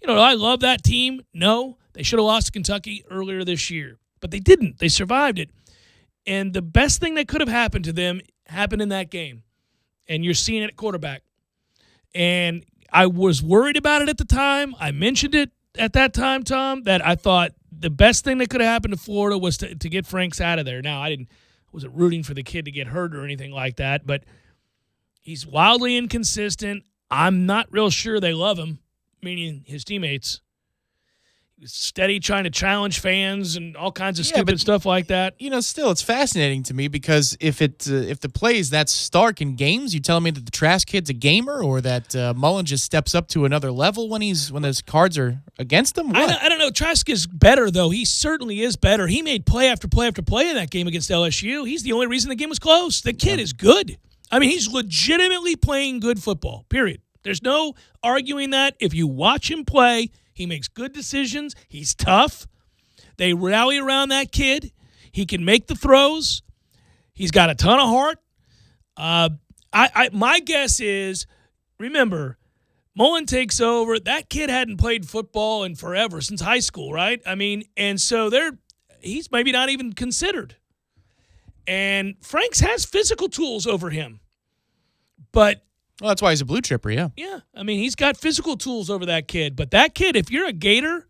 I love that team. No, they should have lost to Kentucky earlier this year, but they didn't. They survived it. And the best thing that could have happened to them happened in that game. And you're seeing it at quarterback. And I was worried about it at the time. I mentioned it at that time, Tom, that I thought the best thing that could have happened to Florida was to get Franks out of there. Now, I wasn't rooting for the kid to get hurt or anything like that, but he's wildly inconsistent. I'm not real sure they love him, meaning his teammates. steady trying to challenge fans and all kinds of stupid stuff like that. Still, it's fascinating to me because if the play is that stark in games, you telling me that the Trask kid's a gamer or that Mullen just steps up to another level when those cards are against him? What? I don't know. Trask is better, though. He certainly is better. He made play after play after play in that game against LSU. He's the only reason the game was close. The kid is good. I mean, he's legitimately playing good football, period. There's no arguing that. If you watch him play, he makes good decisions. He's tough. They rally around that kid. He can make the throws. He's got a ton of heart. My guess is, remember, Mullen takes over. That kid hadn't played football in forever, since high school, right? I mean, and so he's maybe not even considered. And Franks has physical tools over him. But well, that's why he's a blue chipper, yeah. Yeah, I mean, he's got physical tools over that kid. But that kid, if you're a Gator,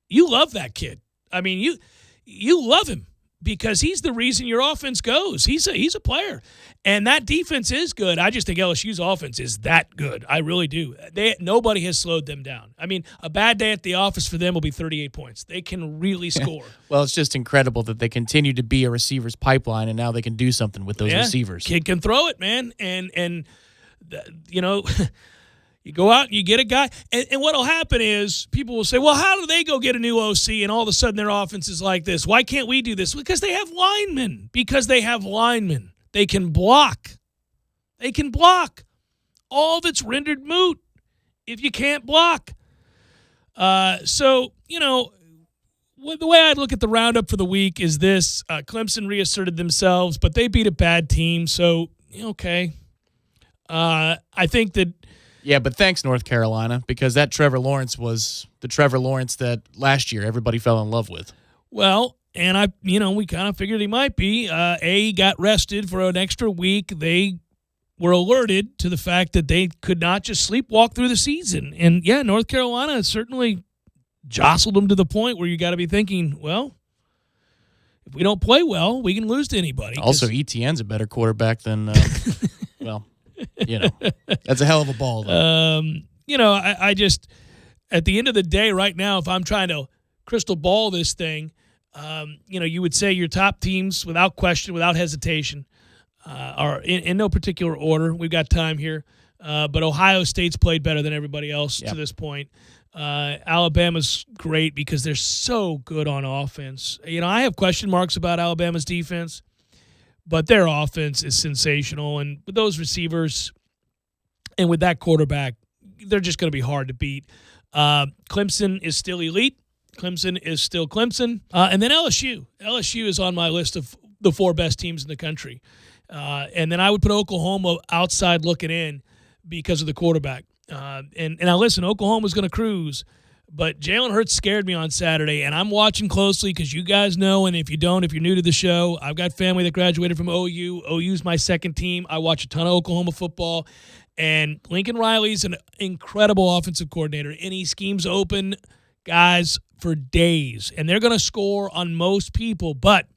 you love that kid. I mean, you love him because he's the reason your offense goes. He's a player. And that defense is good. I just think LSU's offense is that good. I really do. Nobody has slowed them down. I mean, a bad day at the office for them will be 38 points. They can really score. Well, it's just incredible that they continue to be a receiver's pipeline, and now they can do something with those receivers. Kid can throw it, man. And you go out and you get a guy. And what will happen is people will say, well, how do they go get a new OC and all of a sudden their offense is like this? Why can't we do this? Because they have linemen. They can block. All that's rendered moot if you can't block. So, the way I look at the roundup for the week is this. Clemson reasserted themselves, but they beat a bad team. So, okay. I think that. Yeah, but thanks, North Carolina, because that Trevor Lawrence was the Trevor Lawrence that last year everybody fell in love with. Well, and we kind of figured he might be. He got rested for an extra week. They were alerted to the fact that they could not just sleepwalk through the season. And, yeah, North Carolina certainly jostled them to the point where you got to be thinking, well, if we don't play well, we can lose to anybody. Also, ETN's a better quarterback than, well, that's a hell of a ball, though. I just, at the end of the day right now, if I'm trying to crystal ball this thing, you would say your top teams, without question, without hesitation, are in no particular order. We've got time here. But Ohio State's played better than everybody else to this point. Alabama's great because they're so good on offense. I have question marks about Alabama's defense, but their offense is sensational. And with those receivers and with that quarterback, they're just going to be hard to beat. Clemson is still elite. Clemson is still Clemson. And then LSU. LSU is on my list of the 4 best teams in the country. And then I would put Oklahoma outside looking in because of the quarterback. And now, listen, Oklahoma's going to cruise, but Jalen Hurts scared me on Saturday, and I'm watching closely because you guys know, and if you don't, if you're new to the show, I've got family that graduated from OU. OU's my second team. I watch a ton of Oklahoma football, and Lincoln Riley's an incredible offensive coordinator, and he schemes open guys for days, and they're going to score on most people, but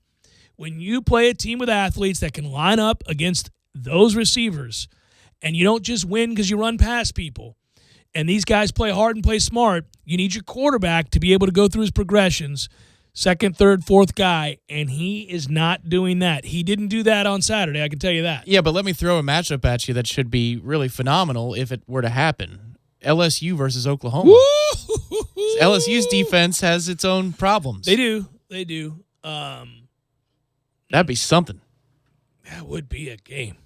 when you play a team with athletes that can line up against those receivers, and you don't just win because you run past people, and these guys play hard and play smart, you need your quarterback to be able to go through his progressions, second, third, fourth guy, and he is not doing that. He didn't do that on Saturday, I can tell you that. Yeah, but let me throw a matchup at you that should be really phenomenal if it were to happen. LSU versus Oklahoma. LSU's defense has its own problems. They do. That'd be something. That would be a game.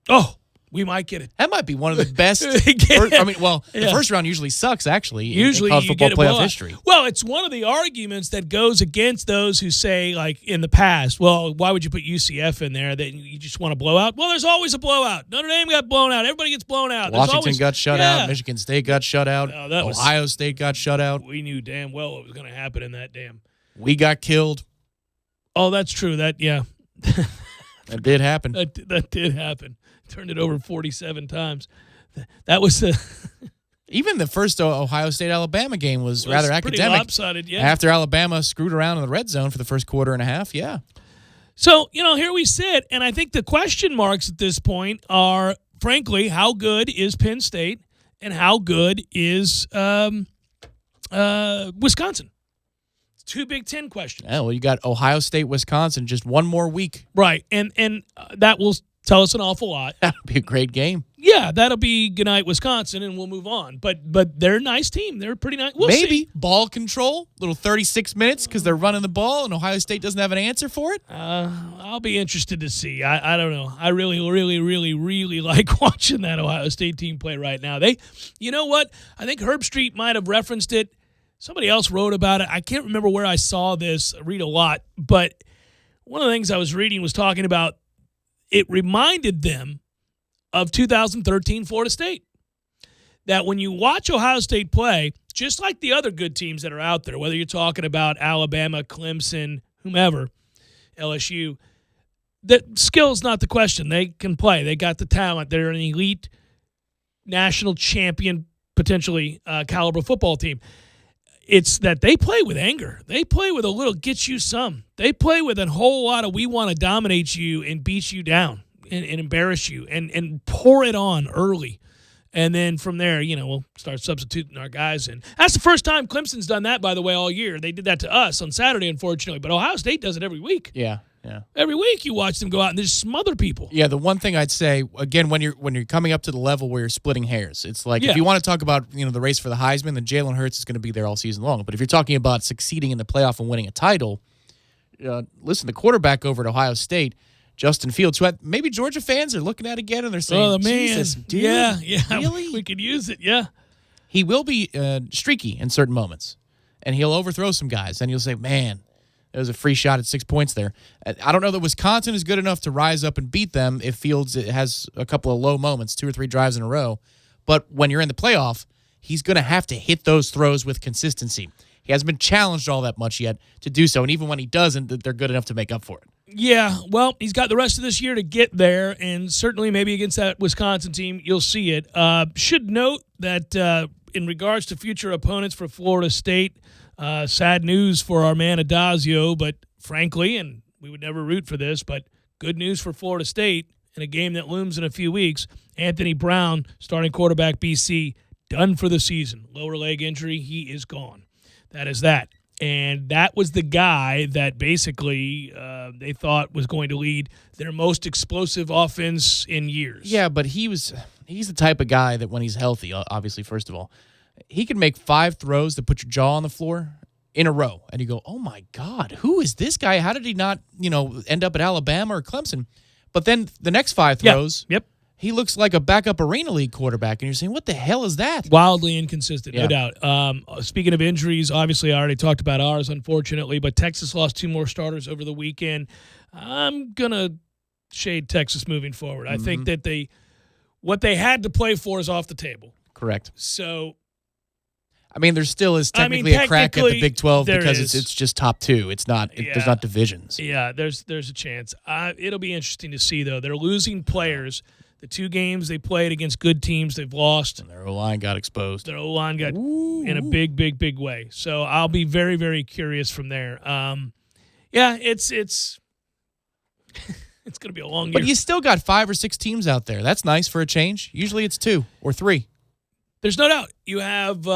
Oh, we might get it. That might be one of the best. The first round usually sucks, actually, in college football playoff history. Well, it's one of the arguments that goes against those who say, like in the past, well, why would you put UCF in there that you just want to blow out? Well, there's always a blowout. Notre Dame got blown out. Everybody gets blown out. Washington got shut out. Michigan State got shut out. Ohio State got shut out. We knew damn well what was going to happen in that damn. We got killed. Oh, that's true. That did happen. That did happen. Turned it over 47 times. That was even the first Ohio State-Alabama game was rather academic. Pretty lopsided, yeah. After Alabama screwed around in the red zone for the first quarter and a half, yeah. So, here we sit, and I think the question marks at this point are, frankly, how good is Penn State and how good is Wisconsin? 2 Big Ten questions. Yeah, well, you got Ohio State, Wisconsin, just one more week. Right, and that will tell us an awful lot. That'll be a great game. Yeah, that'll be goodnight Wisconsin, and we'll move on. But they're a nice team. They're pretty nice. We'll Maybe see. ball control, little 36 minutes because they're running the ball, and Ohio State doesn't have an answer for it. I'll be interested to see. I don't know. I really, really, really, really like watching that Ohio State team play right now. You know what? I think Herb Street might have referenced it. Somebody else wrote about it. I can't remember where I saw this. I read a lot, but one of the things I was reading was talking about it reminded them of 2013 Florida State. That when you watch Ohio State play, just like the other good teams that are out there, whether you're talking about Alabama, Clemson, whomever, LSU, the skill's not the question. They can play. They got the talent. They're an elite national champion, potentially caliber football team. It's that they play with anger. They play with a little get you some. They play with a whole lot of we want to dominate you and beat you down and embarrass you and pour it on early. And then from there, we'll start substituting our guys in. That's the first time Clemson's done that, by the way, all year. They did that to us on Saturday, unfortunately. But Ohio State does it every week. Yeah. Every week you watch them go out and just smother people. Yeah, the one thing I'd say, again, when you're coming up to the level where you're splitting hairs, it's like if you want to talk about the race for the Heisman, then Jalen Hurts is going to be there all season long. But if you're talking about succeeding in the playoff and winning a title, listen, the quarterback over at Ohio State, Justin Fields, who maybe Georgia fans are looking at again and they're saying, "Oh, the man, Jesus, dude, yeah, really? We could use it." Yeah, he will be streaky in certain moments, and he'll overthrow some guys, and you'll say, "Man, there was a free shot at 6 points there." I don't know that Wisconsin is good enough to rise up and beat them if Fields has a couple of low moments, 2 or 3 drives in a row. But when you're in the playoff, he's going to have to hit those throws with consistency. He hasn't been challenged all that much yet to do so, and even when he doesn't, they're good enough to make up for it. Yeah, well, he's got the rest of this year to get there, and certainly maybe against that Wisconsin team, you'll see it. Should note that in regards to future opponents for Florida State, sad news for our man Adazio, but frankly, and we would never root for this, but good news for Florida State in a game that looms in a few weeks. Anthony Brown, starting quarterback BC, done for the season. Lower leg injury, he is gone. That is that. And that was the guy that basically they thought was going to lead their most explosive offense in years. Yeah, but he's the type of guy that when he's healthy, obviously, first of all, he can make 5 throws that put your jaw on the floor in a row. And you go, oh, my God, who is this guy? How did he not, end up at Alabama or Clemson? But then the next 5 throws, he looks like a backup Arena League quarterback. And you're saying, what the hell is that? Wildly inconsistent, no doubt. Speaking of injuries, obviously I already talked about ours, unfortunately, but Texas lost 2 more starters over the weekend. I'm going to shade Texas moving forward. I think that what they had to play for is off the table. Correct. So, there still is technically a crack at the Big 12 because it's just top 2. It's not. There's not divisions. Yeah, there's a chance. It'll be interesting to see, though. They're losing players. The 2 games they played against good teams, they've lost. And their O-line got exposed. Their O-line got in a big, big, big way. So I'll be very, very curious from there. It's it's going to be a long year. But you still got 5 or 6 teams out there. That's nice for a change. Usually it's 2 or 3. There's no doubt. You have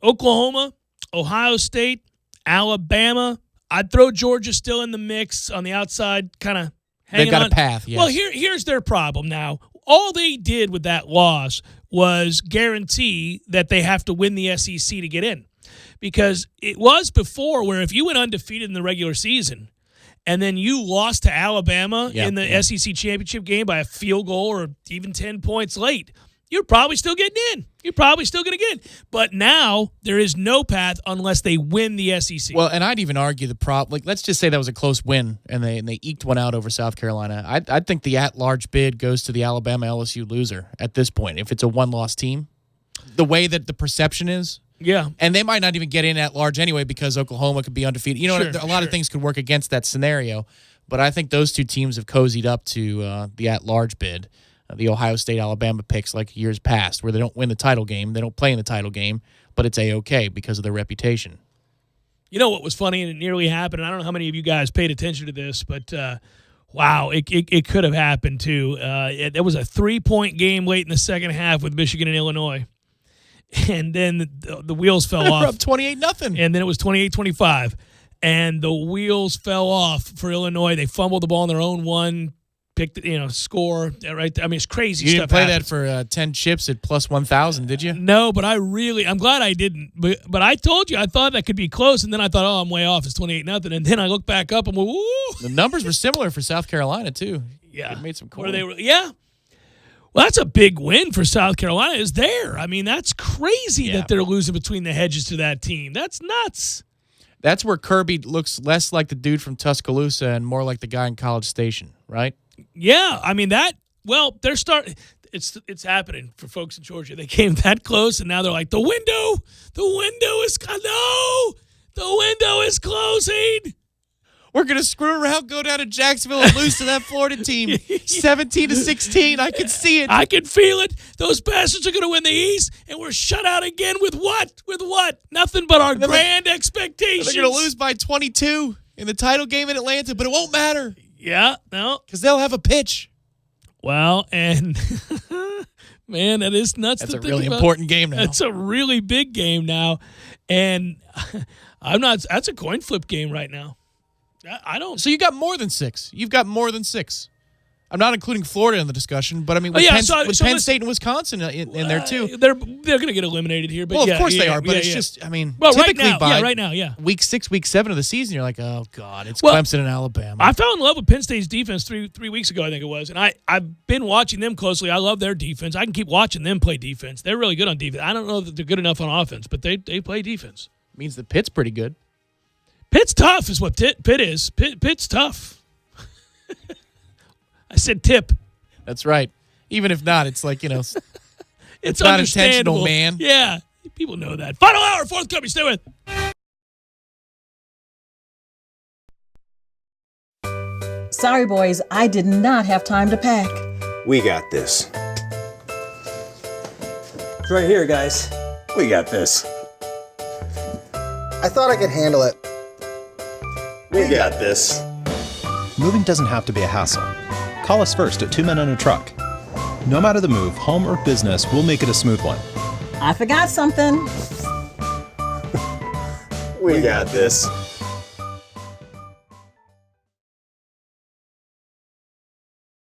Oklahoma, Ohio State, Alabama. I'd throw Georgia still in the mix on the outside, kind of hanging on. They've got a path, yes. Well, here's their problem now. All they did with that loss was guarantee that they have to win the SEC to get in. Because it was before where if you went undefeated in the regular season and then you lost to Alabama in the SEC championship game by a field goal or even 10 points late, you're probably still getting in. You're probably still going to get in. But now there is no path unless they win the SEC. Well, and I'd even argue the problem. Let's just say that was a close win, and they eked one out over South Carolina. I'd think the at-large bid goes to the Alabama-LSU loser at this point if it's a one-loss team. The way that the perception is. Yeah. And they might not even get in at large anyway because Oklahoma could be undefeated. A lot of things could work against that scenario. But I think those 2 teams have cozied up to the at-large bid. The Ohio State-Alabama picks like years past where they don't win the title game, they don't play in the title game, but it's A-okay because of their reputation. You know what was funny, and it nearly happened, and I don't know how many of you guys paid attention to this, but wow, it could have happened too. There was a 3-point game late in the second half with Michigan and Illinois, and then the wheels fell off. Up 28-0. And then it was 28-25. and the wheels fell off for Illinois. They fumbled the ball on their own one, picked, score right there. I mean, it's crazy You stuff. didn't play happens. that for 10 chips at plus 1,000, did you? No, but I'm glad I didn't. But I told you, I thought that could be close, and then I thought, I'm way off. It's 28-0. And then I look back up and went, woo. The numbers were similar for South Carolina, too. Yeah. They made some cool. Yeah. Well, that's a big win for South Carolina is there. I mean, that's crazy that they're losing between the hedges to that team. That's nuts. That's where Kirby looks less like the dude from Tuscaloosa and more like the guy in College Station, right? Yeah, I mean they're starting. It's happening for folks in Georgia. They came that close, and now they're like, the window is closing. We're gonna screw around, go down to Jacksonville, and lose to that Florida team, 17-16. I can see it. I can feel it. Those bastards are gonna win the East, and we're shut out again with what? With what? Nothing but our grand expectations. They're gonna lose by 22 in the title game in Atlanta, but it won't matter. Yeah, no, because they'll have a pitch. Well, and man, that is nuts. That's to a think really about. important game now. That's a really big game now, and that's a coin flip game right now. I don't. So you got more than 6. You've got more than 6. I'm not including Florida in the discussion, but I mean, with Penn State and Wisconsin in there too, they're going to get eliminated here. But well, of course they are. But it's just, I mean, typically right now, week 6, week 7 of the season, you're like, oh god, it's Clemson and Alabama. I fell in love with Penn State's defense three weeks ago, I think it was, and I've been watching them closely. I love their defense. I can keep watching them play defense. They're really good on defense. I don't know that they're good enough on offense, but they play defense. Means the Pitt's pretty good. Pitt's tough is what Pitt is. Pitt's tough. I said tip. That's right. Even if not, it's like, it's not intentional, man. Yeah, people know that. Final hour, fourth company. Stay with. Sorry, boys, I did not have time to pack. We got this. It's right here, guys. We got this. I thought I could handle it. We got this. Moving doesn't have to be a hassle. Call us first at 2 Men and a Truck. No matter the move, home or business, we'll make it a smooth one. I forgot something. We got this.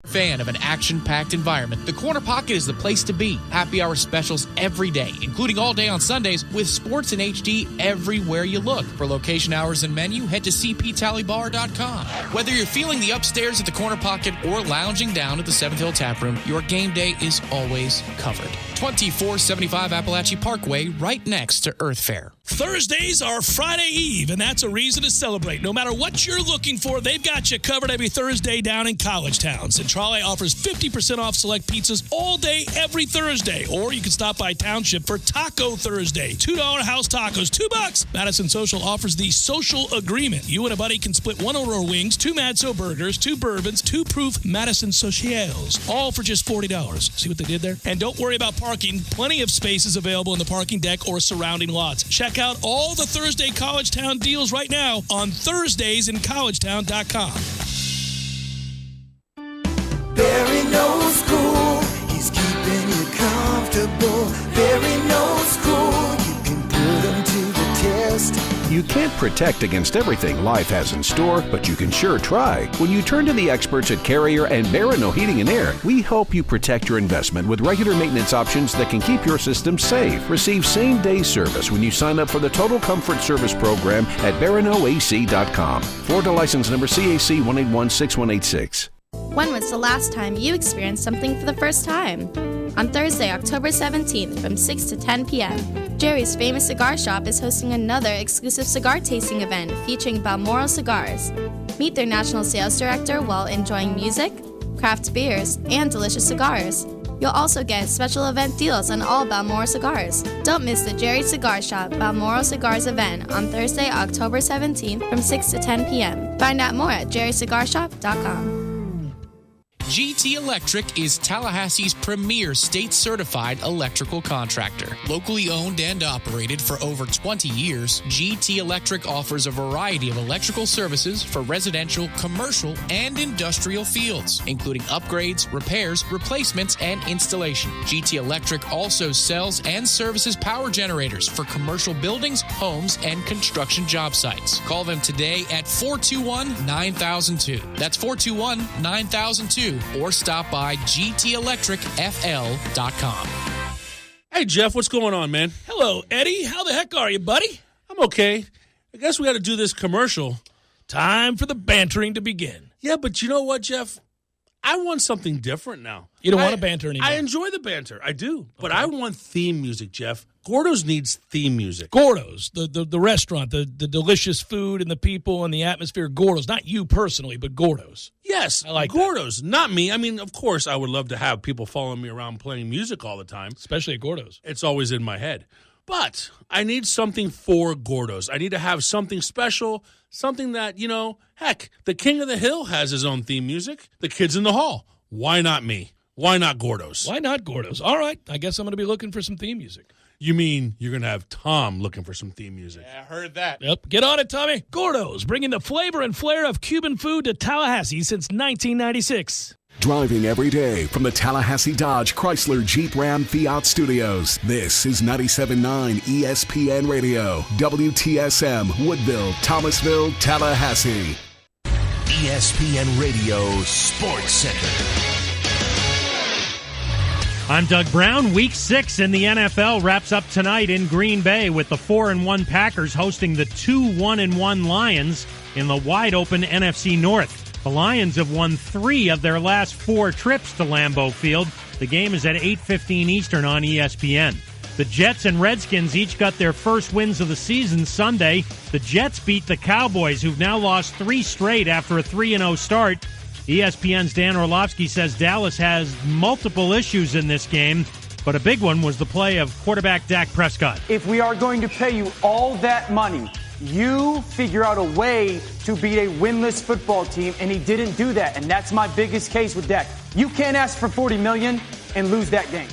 Fan of an action-packed environment, the Corner Pocket is the place to be. Happy hour specials every day, including all day on Sundays, with sports in HD everywhere you look. For location hours and menu, head to cptallybar.com. Whether you're feeling the upstairs at the Corner Pocket or lounging down at the 7th Hill Tap Room, your game day is always covered. 2475 Appalachia Parkway, right next to Earth Fair. Thursdays are Friday Eve, and that's a reason to celebrate. No matter what you're looking for, they've got you covered every Thursday down in College Town. Centrale offers 50% off select pizzas all day, every Thursday. Or you can stop by Township for Taco Thursday. $2 house tacos, $2. Madison Social offers the Social Agreement. You and a buddy can split one order of wings, 2 Madso burgers, 2 bourbons, 2 proof Madison Socials, all for just $40. See what they did there? And don't worry about parking. Plenty of spaces available in the parking deck or surrounding lots. Check out all the Thursday College Town deals right now on ThursdaysInCollegetown.com. Barry knows cool. He's keeping you comfortable. Barry knows cool. You can put him to the test. You can't protect against everything life has in store, but you can sure try. When you turn to the experts at Carrier and Barano Heating and Air, we help you protect your investment with regular maintenance options that can keep your system safe. Receive same-day service when you sign up for the Total Comfort Service Program at baranoac.com. Florida license number CAC 1816186. When was the last time you experienced something for the first time? On Thursday, October 17th from 6 to 10 p.m., Jerry's Famous Cigar Shop is hosting another exclusive cigar tasting event featuring Balmoral cigars. Meet their national sales director while enjoying music, craft beers, and delicious cigars. You'll also get special event deals on all Balmoral cigars. Don't miss the Jerry's Cigar Shop Balmoral Cigars event on Thursday, October 17th from 6 to 10 p.m. Find out more at jerrycigarshop.com. GT Electric is Tallahassee's premier state-certified electrical contractor. Locally owned and operated for over 20 years, GT Electric offers a variety of electrical services for residential, commercial, and industrial fields, including upgrades, repairs, replacements, and installation. GT Electric also sells and services power generators for commercial buildings, homes, and construction job sites. Call them today at 421-9002. That's 421-9002. Or stop by gtelectricfl.com. Hey, Jeff, what's going on, man? Hello, Eddie. How the heck are you, buddy? I'm okay. I guess we got to do this commercial. Time for the bantering to begin. Yeah, but you know what, Jeff? I want something different now. You don't want to banter anymore? I enjoy the banter. I do. But I want theme music, Jeff. Gordo's needs theme music. Gordo's, the restaurant, the delicious food and the people and the atmosphere. Gordo's, not you personally, but Gordo's. Yes, I like Gordo's, not me. I mean, of course, I would love to have people following me around playing music all the time. Especially at Gordo's. It's always in my head. But I need something for Gordo's. I need to have something special, something that, heck, the King of the Hill has his own theme music. The Kids in the Hall. Why not me? Why not Gordo's? Why not Gordo's? All right, I guess I'm going to be looking for some theme music. You mean you're going to have Tom looking for some theme music? Yeah, I heard that. Yep, get on it, Tommy. Gordo's, bringing the flavor and flair of Cuban food to Tallahassee since 1996. Driving every day from the Tallahassee Dodge Chrysler Jeep Ram Fiat Studios. This is 97.9 ESPN Radio, WTSM, Woodville, Thomasville, Tallahassee. ESPN Radio Sports Center. I'm Doug Brown. Week 6 in the NFL wraps up tonight in Green Bay with the 4-1 Packers hosting the 2-1 Lions in the wide-open NFC North. The Lions have won 3 of their last 4 trips to Lambeau Field. The game is at 8:15 Eastern on ESPN. The Jets and Redskins each got their first wins of the season Sunday. The Jets beat the Cowboys, who've now lost 3 straight after a 3-0 start. ESPN's Dan Orlovsky says Dallas has multiple issues in this game, but a big one was the play of quarterback Dak Prescott. If we are going to pay you all that money, you figure out a way to beat a winless football team, and he didn't do that, and that's my biggest case with Dak. You can't ask for $40 million and lose that game.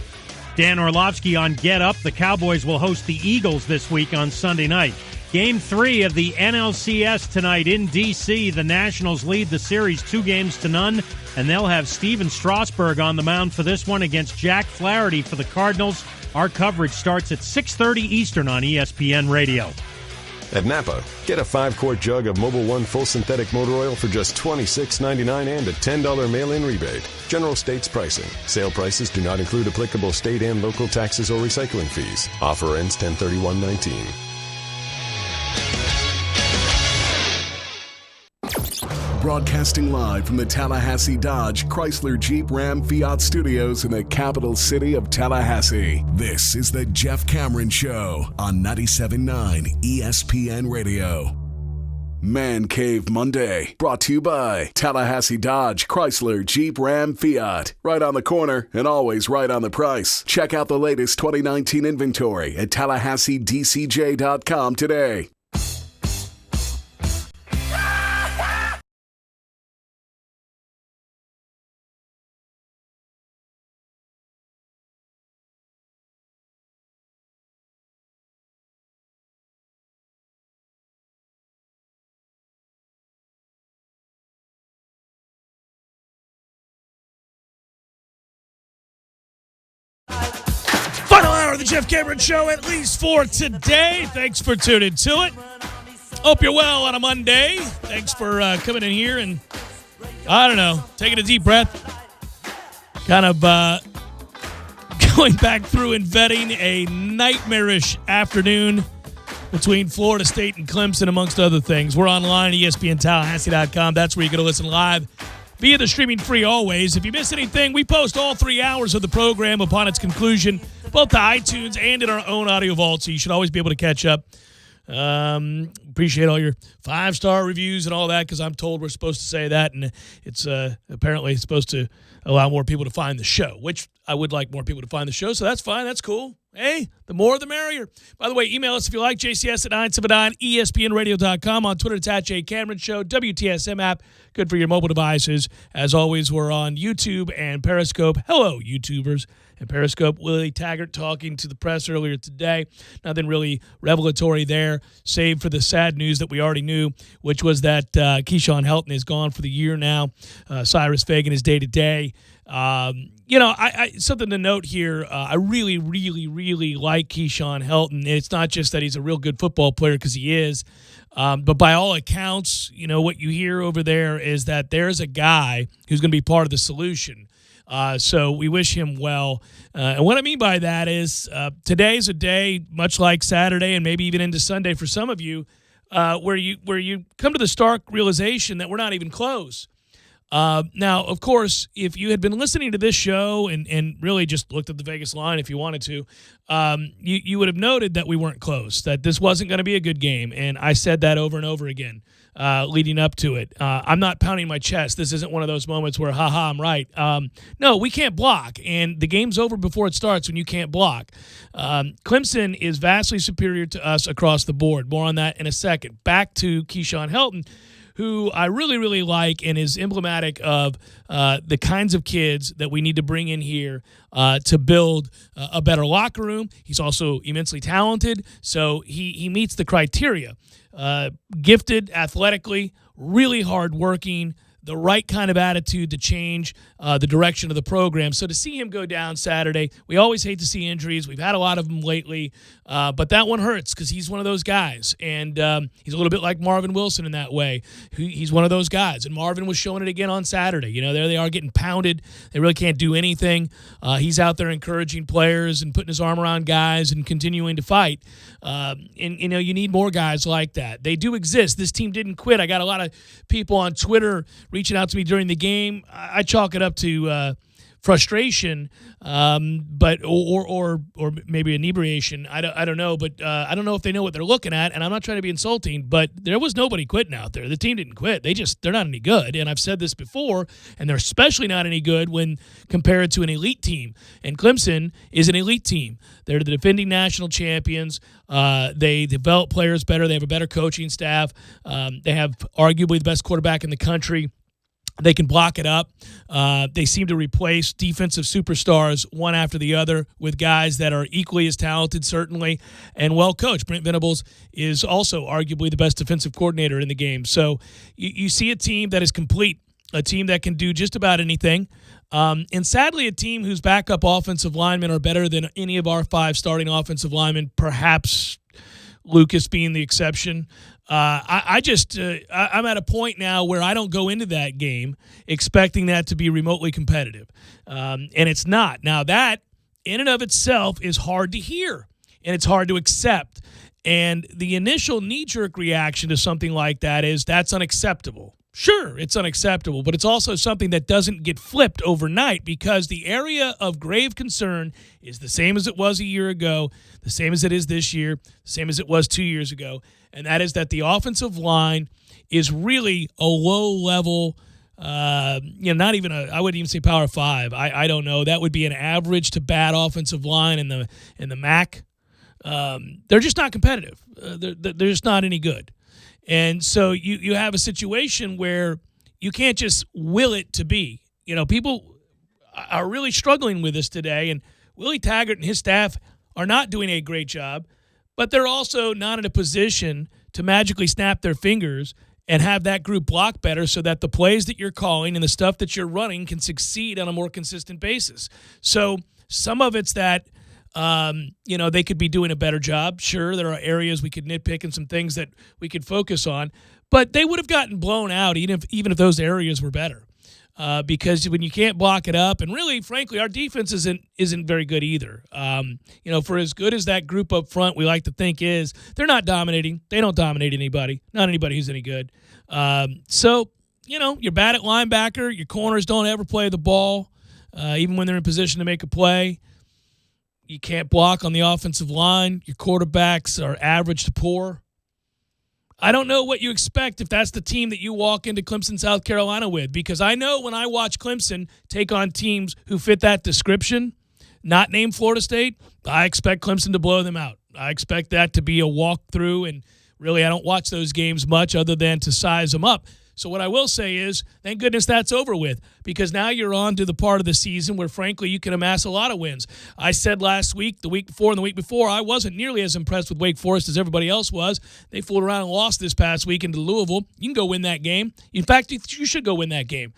Dan Orlovsky on Get Up. The Cowboys will host the Eagles this week on Sunday night. Game 3 of the NLCS tonight in D.C. The Nationals lead the series 2-0, and they'll have Steven Strasburg on the mound for this one against Jack Flaherty for the Cardinals. Our coverage starts at 6:30 Eastern on ESPN Radio. At Napa, get a 5-quart jug of Mobil 1 full synthetic motor oil for just $26.99 and a $10 mail-in rebate. General states pricing. Sale prices do not include applicable state and local taxes or recycling fees. Offer ends 10/31/19. Broadcasting live from the Tallahassee Dodge Chrysler Jeep Ram Fiat Studios in the capital city of Tallahassee. This is the Jeff Cameron Show on 97.9 ESPN Radio. Man Cave Monday, brought to you by Tallahassee Dodge Chrysler Jeep Ram Fiat. Right on the corner and always right on the price. Check out the latest 2019 inventory at TallahasseeDCJ.com today. Final hour of the Jeff Cameron Show, at least for today. Thanks for tuning to it. Hope you're well on a Monday. Thanks for coming in here and, I don't know, taking a deep breath. Kind of going back through and vetting a nightmarish afternoon between Florida State and Clemson, amongst other things. We're online at ESPNTallahassee.com. That's where you're going to listen live via the streaming free always. If you miss anything, we post all 3 hours of the program upon its conclusion, both to iTunes and in our own audio vault, so you should always be able to catch up. Appreciate all your 5-star reviews and all that, because I'm told we're supposed to say that, and it's apparently supposed to allow more people to find the show, which I would like more people to find the show, so that's fine. That's cool. Hey, the more the merrier. By the way, email us if you like, jcs at 979 espnradio.com. On Twitter, it's at Jay Cameron Show. WTSM app, good for your mobile devices. As always, we're on YouTube and Periscope. Hello, YouTubers and Periscope. Willie Taggart talking to the press earlier today. Nothing really revelatory there, save for the sad news that we already knew, which was that Keyshawn Helton is gone for the year now. Cyrus Fagan is day-to-day. I something to note here. I really, really, really like Keyshawn Helton. And it's not just that he's a real good football player, because he is, but by all accounts, what you hear over there is that there's a guy who's going to be part of the solution. So we wish him well. And what I mean by that is today's a day, much like Saturday and maybe even into Sunday for some of you, where you come to the stark realization that we're not even close. Now, of course, if you had been listening to this show and really just looked at the Vegas line if you wanted to, you would have noted that we weren't close, that this wasn't going to be a good game. And I said that over and over again leading up to it. I'm not pounding my chest. This isn't one of those moments where, ha-ha, I'm right. No, we can't block. And the game's over before it starts when you can't block. Clemson is vastly superior to us across the board. More on that in a second. Back to Keyshawn Helton, who I really, really like and is emblematic of the kinds of kids that we need to bring in here to build a better locker room. He's also immensely talented, so he meets the criteria. Gifted athletically, really hardworking, the right kind of attitude to change the direction of the program. So to see him go down Saturday, we always hate to see injuries. We've had a lot of them lately, but that one hurts because he's one of those guys. And he's a little bit like Marvin Wilson in that way. He's one of those guys. And Marvin was showing it again on Saturday. There they are getting pounded. They really can't do anything. He's out there encouraging players and putting his arm around guys and continuing to fight. And you need more guys like that. They do exist. This team didn't quit. I got a lot of people on Twitter reaching out to me during the game. I chalk it up to frustration, but or maybe inebriation. I don't know, but I don't know if they know what they're looking at. And I'm not trying to be insulting, but there was nobody quitting out there. The team didn't quit. They're not any good. And I've said this before, and they're especially not any good when compared to an elite team. And Clemson is an elite team. They're the defending national champions. They develop players better. They have a better coaching staff. They have arguably the best quarterback in the country. They can block it up. They seem to replace defensive superstars one after the other with guys that are equally as talented, certainly, and well coached. Brent Venables is also arguably the best defensive coordinator in the game. So you see a team that is complete, a team that can do just about anything. And sadly, a team whose backup offensive linemen are better than any of our 5 starting offensive linemen, perhaps Lucas being the exception. I'm at a point now where I don't go into that game expecting that to be remotely competitive. And it's not. Now, that in and of itself is hard to hear, and it's hard to accept. And the initial knee-jerk reaction to something like that is that's unacceptable. Sure, it's unacceptable, but it's also something that doesn't get flipped overnight because the area of grave concern is the same as it was a year ago, the same as it is this year, the same as it was 2 years ago, and that is that the offensive line is really a low-level, not even I wouldn't even say Power 5. I don't know. That would be an average to bad offensive line in the MAC. They're just not competitive. They're just not any good. And so you have a situation where you can't just will it to be. People are really struggling with this today, and Willie Taggart and his staff are not doing a great job, but they're also not in a position to magically snap their fingers and have that group block better so that the plays that you're calling and the stuff that you're running can succeed on a more consistent basis. So some of it's that they could be doing a better job. Sure, there are areas we could nitpick and some things that we could focus on, but they would have gotten blown out even if those areas were better. Because when you can't block it up, and really, frankly, our defense isn't very good either. For as good as that group up front we like to think is, they're not dominating. They don't dominate anybody, not anybody who's any good. So you're bad at linebacker. Your corners don't ever play the ball, even when they're in position to make a play. You can't block on the offensive line. Your quarterbacks are average to poor. I don't know what you expect if that's the team that you walk into Clemson, South Carolina with, because I know when I watch Clemson take on teams who fit that description, not named Florida State, I expect Clemson to blow them out. I expect that to be a walkthrough, and really I don't watch those games much other than to size them up. So what I will say is, thank goodness that's over with, because now you're on to the part of the season where, frankly, you can amass a lot of wins. I said last week, the week before, and the week before, I wasn't nearly as impressed with Wake Forest as everybody else was. They fooled around and lost this past weekend to Louisville. You can go win that game. In fact, you should go win that game.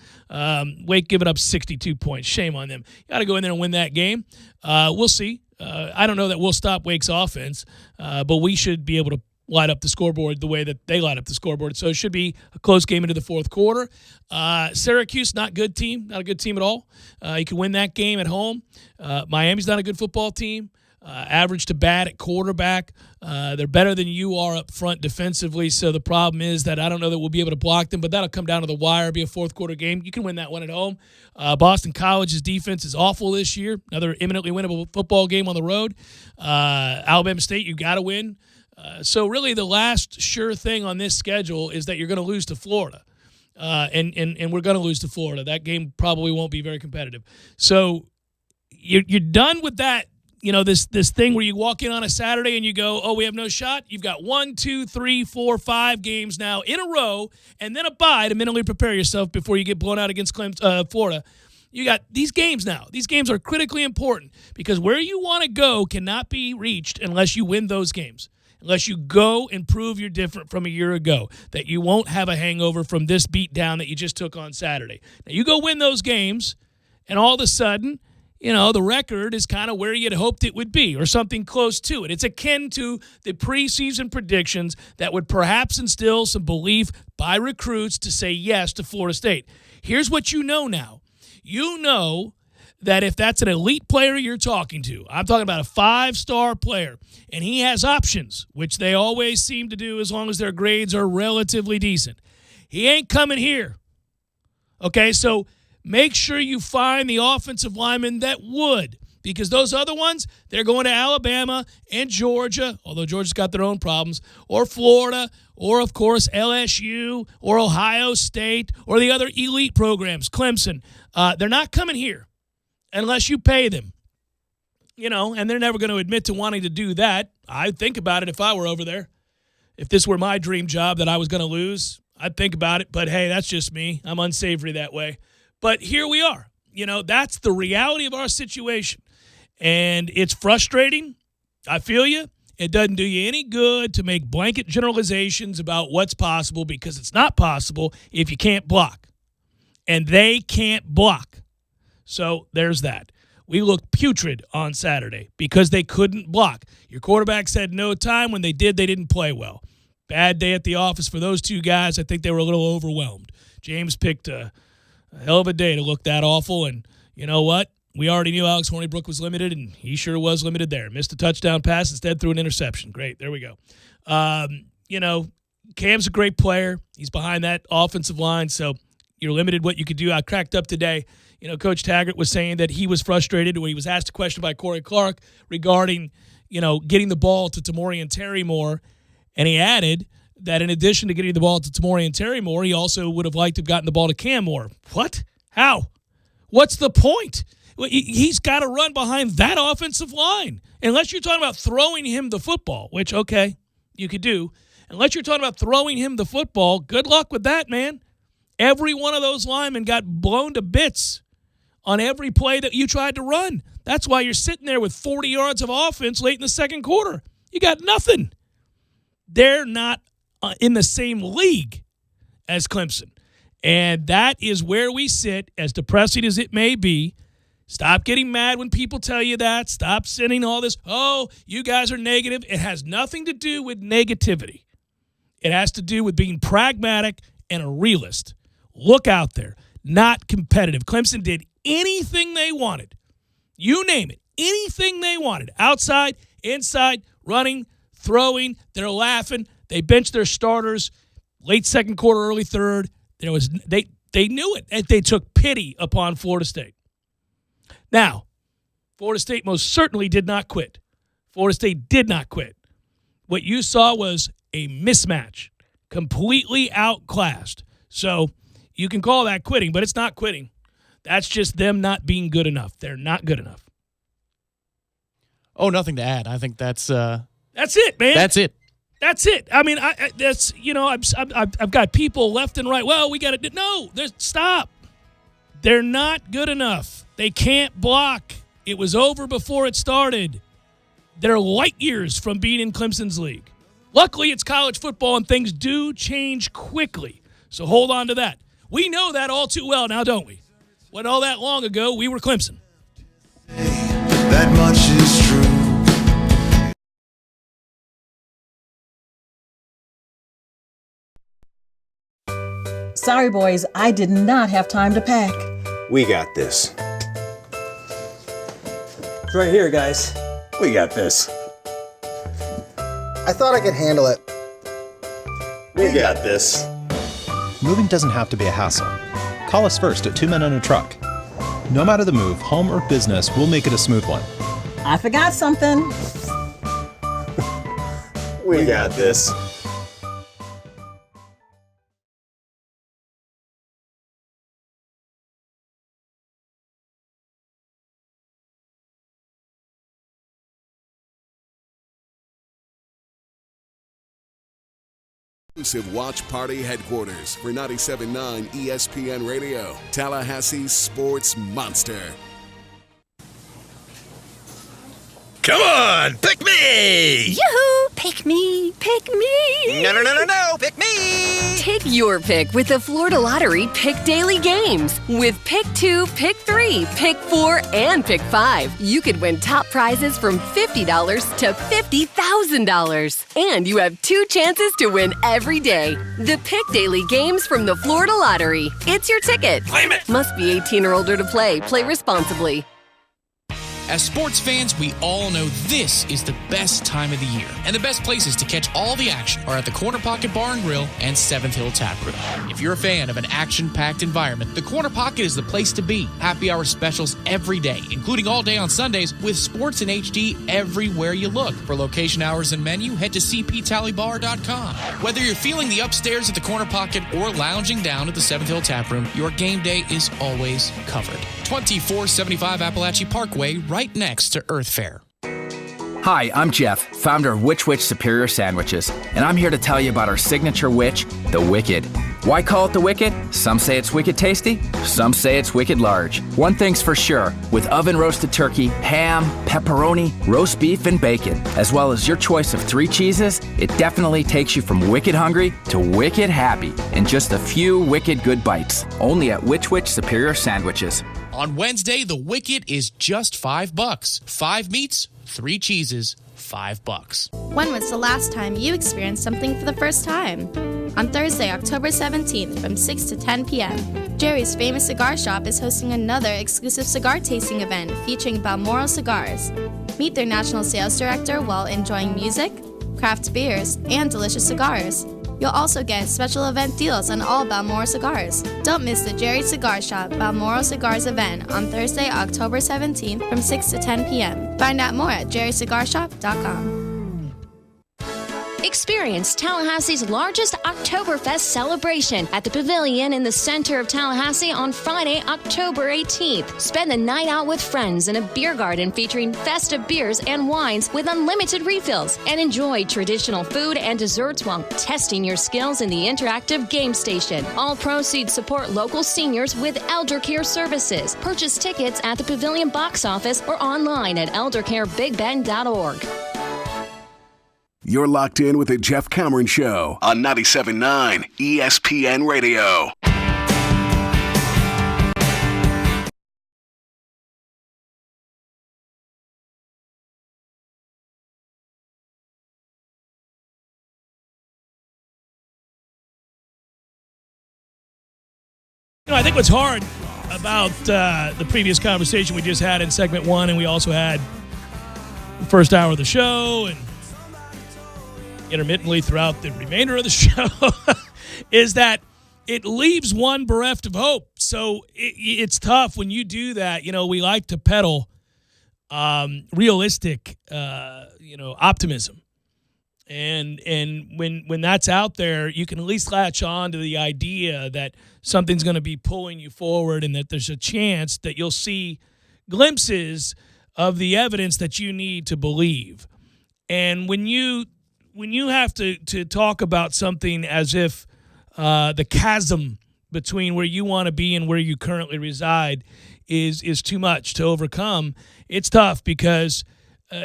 Wake giving up 62 points. Shame on them. You got to go in there and win that game. We'll see. I don't know that we'll stop Wake's offense, but we should be able to light up the scoreboard the way that they light up the scoreboard. So it should be a close game into the fourth quarter. Syracuse, not a good team at all. You can win that game at home. Miami's not a good football team. Average to bad at quarterback. They're better than you are up front defensively, so the problem is that I don't know that we'll be able to block them, but that'll come down to the wire, be a fourth quarter game. You can win that one at home. Boston College's defense is awful this year. Another imminently winnable football game on the road. Alabama State, you got to win. So really the last sure thing on this schedule is that you're going to lose to Florida. And we're going to lose to Florida. That game probably won't be very competitive. So you're done with that, this thing where you walk in on a Saturday and you go, oh, we have no shot. You've got 1, 2, 3, 4, 5 games now in a row, and then a bye to mentally prepare yourself before you get blown out against Florida. You got these games now. These games are critically important because where you want to go cannot be reached unless you win those games. Unless you go and prove you're different from a year ago, that you won't have a hangover from this beatdown that you just took on Saturday. Now, you go win those games, and all of a sudden, the record is kind of where you'd hoped it would be or something close to it. It's akin to the preseason predictions that would perhaps instill some belief by recruits to say yes to Florida State. Here's what you know now. You know that if that's an elite player you're talking to, I'm talking about a 5-star player, and he has options, which they always seem to do as long as their grades are relatively decent, he ain't coming here. Okay, so make sure you find the offensive lineman that would, because those other ones, they're going to Alabama and Georgia, although Georgia's got their own problems, or Florida, or, of course, LSU, or Ohio State, or the other elite programs, Clemson. They're not coming here unless you pay them, and they're never going to admit to wanting to do that. I'd think about it if I were over there. If this were my dream job that I was going to lose, I'd think about it. But, hey, that's just me. I'm unsavory that way. But here we are. That's the reality of our situation. And it's frustrating. I feel you. It doesn't do you any good to make blanket generalizations about what's possible because it's not possible if you can't block. And they can't block. So there's that. We looked putrid on Saturday because they couldn't block. Your quarterbacks had no time. When they did, they didn't play well. Bad day at the office for those two guys. I think they were a little overwhelmed. James picked a hell of a day to look that awful, and you know what? We already knew Alex Hornibrook was limited, and he sure was limited there. Missed a touchdown pass, instead threw an interception. Great, there we go. Cam's a great player. He's behind that offensive line, so you're limited what you could do. I cracked up today. Coach Taggart was saying that he was frustrated when he was asked a question by Corey Clark regarding, getting the ball to Tamorian Terry more, and he added that in addition to getting the ball to Tamorian Terry more, he also would have liked to have gotten the ball to Cam more. What? How? What's the point? He's got to run behind that offensive line. Unless you're talking about throwing him the football, which, okay, you could do. Unless you're talking about throwing him the football, good luck with that, man. Every one of those linemen got blown to bits on every play that you tried to run. That's why you're sitting there with 40 yards of offense late in the second quarter. You got nothing. They're not in the same league as Clemson. And that is where we sit, as depressing as it may be. Stop getting mad when people tell you that. Stop sending all this, oh, you guys are negative. It has nothing to do with negativity. It has to do with being pragmatic and a realist. Look out there. Not competitive. Clemson did anything they wanted. You name it. Anything they wanted. Outside, inside, running, throwing. They're laughing. They benched their starters late second quarter, early third. They knew it. They took pity upon Florida State. Now, Florida State most certainly did not quit. Florida State did not quit. What you saw was a mismatch. Completely outclassed. So you can call that quitting, but it's not quitting. That's just them not being good enough. They're not good enough. Oh, nothing to add. I think that's it, man. That's it. That's it. I mean, I've got people left and right. Well, we got to no. Stop. They're not good enough. They can't block. It was over before it started. They're light years from being in Clemson's league. Luckily, it's college football and things do change quickly. So hold on to that. We know that all too well now, don't we? When all that long ago, we were Clemson. That much is true. Sorry, boys, I did not have time to pack. We got this. It's right here, guys. We got this. I thought I could handle it. We got this. Moving doesn't have to be a hassle. Call us first at 2 Men and a Truck. No matter the move, home or business, we'll make it a smooth one. I forgot something. We got this. Exclusive watch party headquarters for 97.9 ESPN Radio, Tallahassee's sports monster. Come on, pick me! Yoo-hoo! Pick me! Pick me! No, pick me! Take your pick with the Florida Lottery Pick Daily Games. With Pick 2, Pick 3, Pick 4, and Pick 5, you could win top prizes from $50 to $50,000. And you have 2 chances to win every day. The Pick Daily Games from the Florida Lottery. It's your ticket. Claim it! Must be 18 or older to play. Play responsibly. As sports fans, we all know this is the best time of the year. And the best places to catch all the action are at the Corner Pocket Bar and Grill and 7th Hill Tap Room. If you're a fan of an action-packed environment, the Corner Pocket is the place to be. Happy hour specials every day, including all day on Sundays, with sports in HD everywhere you look. For location hours and menu, head to cptallybar.com. Whether you're feeling the upstairs at the Corner Pocket or lounging down at the 7th Hill Tap Room, your game day is always covered. 2475 Appalachia Parkway, right next to Earth Fair. Hi, I'm Jeff, founder of Which Superior Sandwiches, and I'm here to tell you about our signature witch, the Wicked. Why call it the Wicked? Some say it's wicked tasty, some say it's wicked large. One thing's for sure, with oven-roasted turkey, ham, pepperoni, roast beef, and bacon, as well as your choice of 3 cheeses, it definitely takes you from wicked hungry to wicked happy in just a few wicked good bites. Only at Which Superior Sandwiches. On Wednesday, the Wicked is just $5. 5 meats, 3 cheeses, $5. When was the last time you experienced something for the first time? On Thursday, October 17th from 6 to 10 p.m., Jerry's Famous Cigar Shop is hosting another exclusive cigar tasting event featuring Balmoral cigars. Meet their national sales director while enjoying music, craft beers, and delicious cigars. You'll also get special event deals on all Balmoral cigars. Don't miss the Jerry's Cigar Shop Balmoral Cigars event on Thursday, October 17th from 6 to 10 p.m. Find out more at jerrycigarshop.com. Experience Tallahassee's largest Oktoberfest celebration at the Pavilion in the center of Tallahassee on Friday, October 18th. Spend the night out with friends in a beer garden featuring festive beers and wines with unlimited refills, and enjoy traditional food and desserts while testing your skills in the interactive game station. All proceeds support local seniors with elder care services. Purchase tickets at the Pavilion box office or online at eldercarebigbend.org. You're locked in with the Jeff Cameron Show on 97.9 ESPN Radio. I think what's hard about the previous conversation we just had in segment 1, and we also had the first hour of the show and intermittently throughout the remainder of the show, is that it leaves one bereft of hope. So it's tough when you do that. You know, we like to peddle realistic, optimism. And when that's out there, you can at least latch on to the idea that something's going to be pulling you forward and that there's a chance that you'll see glimpses of the evidence that you need to believe. And when you have to talk about something as if the chasm between where you want to be and where you currently reside is too much to overcome, it's tough because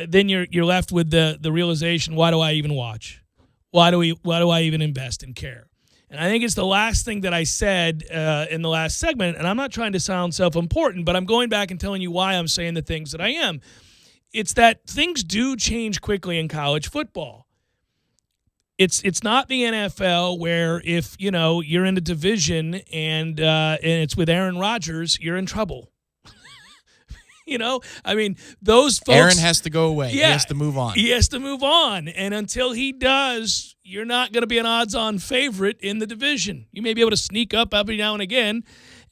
then you're left with the realization, why do I even watch? Why do I even invest and care? And I think it's the last thing that I said in the last segment, and I'm not trying to sound self-important, but I'm going back and telling you why I'm saying the things that I am. It's that things do change quickly in college football. It's not the NFL where if you're in a division and it's with Aaron Rodgers, you're in trouble. I mean, those folks. Aaron has to go away. Yeah, he has to move on. He has to move on. And until he does, you're not going to be an odds-on favorite in the division. You may be able to sneak up every now and again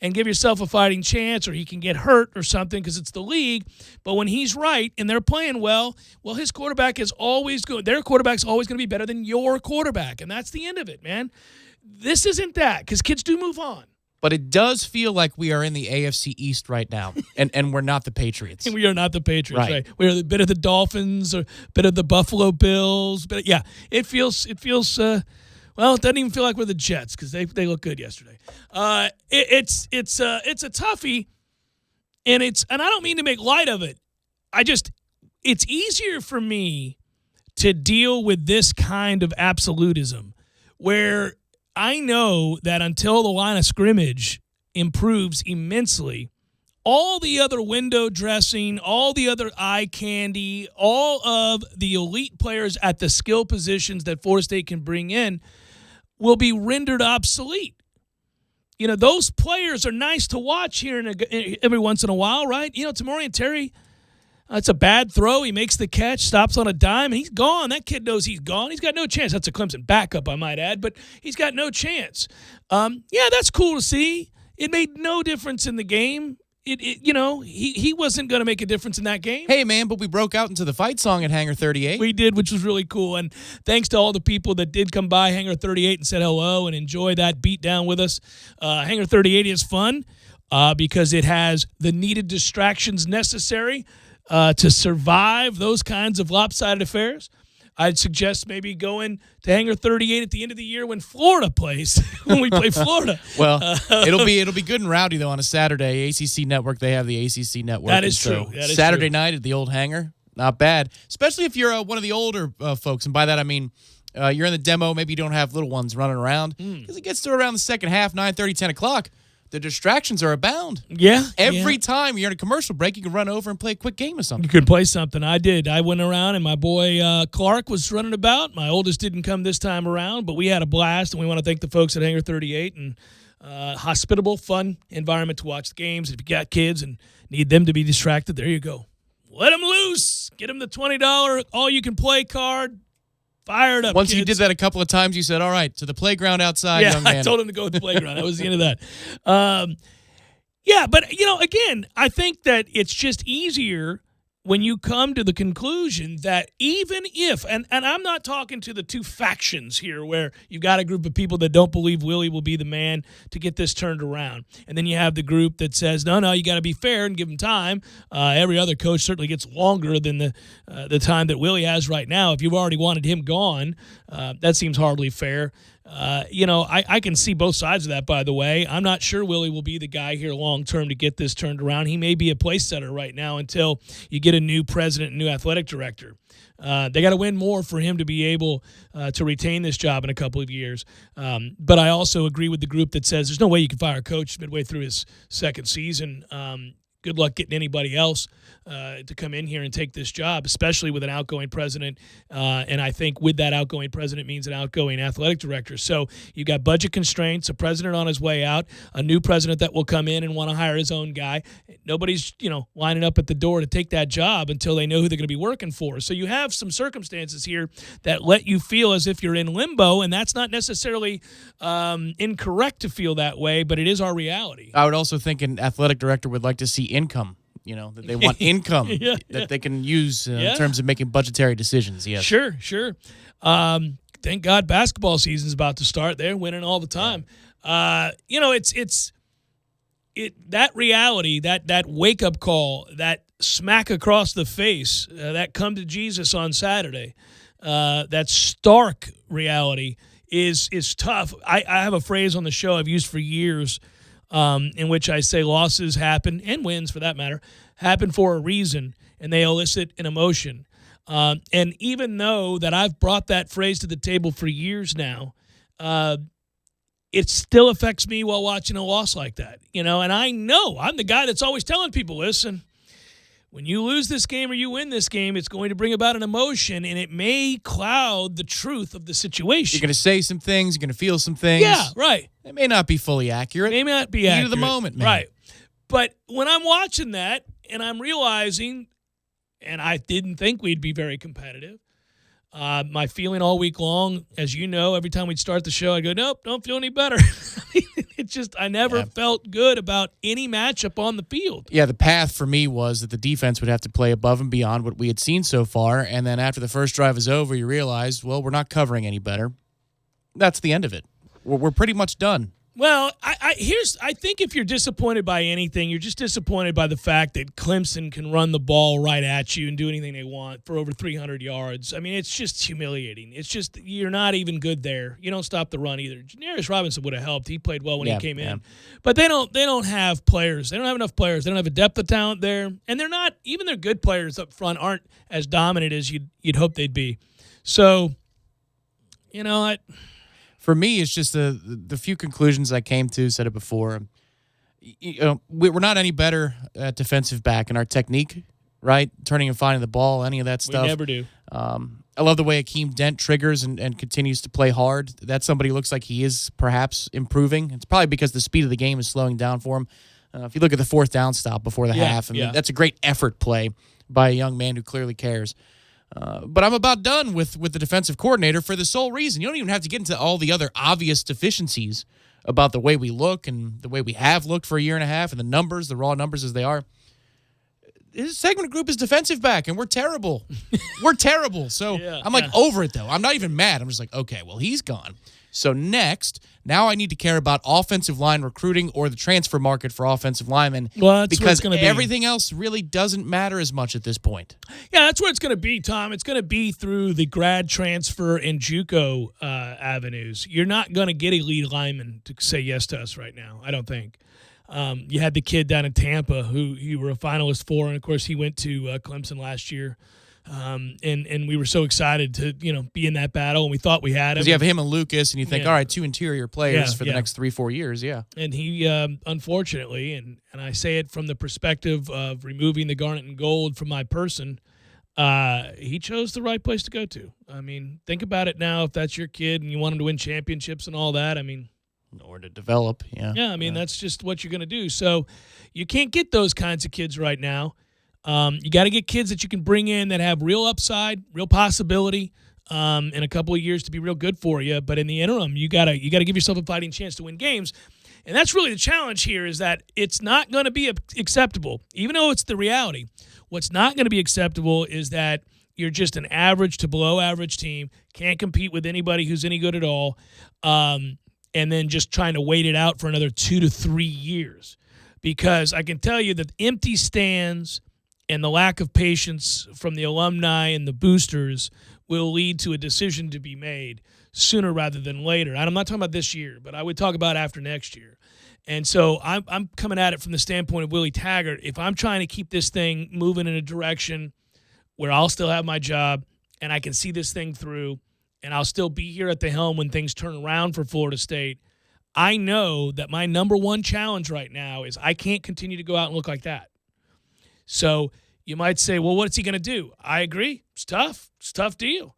and give yourself a fighting chance, or he can get hurt or something because it's the league. But when he's right and they're playing well, his quarterback is always good. Their quarterback's always going to be better than your quarterback. And that's the end of it, man. This isn't that because kids do move on. But it does feel like we are in the AFC East right now, and we're not the Patriots. And we are not the Patriots, right? We are a bit of the Dolphins, or a bit of the Buffalo Bills. But yeah, it feels. Well, it doesn't even feel like we're the Jets because they look good yesterday. It's a toughie, and I don't mean to make light of it. It's easier for me to deal with this kind of absolutism where I know that until the line of scrimmage improves immensely, all the other window dressing, all the other eye candy, all of the elite players at the skill positions that Florida State can bring in will be rendered obsolete. Those players are nice to watch here every once in a while, right? Tamorrion Terry, it's a bad throw. He makes the catch, stops on a dime, and he's gone. That kid knows he's gone. He's got no chance. That's a Clemson backup, I might add, but he's got no chance. Yeah, that's cool to see. It made no difference in the game. He wasn't going to make a difference in that game. Hey, man, but we broke out into the fight song at Hangar 38. We did, which was really cool. And thanks to all the people that did come by Hangar 38 and said hello and enjoy that beat down with us. Hangar 38 is fun because it has the needed distractions necessary to survive those kinds of lopsided affairs. I'd suggest maybe going to Hangar 38 at the end of the year when Florida plays, when we play Florida. Well, it'll be good and rowdy, though, on a Saturday. ACC Network, they have the ACC Network. That is true. Saturday night at the old Hangar, not bad, especially if you're one of the older folks. And by that, I mean you're in the demo. Maybe you don't have little ones running around because it gets to around the second half, 9:30, 10 o'clock. The distractions are abound. Yeah. Every time you're in a commercial break, you can run over and play a quick game or something. You could play something. I did. I went around, and my boy Clark was running about. My oldest didn't come this time around, but we had a blast, and we want to thank the folks at Hangar 38 and hospitable, fun environment to watch the games. If you got kids and need them to be distracted, there you go. Let them loose. Get them the $20 all-you-can-play card. Fired up, Once kids. you did that a couple of times, you said, all right, to the playground outside, yeah, young man. I told him to go to the playground. That was the end of that. But, again, I think that it's just easier when you come to the conclusion that even if, and I'm not talking to the two factions here where you've got a group of people that don't believe Willie will be the man to get this turned around. And then you have the group that says, no, you got to be fair and give him time. Every other coach certainly gets longer than the time that Willie has right now. If you've already wanted him gone, that seems hardly fair. I can see both sides of that, by the way. I'm not sure Willie will be the guy here long-term to get this turned around. He may be a place setter right now until you get a new president and new athletic director. They got to win more for him to be able to retain this job in a couple of years. But I also agree with the group that says there's no way you can fire a coach midway through his second season. Good luck getting anybody else to come in here and take this job, especially with an outgoing president. And I think with that outgoing president means an outgoing athletic director. So you've got budget constraints, a president on his way out, a new president that will come in and want to hire his own guy. Nobody's, lining up at the door to take that job until they know who they're going to be working for. So you have some circumstances here that let you feel as if you're in limbo, and that's not necessarily incorrect to feel that way, but it is our reality. I would also think an athletic director would like to see income. that they want income that they can use in terms of making budgetary decisions. Yes. Sure. Thank God basketball season's about to start. They're winning all the time. It's that reality, that wake-up call, that smack across the face, that come to Jesus on Saturday, that stark reality is tough. I have a phrase on the show I've used for years in which I say losses happen, and wins for that matter, happen for a reason, and they elicit an emotion. And even though that I've brought that phrase to the table for years now, it still affects me while watching a loss like that. And I know I'm the guy that's always telling people, listen, when you lose this game or you win this game, it's going to bring about an emotion, and it may cloud the truth of the situation. You're going to say some things. You're going to feel some things. Yeah, right. It may not be fully accurate. May not be accurate. Heat of the moment, man. Right. But when I'm watching that and I'm realizing, and I didn't think we'd be very competitive, my feeling all week long, as you know, every time we'd start the show, I'd go, nope, don't feel any better. It's just I never felt good about any matchup on the field. Yeah, the path for me was that the defense would have to play above and beyond what we had seen so far, and then after the first drive is over, you realize, well, we're not covering any better. That's the end of it. We're pretty much done. Well, I think if you're disappointed by anything, you're just disappointed by the fact that Clemson can run the ball right at you and do anything they want for over 300 yards. I mean, it's just humiliating. It's just you're not even good there. You don't stop the run either. Janarius Robinson would have helped. He played well when he came in. But they don't have players. They don't have enough players. They don't have a depth of talent there. And they're not, even their good players up front aren't as dominant as you'd hope they'd be. So, for me, it's just the few conclusions I came to, said it before. We're not any better at defensive back in our technique, right? Turning and finding the ball, any of that stuff. We never do. I love the way Akeem Dent triggers and continues to play hard. That's somebody who looks like he is perhaps improving. It's probably because the speed of the game is slowing down for him. If you look at the fourth down stop before the half, that's a great effort play by a young man who clearly cares. But I'm about done with the defensive coordinator for the sole reason. You don't even have to get into all the other obvious deficiencies about the way we look and the way we have looked for a year and a half and the numbers, the raw numbers as they are. His segment group is defensive back, and we're terrible. We're terrible. So I'm over it, though. I'm not even mad. I'm just like, okay, well, he's gone. So now I need to care about offensive line recruiting or the transfer market for offensive linemen because everything else really doesn't matter as much at this point. Yeah, that's where it's going to be, Tom. It's going to be through the grad transfer and JUCO avenues. You're not going to get a lead lineman to say yes to us right now, I don't think. You had the kid down in Tampa who you were a finalist for, and, of course, he went to Clemson last year. And we were so excited to, be in that battle, and we thought we had him. Because you have him and Lucas, and you think, all right, two interior players for the next 3-4 years, And he, unfortunately, and I say it from the perspective of removing the garnet and gold from my person, he chose the right place to go to. I mean, think about it now. If that's your kid and you want him to win championships and all that, I mean. Or to develop, Yeah, I mean, that's just what you're going to do. So you can't get those kinds of kids right now. You got to get kids that you can bring in that have real upside, real possibility in a couple of years to be real good for you. But in the interim, you got to give yourself a fighting chance to win games. And that's really the challenge here, is that it's not going to be acceptable, even though it's the reality. What's not going to be acceptable is that you're just an average to below average team, can't compete with anybody who's any good at all, and then just trying to wait it out for another 2 to 3 years. Because I can tell you that empty stands and the lack of patience from the alumni and the boosters will lead to a decision to be made sooner rather than later. And I'm not talking about this year, but I would talk about after next year. And so I'm coming at it from the standpoint of Willie Taggart. If I'm trying to keep this thing moving in a direction where I'll still have my job and I can see this thing through and I'll still be here at the helm when things turn around for Florida State, I know that my number one challenge right now is I can't continue to go out and look like that. So you might say, well, what's he going to do? I agree. It's tough. It's a tough deal.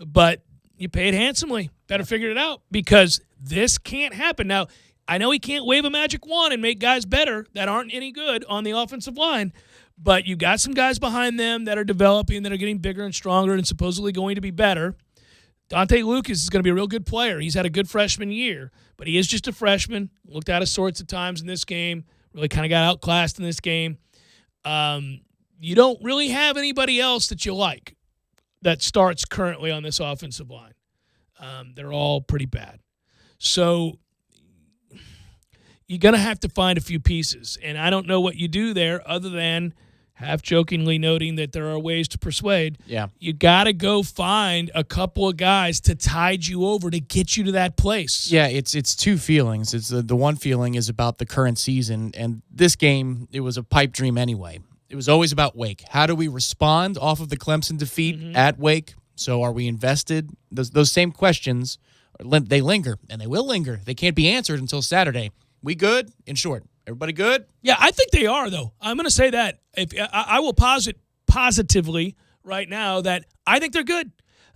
But you paid handsomely. Better figure it out, because this can't happen. Now, I know he can't wave a magic wand and make guys better that aren't any good on the offensive line, but you got some guys behind them that are developing, that are getting bigger and stronger and supposedly going to be better. Dante Lucas is going to be a real good player. He's had a good freshman year, but he is just a freshman. Looked out of sorts at times in this game. Really kind of got outclassed in this game. You don't really have anybody else that you like that starts currently on this offensive line. They're all pretty bad. So you're going to have to find a few pieces. And I don't know what you do there other than half-jokingly noting that there are ways to persuade. Yeah. You got to go find a couple of guys to tide you over to get you to that place. Yeah, it's two feelings. It's the one feeling is about the current season, and this game, it was a pipe dream anyway. It was always about Wake. How do we respond off of the Clemson defeat at Wake? So are we invested? Those same questions, they linger, and they will linger. They can't be answered until Saturday. We good? In short, everybody good? Yeah, I think they are, though. I'm going to say that. If I will posit positively right now that I think they're good.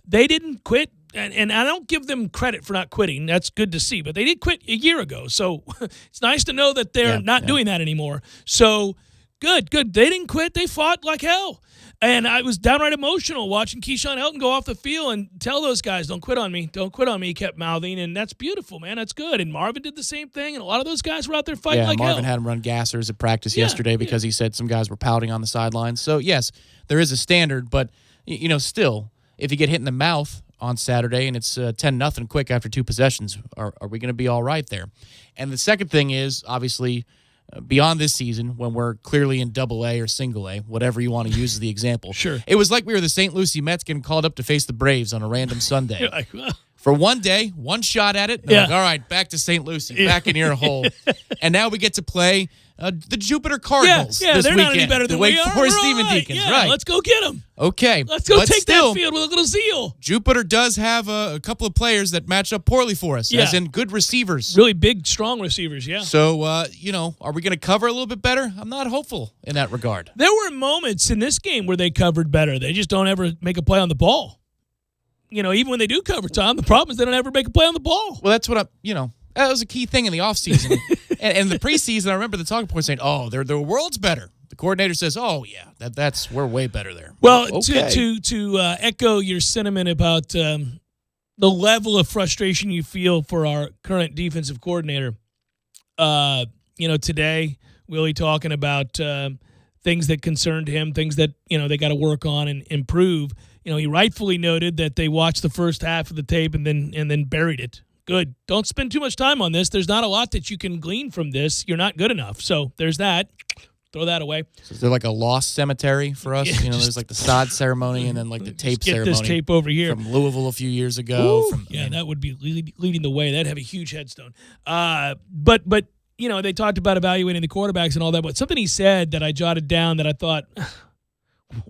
They didn't quit, and I don't give them credit for not quitting. That's good to see, but they did quit a year ago. So it's nice to know that they're not doing that anymore. So good. They didn't quit. They fought like hell. And I was downright emotional watching Keyshawn Helton go off the field and tell those guys, don't quit on me. Don't quit on me, he kept mouthing. And that's beautiful, man. That's good. And Marvin did the same thing. And a lot of those guys were out there fighting like Marvin hell. had him run gassers at practice yesterday because he said some guys were pouting on the sidelines. So, yes, there is a standard. But, still, if you get hit in the mouth on Saturday and it's 10-0 quick after 2 possessions, are we going to be all right there? And the second thing is, obviously, beyond this season, when we're clearly in Double-A or Single-A, whatever you want to use as the example. Sure. It was like we were the St. Lucie Mets getting called up to face the Braves on a random Sunday. You're like, well. For one day, one shot at it, like, all right, back to St. Lucie, back in your hole. And now we get to play the Jupiter Cardinals this they're weekend. not any better than the Wake we are. Forest We're Demon all right. Deacons, Yeah, right. let's go get them. Okay. Let's go take still, that field with a little zeal. Jupiter does have a couple of players that match up poorly for us, as in good receivers. Really big, strong receivers, yeah. So, are we going to cover a little bit better? I'm not hopeful in that regard. There were moments in this game where they covered better. They just don't ever make a play on the ball. Even when they do cover, Tom, the problem is they don't ever make a play on the ball. Well, that's what that was a key thing in the offseason. and the preseason, I remember the talking point saying, their world's better. The coordinator says, we're way better there. Well, okay. to echo your sentiment about the level of frustration you feel for our current defensive coordinator, today, Willie talking about things that concerned him, things that, they got to work on and improve. He rightfully noted that they watched the first half of the tape and then buried it. Good. Don't spend too much time on this. There's not a lot that you can glean from this. You're not good enough. So there's that. Throw that away. So is there like a lost cemetery for us? There's like the sod ceremony and then like the tape ceremony. Get this tape over here. From Louisville a few years ago. That would be leading the way. That'd have a huge headstone. But they talked about evaluating the quarterbacks and all that. But something he said that I jotted down that I thought,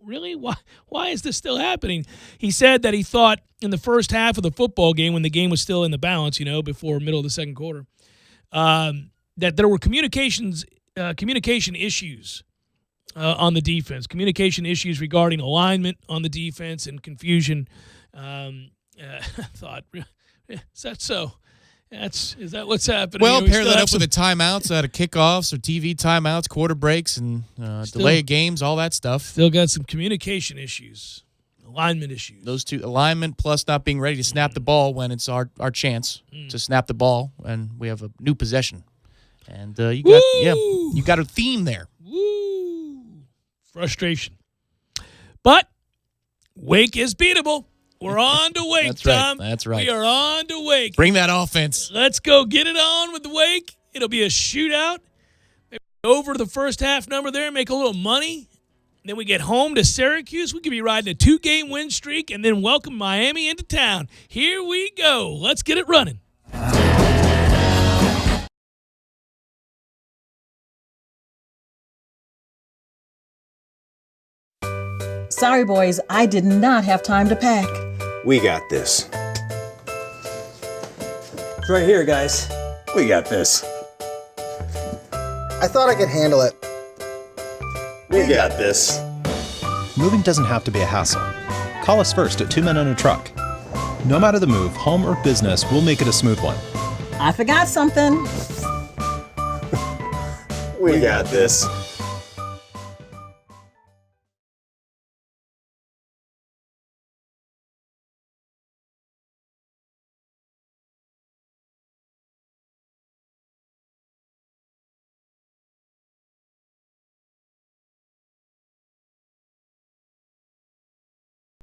really? Why is this still happening? He said that he thought in the first half of the football game, when the game was still in the balance, before middle of the second quarter, that there were communication issues on the defense, communication issues regarding alignment on the defense and confusion. I thought, is that so? Is that what's happening? Well, pair that up with the timeouts out of kickoffs or TV timeouts, quarter breaks, and delay of games, all that stuff. Still got some communication issues, alignment issues. Those two, alignment plus not being ready to snap the ball when it's our chance to snap the ball, and we have a new possession. And you got a theme there. Woo! Frustration. But Wake is beatable. We're on to Wake, That's right. Tom. That's right. We are on to Wake. Bring that offense. Let's go get it on with the Wake. It'll be a shootout. Maybe over the first half number there, make a little money. Then we get home to Syracuse. We could be riding a 2-game win streak and then welcome Miami into town. Here we go. Let's get it running. Sorry, boys, I did not have time to pack. We got this. It's right here, guys. We got this. I thought I could handle it. We got this. Moving doesn't have to be a hassle. Call us first at 2 Men and a Truck. No matter the move, home or business, we'll make it a smooth one. I forgot something. We got this.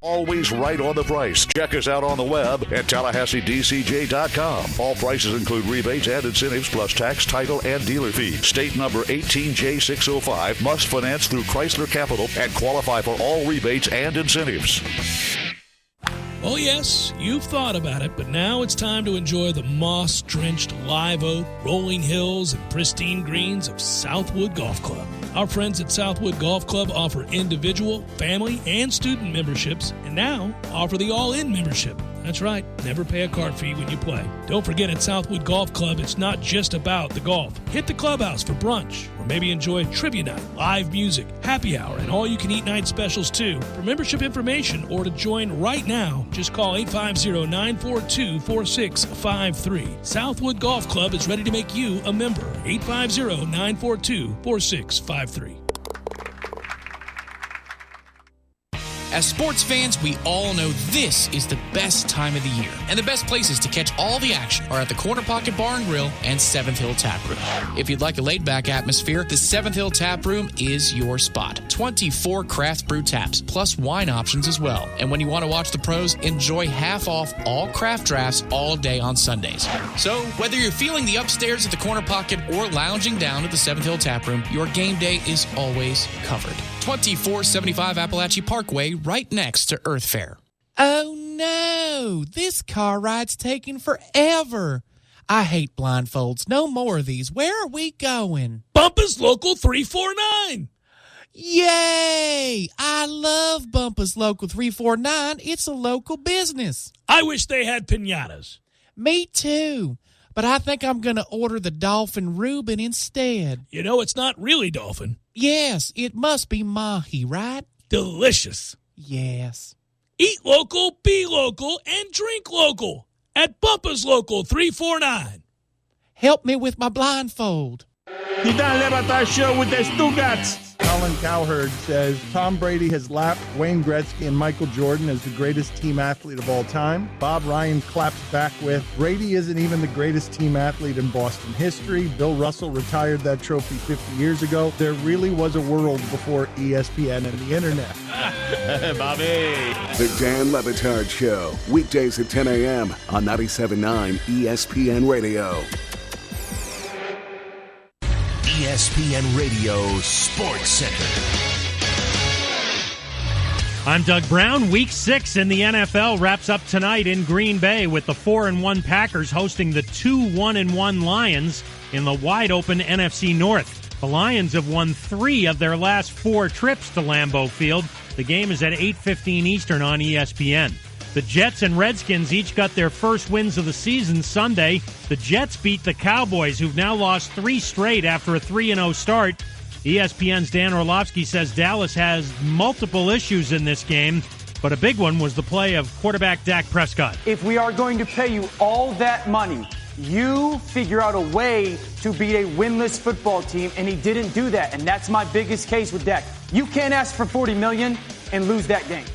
Always right on the price. Check us out on the web at TallahasseeDCJ.com. All prices include rebates and incentives plus tax, title, and dealer fees. State number 18J605. Must finance through Chrysler Capital and qualify for all rebates and incentives. Oh, yes, you've thought about it, but now it's time to enjoy the moss-drenched live oak, rolling hills, and pristine greens of Southwood Golf Club. Our friends at Southwood Golf Club offer individual, family, and student memberships, and now offer the all-in membership. That's right, never pay a card fee when you play. Don't forget, at Southwood Golf Club, it's not just about the golf. Hit the clubhouse for brunch, or maybe enjoy trivia night, live music, happy hour, and all-you-can-eat night specials, too. For membership information or to join right now, just call 850-942-4653. Southwood Golf Club is ready to make you a member. 850-942-4653. As sports fans, we all know this is the best time of the year. And the best places to catch all the action are at the Corner Pocket Bar and Grill and 7th Hill Tap Room. If you'd like a laid-back atmosphere, the 7th Hill Tap Room is your spot. 24 craft brew taps, plus wine options as well. And when you want to watch the pros, enjoy half off all craft drafts all day on Sundays. So, whether you're feeling the upstairs at the Corner Pocket or lounging down at the 7th Hill Tap Room, your game day is always covered. 2475 Appalachia Parkway, right next to Earth Fair. Oh no, this car ride's taking forever. I hate blindfolds. No more of these. Where are we going? Bumpus Local 349. Yay! I love Bumpus Local 349. It's a local business. I wish they had piñatas. Me too. But I think I'm going to order the Dolphin Reuben instead. You know, it's not really dolphin. Yes, it must be mahi, right? Delicious. Yes. Eat local, be local, and drink local at Bumpus Local 349. Help me with my blindfold. You done Levitar show with the Stugats. Colin Cowherd says Tom Brady has lapped Wayne Gretzky and Michael Jordan as the greatest team athlete of all time. Bob Ryan claps back with, Brady isn't even the greatest team athlete in Boston history. Bill Russell retired that trophy 50 years ago. There really was a world before ESPN and the internet. Bobby. The Dan Le Batard Show, weekdays at 10 a.m. on 97.9 ESPN Radio. ESPN Radio Sports Center. I'm Doug Brown. Week 6 in the NFL wraps up tonight in Green Bay with the 4-1 Packers hosting the 2-1-1 Lions in the wide-open NFC North. The Lions have won 3 of their last 4 trips to Lambeau Field. The game is at 8:15 Eastern on ESPN. The Jets and Redskins each got their first wins of the season Sunday. The Jets beat the Cowboys, who've now lost 3 straight after a 3-0 start. ESPN's Dan Orlovsky says Dallas has multiple issues in this game, but a big one was the play of quarterback Dak Prescott. If we are going to pay you all that money, you figure out a way to beat a winless football team, and he didn't do that, and that's my biggest case with Dak. You can't ask for $40 million and lose that game.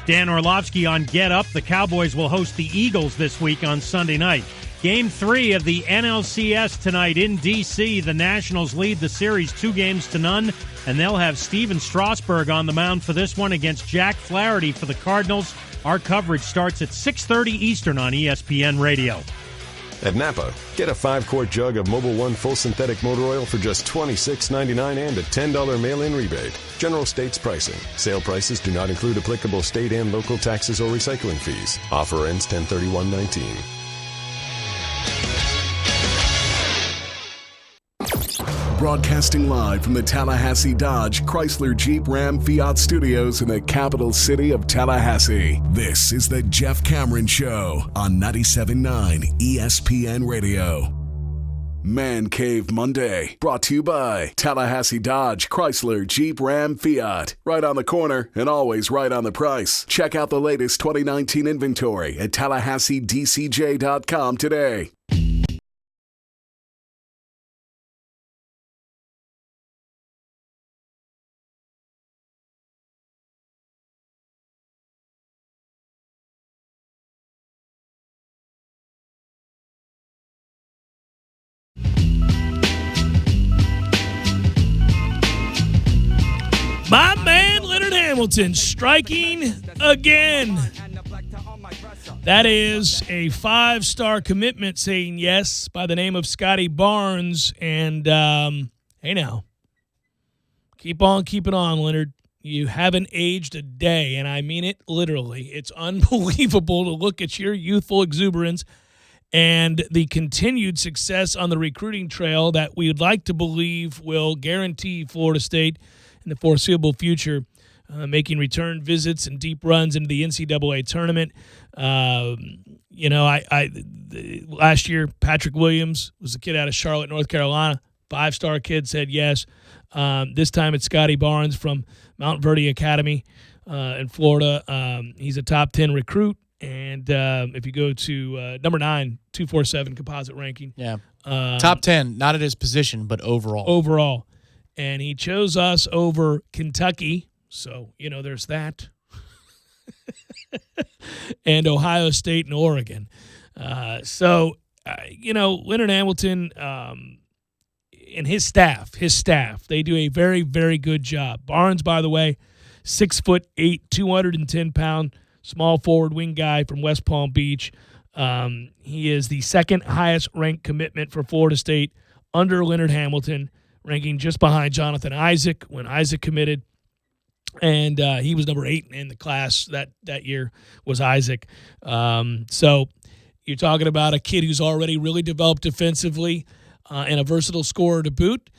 Dan Orlovsky on Get Up. The Cowboys will host the Eagles this week on Sunday night. Game 3 of the NLCS tonight in D.C. The Nationals lead the series 2-0, and they'll have Steven Strasburg on the mound for this one against Jack Flaherty for the Cardinals. Our coverage starts at 6:30 Eastern on ESPN Radio. At Napa, get a 5-quart jug of Mobil 1 full synthetic motor oil for just $26.99 and a $10 mail-in rebate. General states pricing. Sale prices do not include applicable state and local taxes or recycling fees. Offer ends 10/31/19. Broadcasting live from the Tallahassee Dodge, Chrysler, Jeep, Ram, Fiat studios in the capital city of Tallahassee. This is the Jeff Cameron Show on 97.9 ESPN Radio. Man Cave Monday, brought to you by Tallahassee Dodge, Chrysler, Jeep, Ram, Fiat. Right on the corner and always right on the price. Check out the latest 2019 inventory at TallahasseeDCJ.com today. My man Leonard Hamilton Hamilton striking again. That is a 5-star commitment saying yes by the name of Scotty Barnes. And, hey now, keep on keeping on, Leonard. You haven't aged a day, and I mean it literally. It's unbelievable to look at your youthful exuberance and the continued success on the recruiting trail that we would like to believe will guarantee Florida State in the foreseeable future making return visits and deep runs into the NCAA tournament. Last year, Patrick Williams was a kid out of Charlotte, North Carolina. 5-star kid said yes. This time it's Scotty Barnes from Mount Verde Academy in Florida. He's a top 10 recruit. And if you go to number 9, 247 composite ranking. Yeah. Top 10, not at his position, but overall. Overall. And he chose us over Kentucky. So, there's that. And Ohio State and Oregon. Leonard Hamilton and his staff, they do a very, very good job. Barnes, by the way, 6'8", 210-pound, small forward wing guy from West Palm Beach. He is the second highest ranked commitment for Florida State under Leonard Hamilton, ranking just behind Jonathan Isaac when Isaac committed. And he was number 8 in the class that year was Isaac. So you're talking about a kid who's already really developed defensively and a versatile scorer to boot.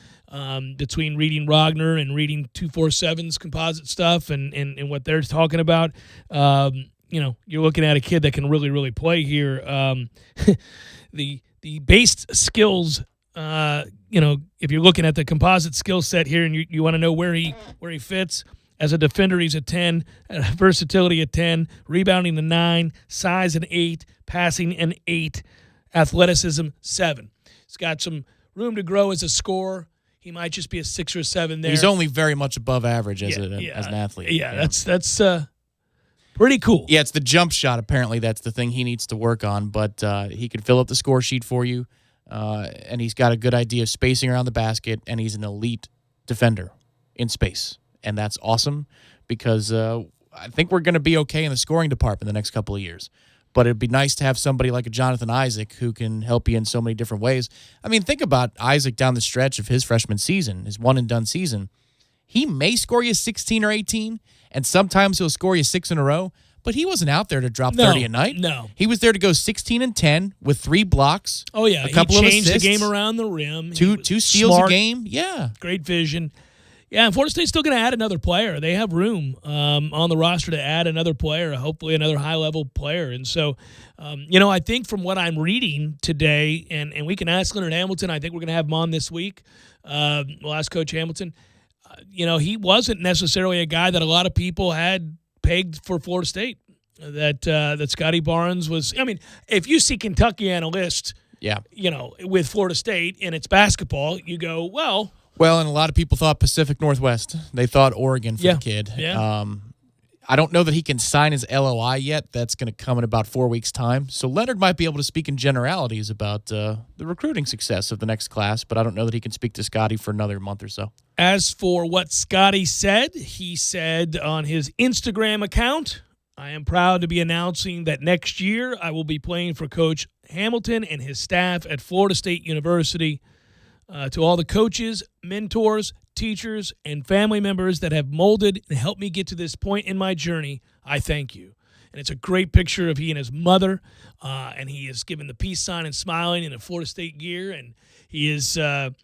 Between reading Rogner and reading 247's composite stuff and what they're talking about, you're looking at a kid that can really, really play here. The base skills, if you're looking at the composite skill set here and you want to know where he fits. As a defender, he's a 10, versatility a 10, rebounding a 9, size an 8, passing an 8, athleticism 7. He's got some room to grow as a scorer. He might just be a 6 or 7 there. He's only very much above average as an athlete. Yeah, that's pretty cool. Yeah, it's the jump shot. Apparently, that's the thing he needs to work on. But he could fill up the score sheet for you, and he's got a good idea of spacing around the basket, and he's an elite defender in space. And that's awesome because I think we're going to be okay in the scoring department the next couple of years. But it'd be nice to have somebody like a Jonathan Isaac who can help you in so many different ways. I mean, think about Isaac down the stretch of his freshman season, his one-and-done season. He may score you 16 or 18, and sometimes he'll score you 6 in a row, but he wasn't out there to drop 30 a night. No. He was there to go 16 and 10 with 3 blocks. Oh, yeah. A couple he of changed assists, the game around the rim. Two steals a game. Yeah. Great vision. Yeah, and Florida State's still going to add another player. They have room on the roster to add another player, hopefully another high-level player. And so, I think from what I'm reading today, and we can ask Leonard Hamilton, I think we're going to have him on this week. We'll ask Coach Hamilton. He wasn't necessarily a guy that a lot of people had pegged for Florida State, that Scotty Barnes was. I mean, if you see Kentucky on a list, with Florida State and it's basketball, you go, well, and a lot of people thought Pacific Northwest. They thought Oregon for the kid. Yeah. I don't know that he can sign his LOI yet. That's going to come in about 4 weeks' time. So Leonard might be able to speak in generalities about the recruiting success of the next class, but I don't know that he can speak to Scotty for another month or so. As for what Scotty said, he said on his Instagram account, I am proud to be announcing that next year I will be playing for Coach Hamilton and his staff at Florida State University. To all the coaches, mentors, teachers, and family members that have molded and helped me get to this point in my journey, I thank you. And it's a great picture of he and his mother, and he is giving the peace sign and smiling in a Florida State gear, and he is, that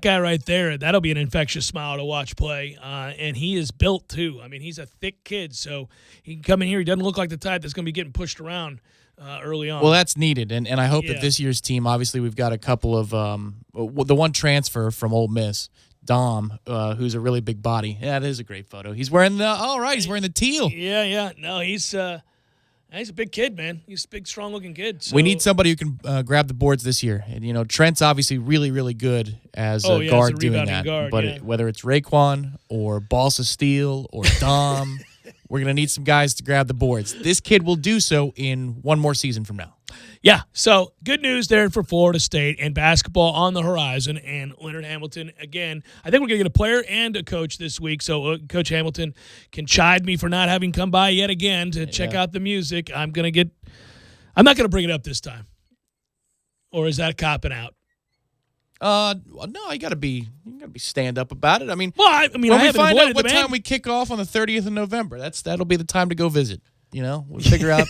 guy right there, that'll be an infectious smile to watch play, and he is built too. I mean, he's a thick kid, so he can come in here. He doesn't look like the type that's going to be getting pushed around early on. Well, that's needed, and I hope that this year's team, obviously we've got a couple of, the one transfer from Ole Miss, Dom, who's a really big body. Yeah, that is a great photo. He's wearing he's wearing the teal. Yeah. No, he's a big kid, man. He's a big, strong-looking kid. So. We need somebody who can grab the boards this year. And, Trent's obviously really, really good as a guard as a doing that. Guard, but whether it's Raekwon or Balsa Steele or Dom, we're going to need some guys to grab the boards. This kid will do so in one more season from now. yeah, so good news there for Florida State and basketball on the horizon. And Leonard Hamilton, again, I think we're going to get a player and a coach this week. So Coach Hamilton can chide me for not having come by yet again to check out the music. I'm not going to bring it up this time. Or is that copping out? No, you got to be stand up about it. I mean, when we find out what time we kick off on the 30th of November, that'll be the time to go visit. We'll figure out.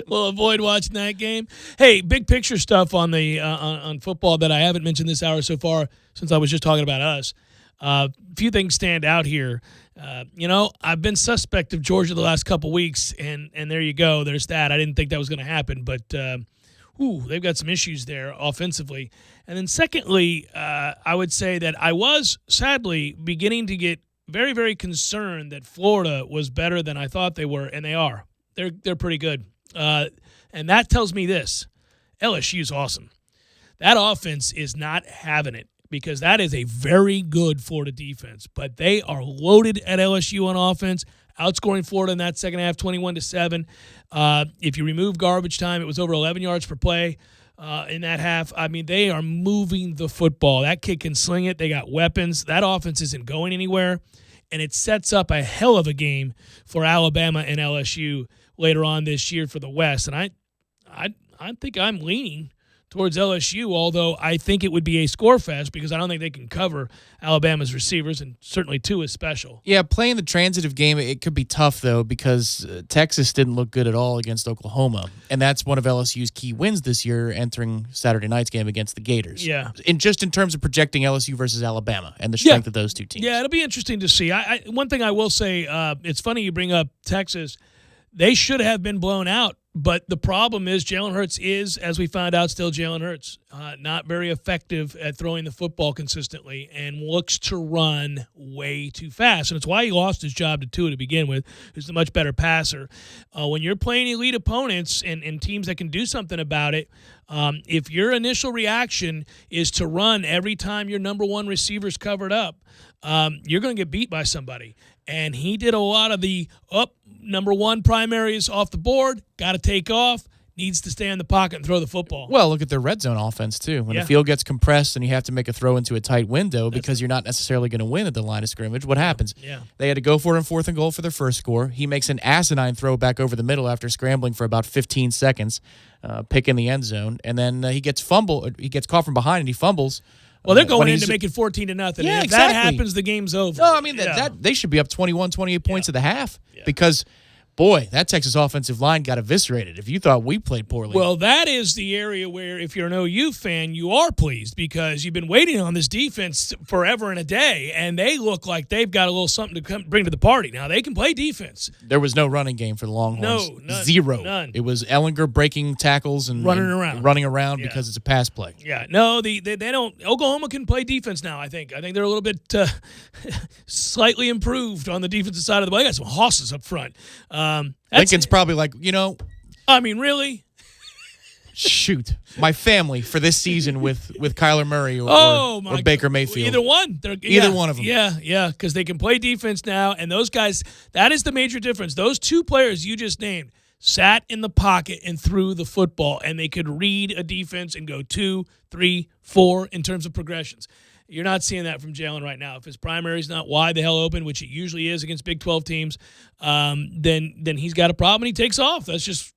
We'll avoid watching that game. Hey, big picture stuff on the on football that I haven't mentioned this hour so far since I was just talking about us. A few things stand out here. I've been suspect of Georgia the last couple weeks, and there you go. There's that. I didn't think that was going to happen, but they've got some issues there offensively. And then secondly, I would say that I was sadly beginning to get very, very concerned that Florida was better than I thought they were, and they are. They're pretty good. And that tells me this. LSU's awesome. That offense is not having it because that is a very good Florida defense. But they are loaded at LSU on offense, outscoring Florida in that second half 21-7. If you remove garbage time, it was over 11 yards per play in that half. I mean, they are moving the football. That kid can sling it. They got weapons. That offense isn't going anywhere. And it sets up a hell of a game for Alabama and LSU later on this year for the West. And I think I'm leaning towards LSU, although I think it would be a score fest because I don't think they can cover Alabama's receivers, and certainly two is special. Yeah, playing the transitive game, it could be tough, though, because Texas didn't look good at all against Oklahoma, and that's one of LSU's key wins this year entering Saturday night's game against the Gators. Yeah. In terms of projecting LSU versus Alabama and the strength of those two teams. Yeah, it'll be interesting to see. One thing I will say, it's funny you bring up Texas. They should have been blown out. But the problem is Jalen Hurts is, as we found out, still Jalen Hurts. Not very effective at throwing the football consistently and looks to run way too fast. And it's why he lost his job to Tua to begin with, who's the much better passer. When you're playing elite opponents and teams that can do something about it, if your initial reaction is to run every time your number one receiver's covered up, you're going to get beat by somebody. And he did a lot of the number one primaries off the board, got to take off, needs to stay in the pocket and throw the football. Well, look at their red zone offense, too. When the field gets compressed and you have to make a throw into a tight window because you're not necessarily going to win at the line of scrimmage, what happens? Yeah. They had to go for it on 4th and goal for their first score. He makes an asinine throw back over the middle after scrambling for about 15 seconds, picking the end zone, and then he gets caught from behind and he fumbles. Well, they're going in to make it 14-0. Yeah, if exactly. that happens, the game's over. No, I mean, that they should be up 21, 28 points at the half because, boy, that Texas offensive line got eviscerated if you thought we played poorly. Well, that is the area where, if you're an OU fan, you are pleased because you've been waiting on this defense forever and a day, and they look like they've got a little something to bring to the party. Now, they can play defense. There was no running game for the Longhorns. No, none. Zero. None. It was Ellinger breaking tackles and running around because it's a pass play. Yeah, no, they don't. Oklahoma can play defense now, I think. I think they're a little bit slightly improved on the defensive side of the ball. They got some hosses up front. Lincoln's probably like, I mean, really? Shoot. My family for this season with Kyler Murray or Baker Mayfield. Either one. Either one of them. Yeah, because they can play defense now, and those guys, that is the major difference. Those two players you just named sat in the pocket and threw the football, and they could read a defense and go 2, 3, 4 in terms of progressions. You're not seeing that from Jalen right now. If his primary is not wide the hell open, which it usually is against Big 12 teams, then he's got a problem and he takes off. That's just,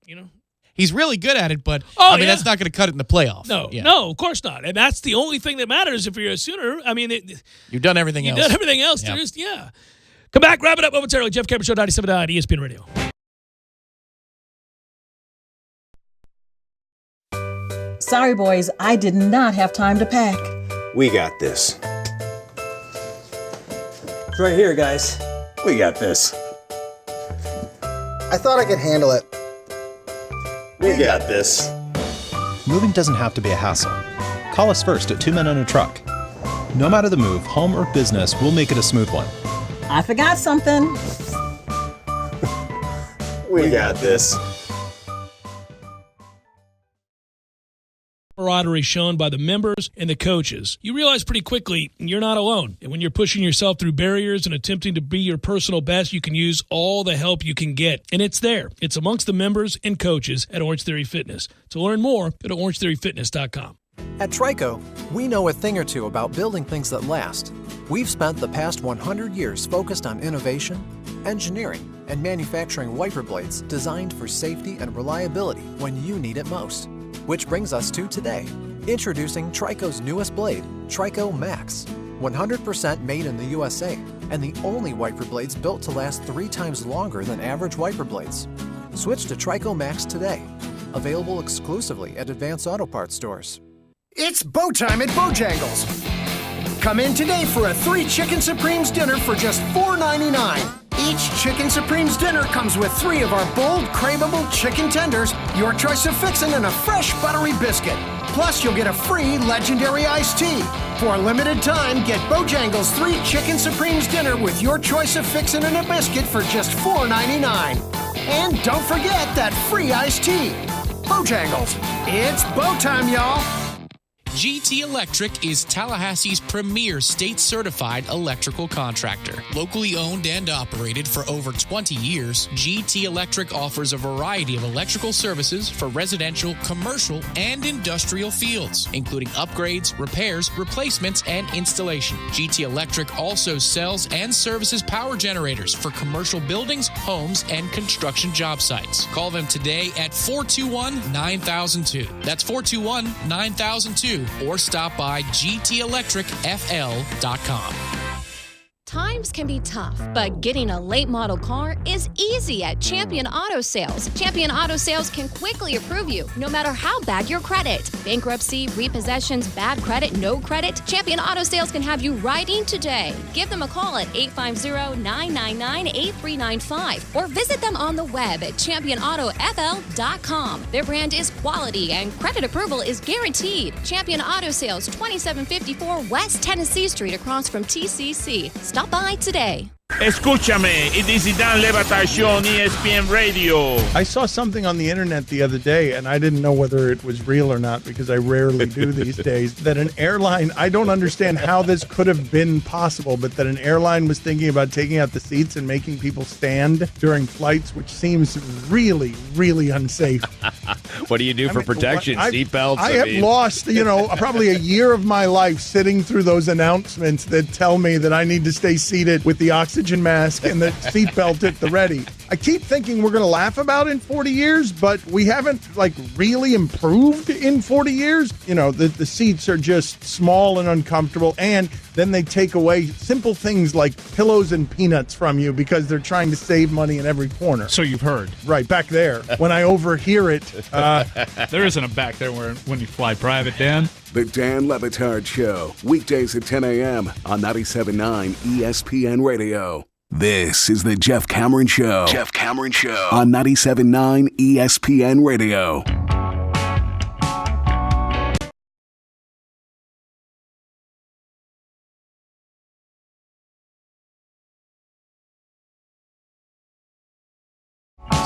He's really good at it, but that's not going to cut it in the playoff. No, of course not. And that's the only thing that matters if you're a Sooner. I mean, you've done everything else. You've done everything else. Yeah. Come back, wrap it up momentarily. Jeff Cameron Show, 97.9 ESPN Radio. Sorry, boys, I did not have time to pack. We got this. It's right here, guys. We got this. I thought I could handle it. We got this. Moving doesn't have to be a hassle. Call us first at 2 Men and a Truck. No matter the move, home or business, we'll make it a smooth one. I forgot something. We got this. camaraderie shown by the members and the coaches. You realize pretty quickly you're not alone. And when you're pushing yourself through barriers and attempting to be your personal best, you can use all the help you can get. And it's there. It's amongst the members and coaches at Orange Theory Fitness. To learn more, go to orangetheoryfitness.com. At Trico, we know a thing or two about building things that last. We've spent the past 100 years focused on innovation, engineering, and manufacturing wiper blades designed for safety and reliability when you need it most. Which brings us to today, introducing Trico's newest blade, Trico Max. 100% made in the USA, and the only wiper blades built to last 3 times longer than average wiper blades. Switch to Trico Max today. Available exclusively at Advance Auto Parts stores. It's bow time at Bojangles. Come in today for a 3 Chicken Supremes dinner for just $4.99. Each Chicken Supremes dinner comes with 3 of our bold, craveable chicken tenders, your choice of fixin', and a fresh buttery biscuit. Plus, you'll get a free legendary iced tea. For a limited time, get Bojangles 3 Chicken Supremes dinner with your choice of fixin' and a biscuit for just $4.99. And don't forget that free iced tea. Bojangles, it's bow time, y'all. GT Electric is Tallahassee's premier state-certified electrical contractor. Locally owned and operated for over 20 years, GT Electric offers a variety of electrical services for residential, commercial, and industrial fields, including upgrades, repairs, replacements, and installation. GT Electric also sells and services power generators for commercial buildings, homes, and construction job sites. Call them today at 421-9002. That's 421-9002. Or stop by gtelectricfl.com. Times can be tough, but getting a late model car is easy at Champion Auto Sales. Champion Auto Sales can quickly approve you, no matter how bad your credit. Bankruptcy, repossessions, bad credit, no credit. Champion Auto Sales can have you writing today. Give them a call at 850-999-8395 or visit them on the web at championautofl.com. Their brand is quality and credit approval is guaranteed. Champion Auto Sales, 2754 West Tennessee Street across from TCC. Stop by today. Escúchame, it is the Dan Le Batard Show on ESPN Radio. I saw something on the internet the other day, and I didn't know whether it was real or not because I rarely do these days, that an airline, I don't understand how this could have been possible, but that an airline was thinking about taking out the seats and making people stand during flights, which seems really, really unsafe. What do you do for protection? Seatbelts? I have lost, probably a year of my life sitting through those announcements that tell me that I need to stay seated with the oxygen mask and the seatbelt at the ready. I keep thinking we're going to laugh about it in 40 years, but we haven't really improved in 40 years. The seats are just small and uncomfortable, and then they take away simple things like pillows and peanuts from you because they're trying to save money in every corner. So you've heard. Right, back there. When I overhear it. There isn't a back there when you fly private, Dan. The Dan Le Batard Show, weekdays at 10 a.m. on 97.9 ESPN Radio. This is the Jeff Cameron Show. Jeff Cameron Show on 97.9 ESPN Radio.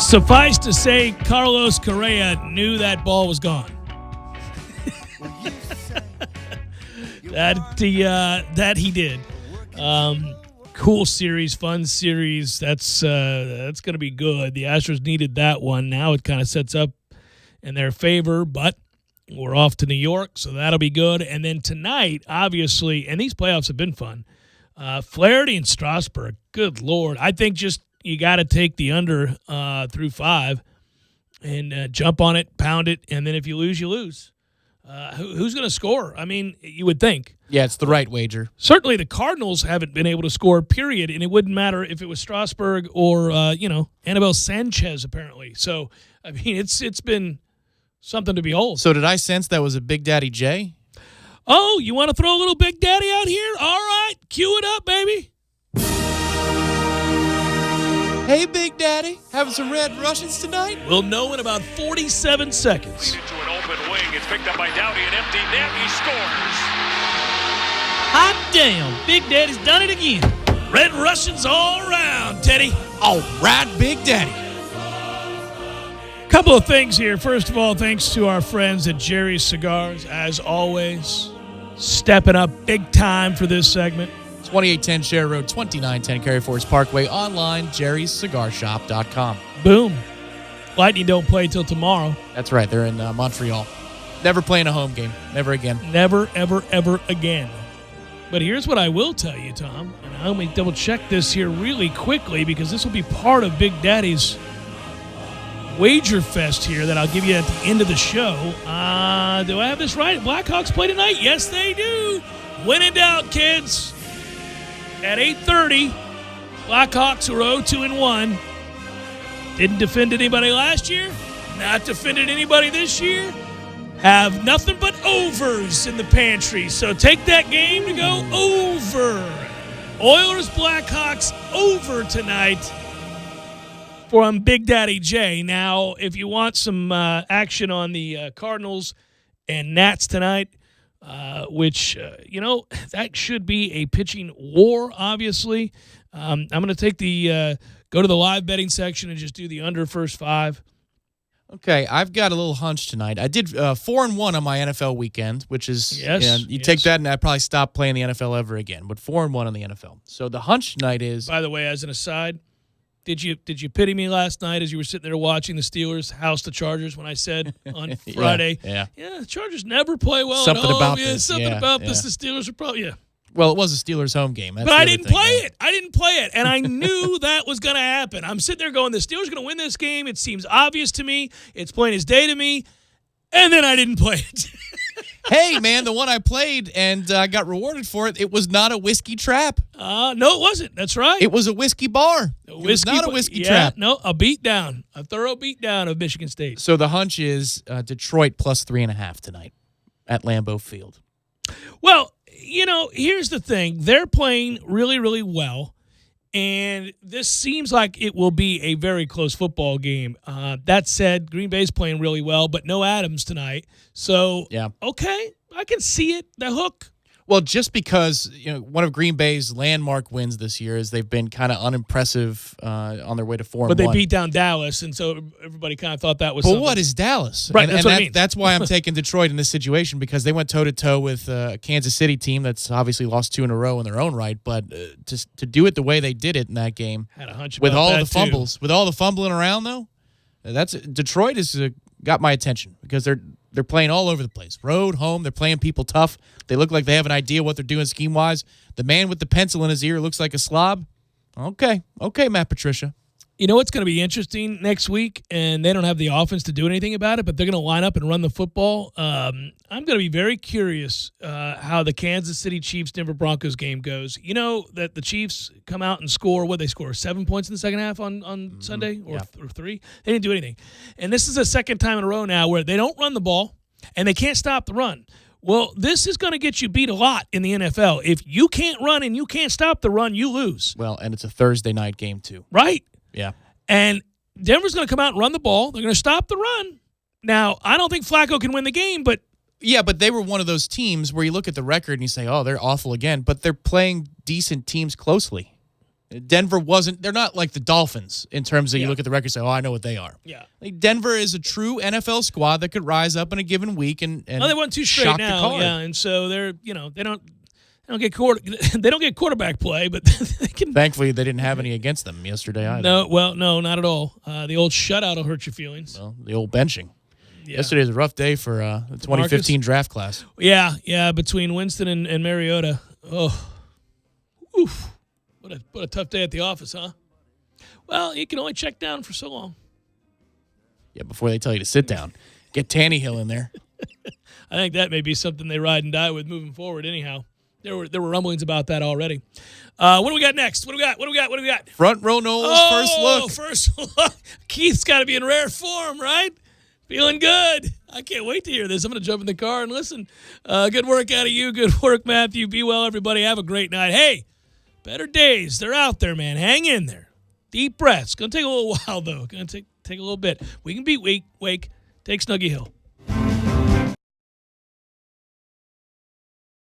Suffice to say, Carlos Correa knew that ball was gone. That he did. Cool series, fun series. That's going to be good. The Astros needed that one. Now it kind of sets up in their favor, but we're off to New York, so that'll be good. And then tonight, obviously, and these playoffs have been fun. Flaherty and Strasburg. Good Lord. I think just you got to take the under through 5 and jump on it, pound it, and then if you lose, you lose. Who's going to score? I mean, you would think. Yeah, it's the right wager. Certainly the Cardinals haven't been able to score, period, and it wouldn't matter if it was Strasburg or, Anibal Sanchez, apparently. So, I mean, it's been something to behold. So did I sense that was a Big Daddy J? Oh, you want to throw a little Big Daddy out here? All right, cue it up, baby. Hey, Big Daddy, having some Red Russians tonight? We'll know in about 47 seconds. Into an open wing. It's picked up by Dowdy, an empty net. He scores. Hot damn, Big Daddy's done it again. Red Russians all around, Teddy. All right, Big Daddy. Couple of things here. First of all, thanks to our friends at Jerry's Cigars, as always, stepping up big time for this segment. 2810 Share Road, 2910 Cary Forest Parkway. Online, jerryscigarshop.com. Boom. Lightning don't play till tomorrow. That's right. They're in Montreal. Never playing a home game. Never again. Never, ever, ever again. But here's what I will tell you, Tom, and I'll let me double-check this here really quickly because this will be part of Big Daddy's Wager Fest here that I'll give you at the end of the show. Do I have this right? Blackhawks play tonight? Yes, they do. When in doubt, kids. At 8:30, Blackhawks are 0-2-1. Didn't defend anybody last year. Not defended anybody this year. Have nothing but overs in the pantry. So take that game to go over. Oilers Blackhawks over tonight for Big Daddy J. Now, if you want some action on the Cardinals and Nats tonight, which, that should be a pitching war, obviously. I'm going to take go to the live betting section and just do the under first 5. Okay, I've got a little hunch tonight. I did 4-1 on my NFL weekend, which is take that and I'd probably stop playing the NFL ever again. But 4-1 on the NFL. So the hunch tonight is. By the way, as an aside, did you pity me last night as you were sitting there watching the Steelers house the Chargers when I said on Friday, the Chargers never play well something at home. About this. Something about this. The Steelers are probably Well, it was a Steelers home game. But I didn't play it. I didn't play it. And I knew that was going to happen. I'm sitting there going, the Steelers are going to win this game. It seems obvious to me. It's plain as day to me. And then I didn't play it. Hey, man, the one I played and I got rewarded for it, it was not a whiskey trap. No, it wasn't. That's right. It was a whiskey bar. It was not a whiskey trap. No, a beatdown. A thorough beatdown of Michigan State. So the hunch is Detroit plus 3.5 tonight at Lambeau Field. Well, here's the thing. They're playing really, really well, and this seems like it will be a very close football game. That said, Green Bay's playing really well, but no Adams tonight. So, okay, I can see it, the hook. Well, just because one of Green Bay's landmark wins this year is they've been kind of unimpressive on their way to 4-1. But they beat down Dallas, and so everybody kind of thought that was. But something. What is Dallas? Right, that's what I mean. That's why I'm taking Detroit in this situation because they went toe-to-toe with a Kansas City team that's obviously lost 2 in a row in their own right. But to do it the way they did it in that game, had a hunch with about all that the fumbles, too. with all the fumbling around though, Detroit has got my attention because they're playing all over the place. Road, home, they're playing people tough. They look like they have an idea what they're doing scheme-wise. The man with the pencil in his ear looks like a slob. Okay, Matt Patricia. You know what's going to be interesting next week, and they don't have the offense to do anything about it, but they're going to line up and run the football. I'm going to be very curious how the Kansas City Chiefs-Denver Broncos game goes. You know that the Chiefs come out and score, what they score, 7 points in the second half on Sunday or 3? They didn't do anything. And this is the second time in a row now where they don't run the ball, and they can't stop the run. Well, this is going to get you beat a lot in the NFL. If you can't run and you can't stop the run, you lose. Well, and it's a Thursday night game too. Right. Yeah. And Denver's going to come out and run the ball. They're going to stop the run. Now, I don't think Flacco can win the game, but... Yeah, but they were one of those teams where you look at the record and you say, oh, they're awful again, but they're playing decent teams closely. Denver wasn't... They're not like the Dolphins in terms of you look at the record and say, oh, I know what they are. Yeah. Like Denver is a true NFL squad that could rise up in a given week and they won 2 straight now. Yeah, and so they're, they don't get quarterback play, but they can. Thankfully, they didn't have any against them yesterday either. No, not at all. The old shutout will hurt your feelings. Well, the old benching. Yeah. Yesterday was a rough day for the 2015 draft class. Yeah, between Winston and Mariota. Oh, oof. What a tough day at the office, huh? Well, you can only check down for so long. Yeah, before they tell you to sit down. Get Tannehill in there. I think that may be something they ride and die with moving forward anyhow. There were rumblings about that already. What do we got next? What do we got? Front row Knowles, first look. Keith's got to be in rare form, right? Feeling good. I can't wait to hear this. I'm going to jump in the car and listen. Good work out of you. Good work, Matthew. Be well, everybody. Have a great night. Hey, better days. They're out there, man. Hang in there. Deep breaths. Going to take a little while, though. Going to take a little bit. We can beat Wake. Take Snuggy Hill.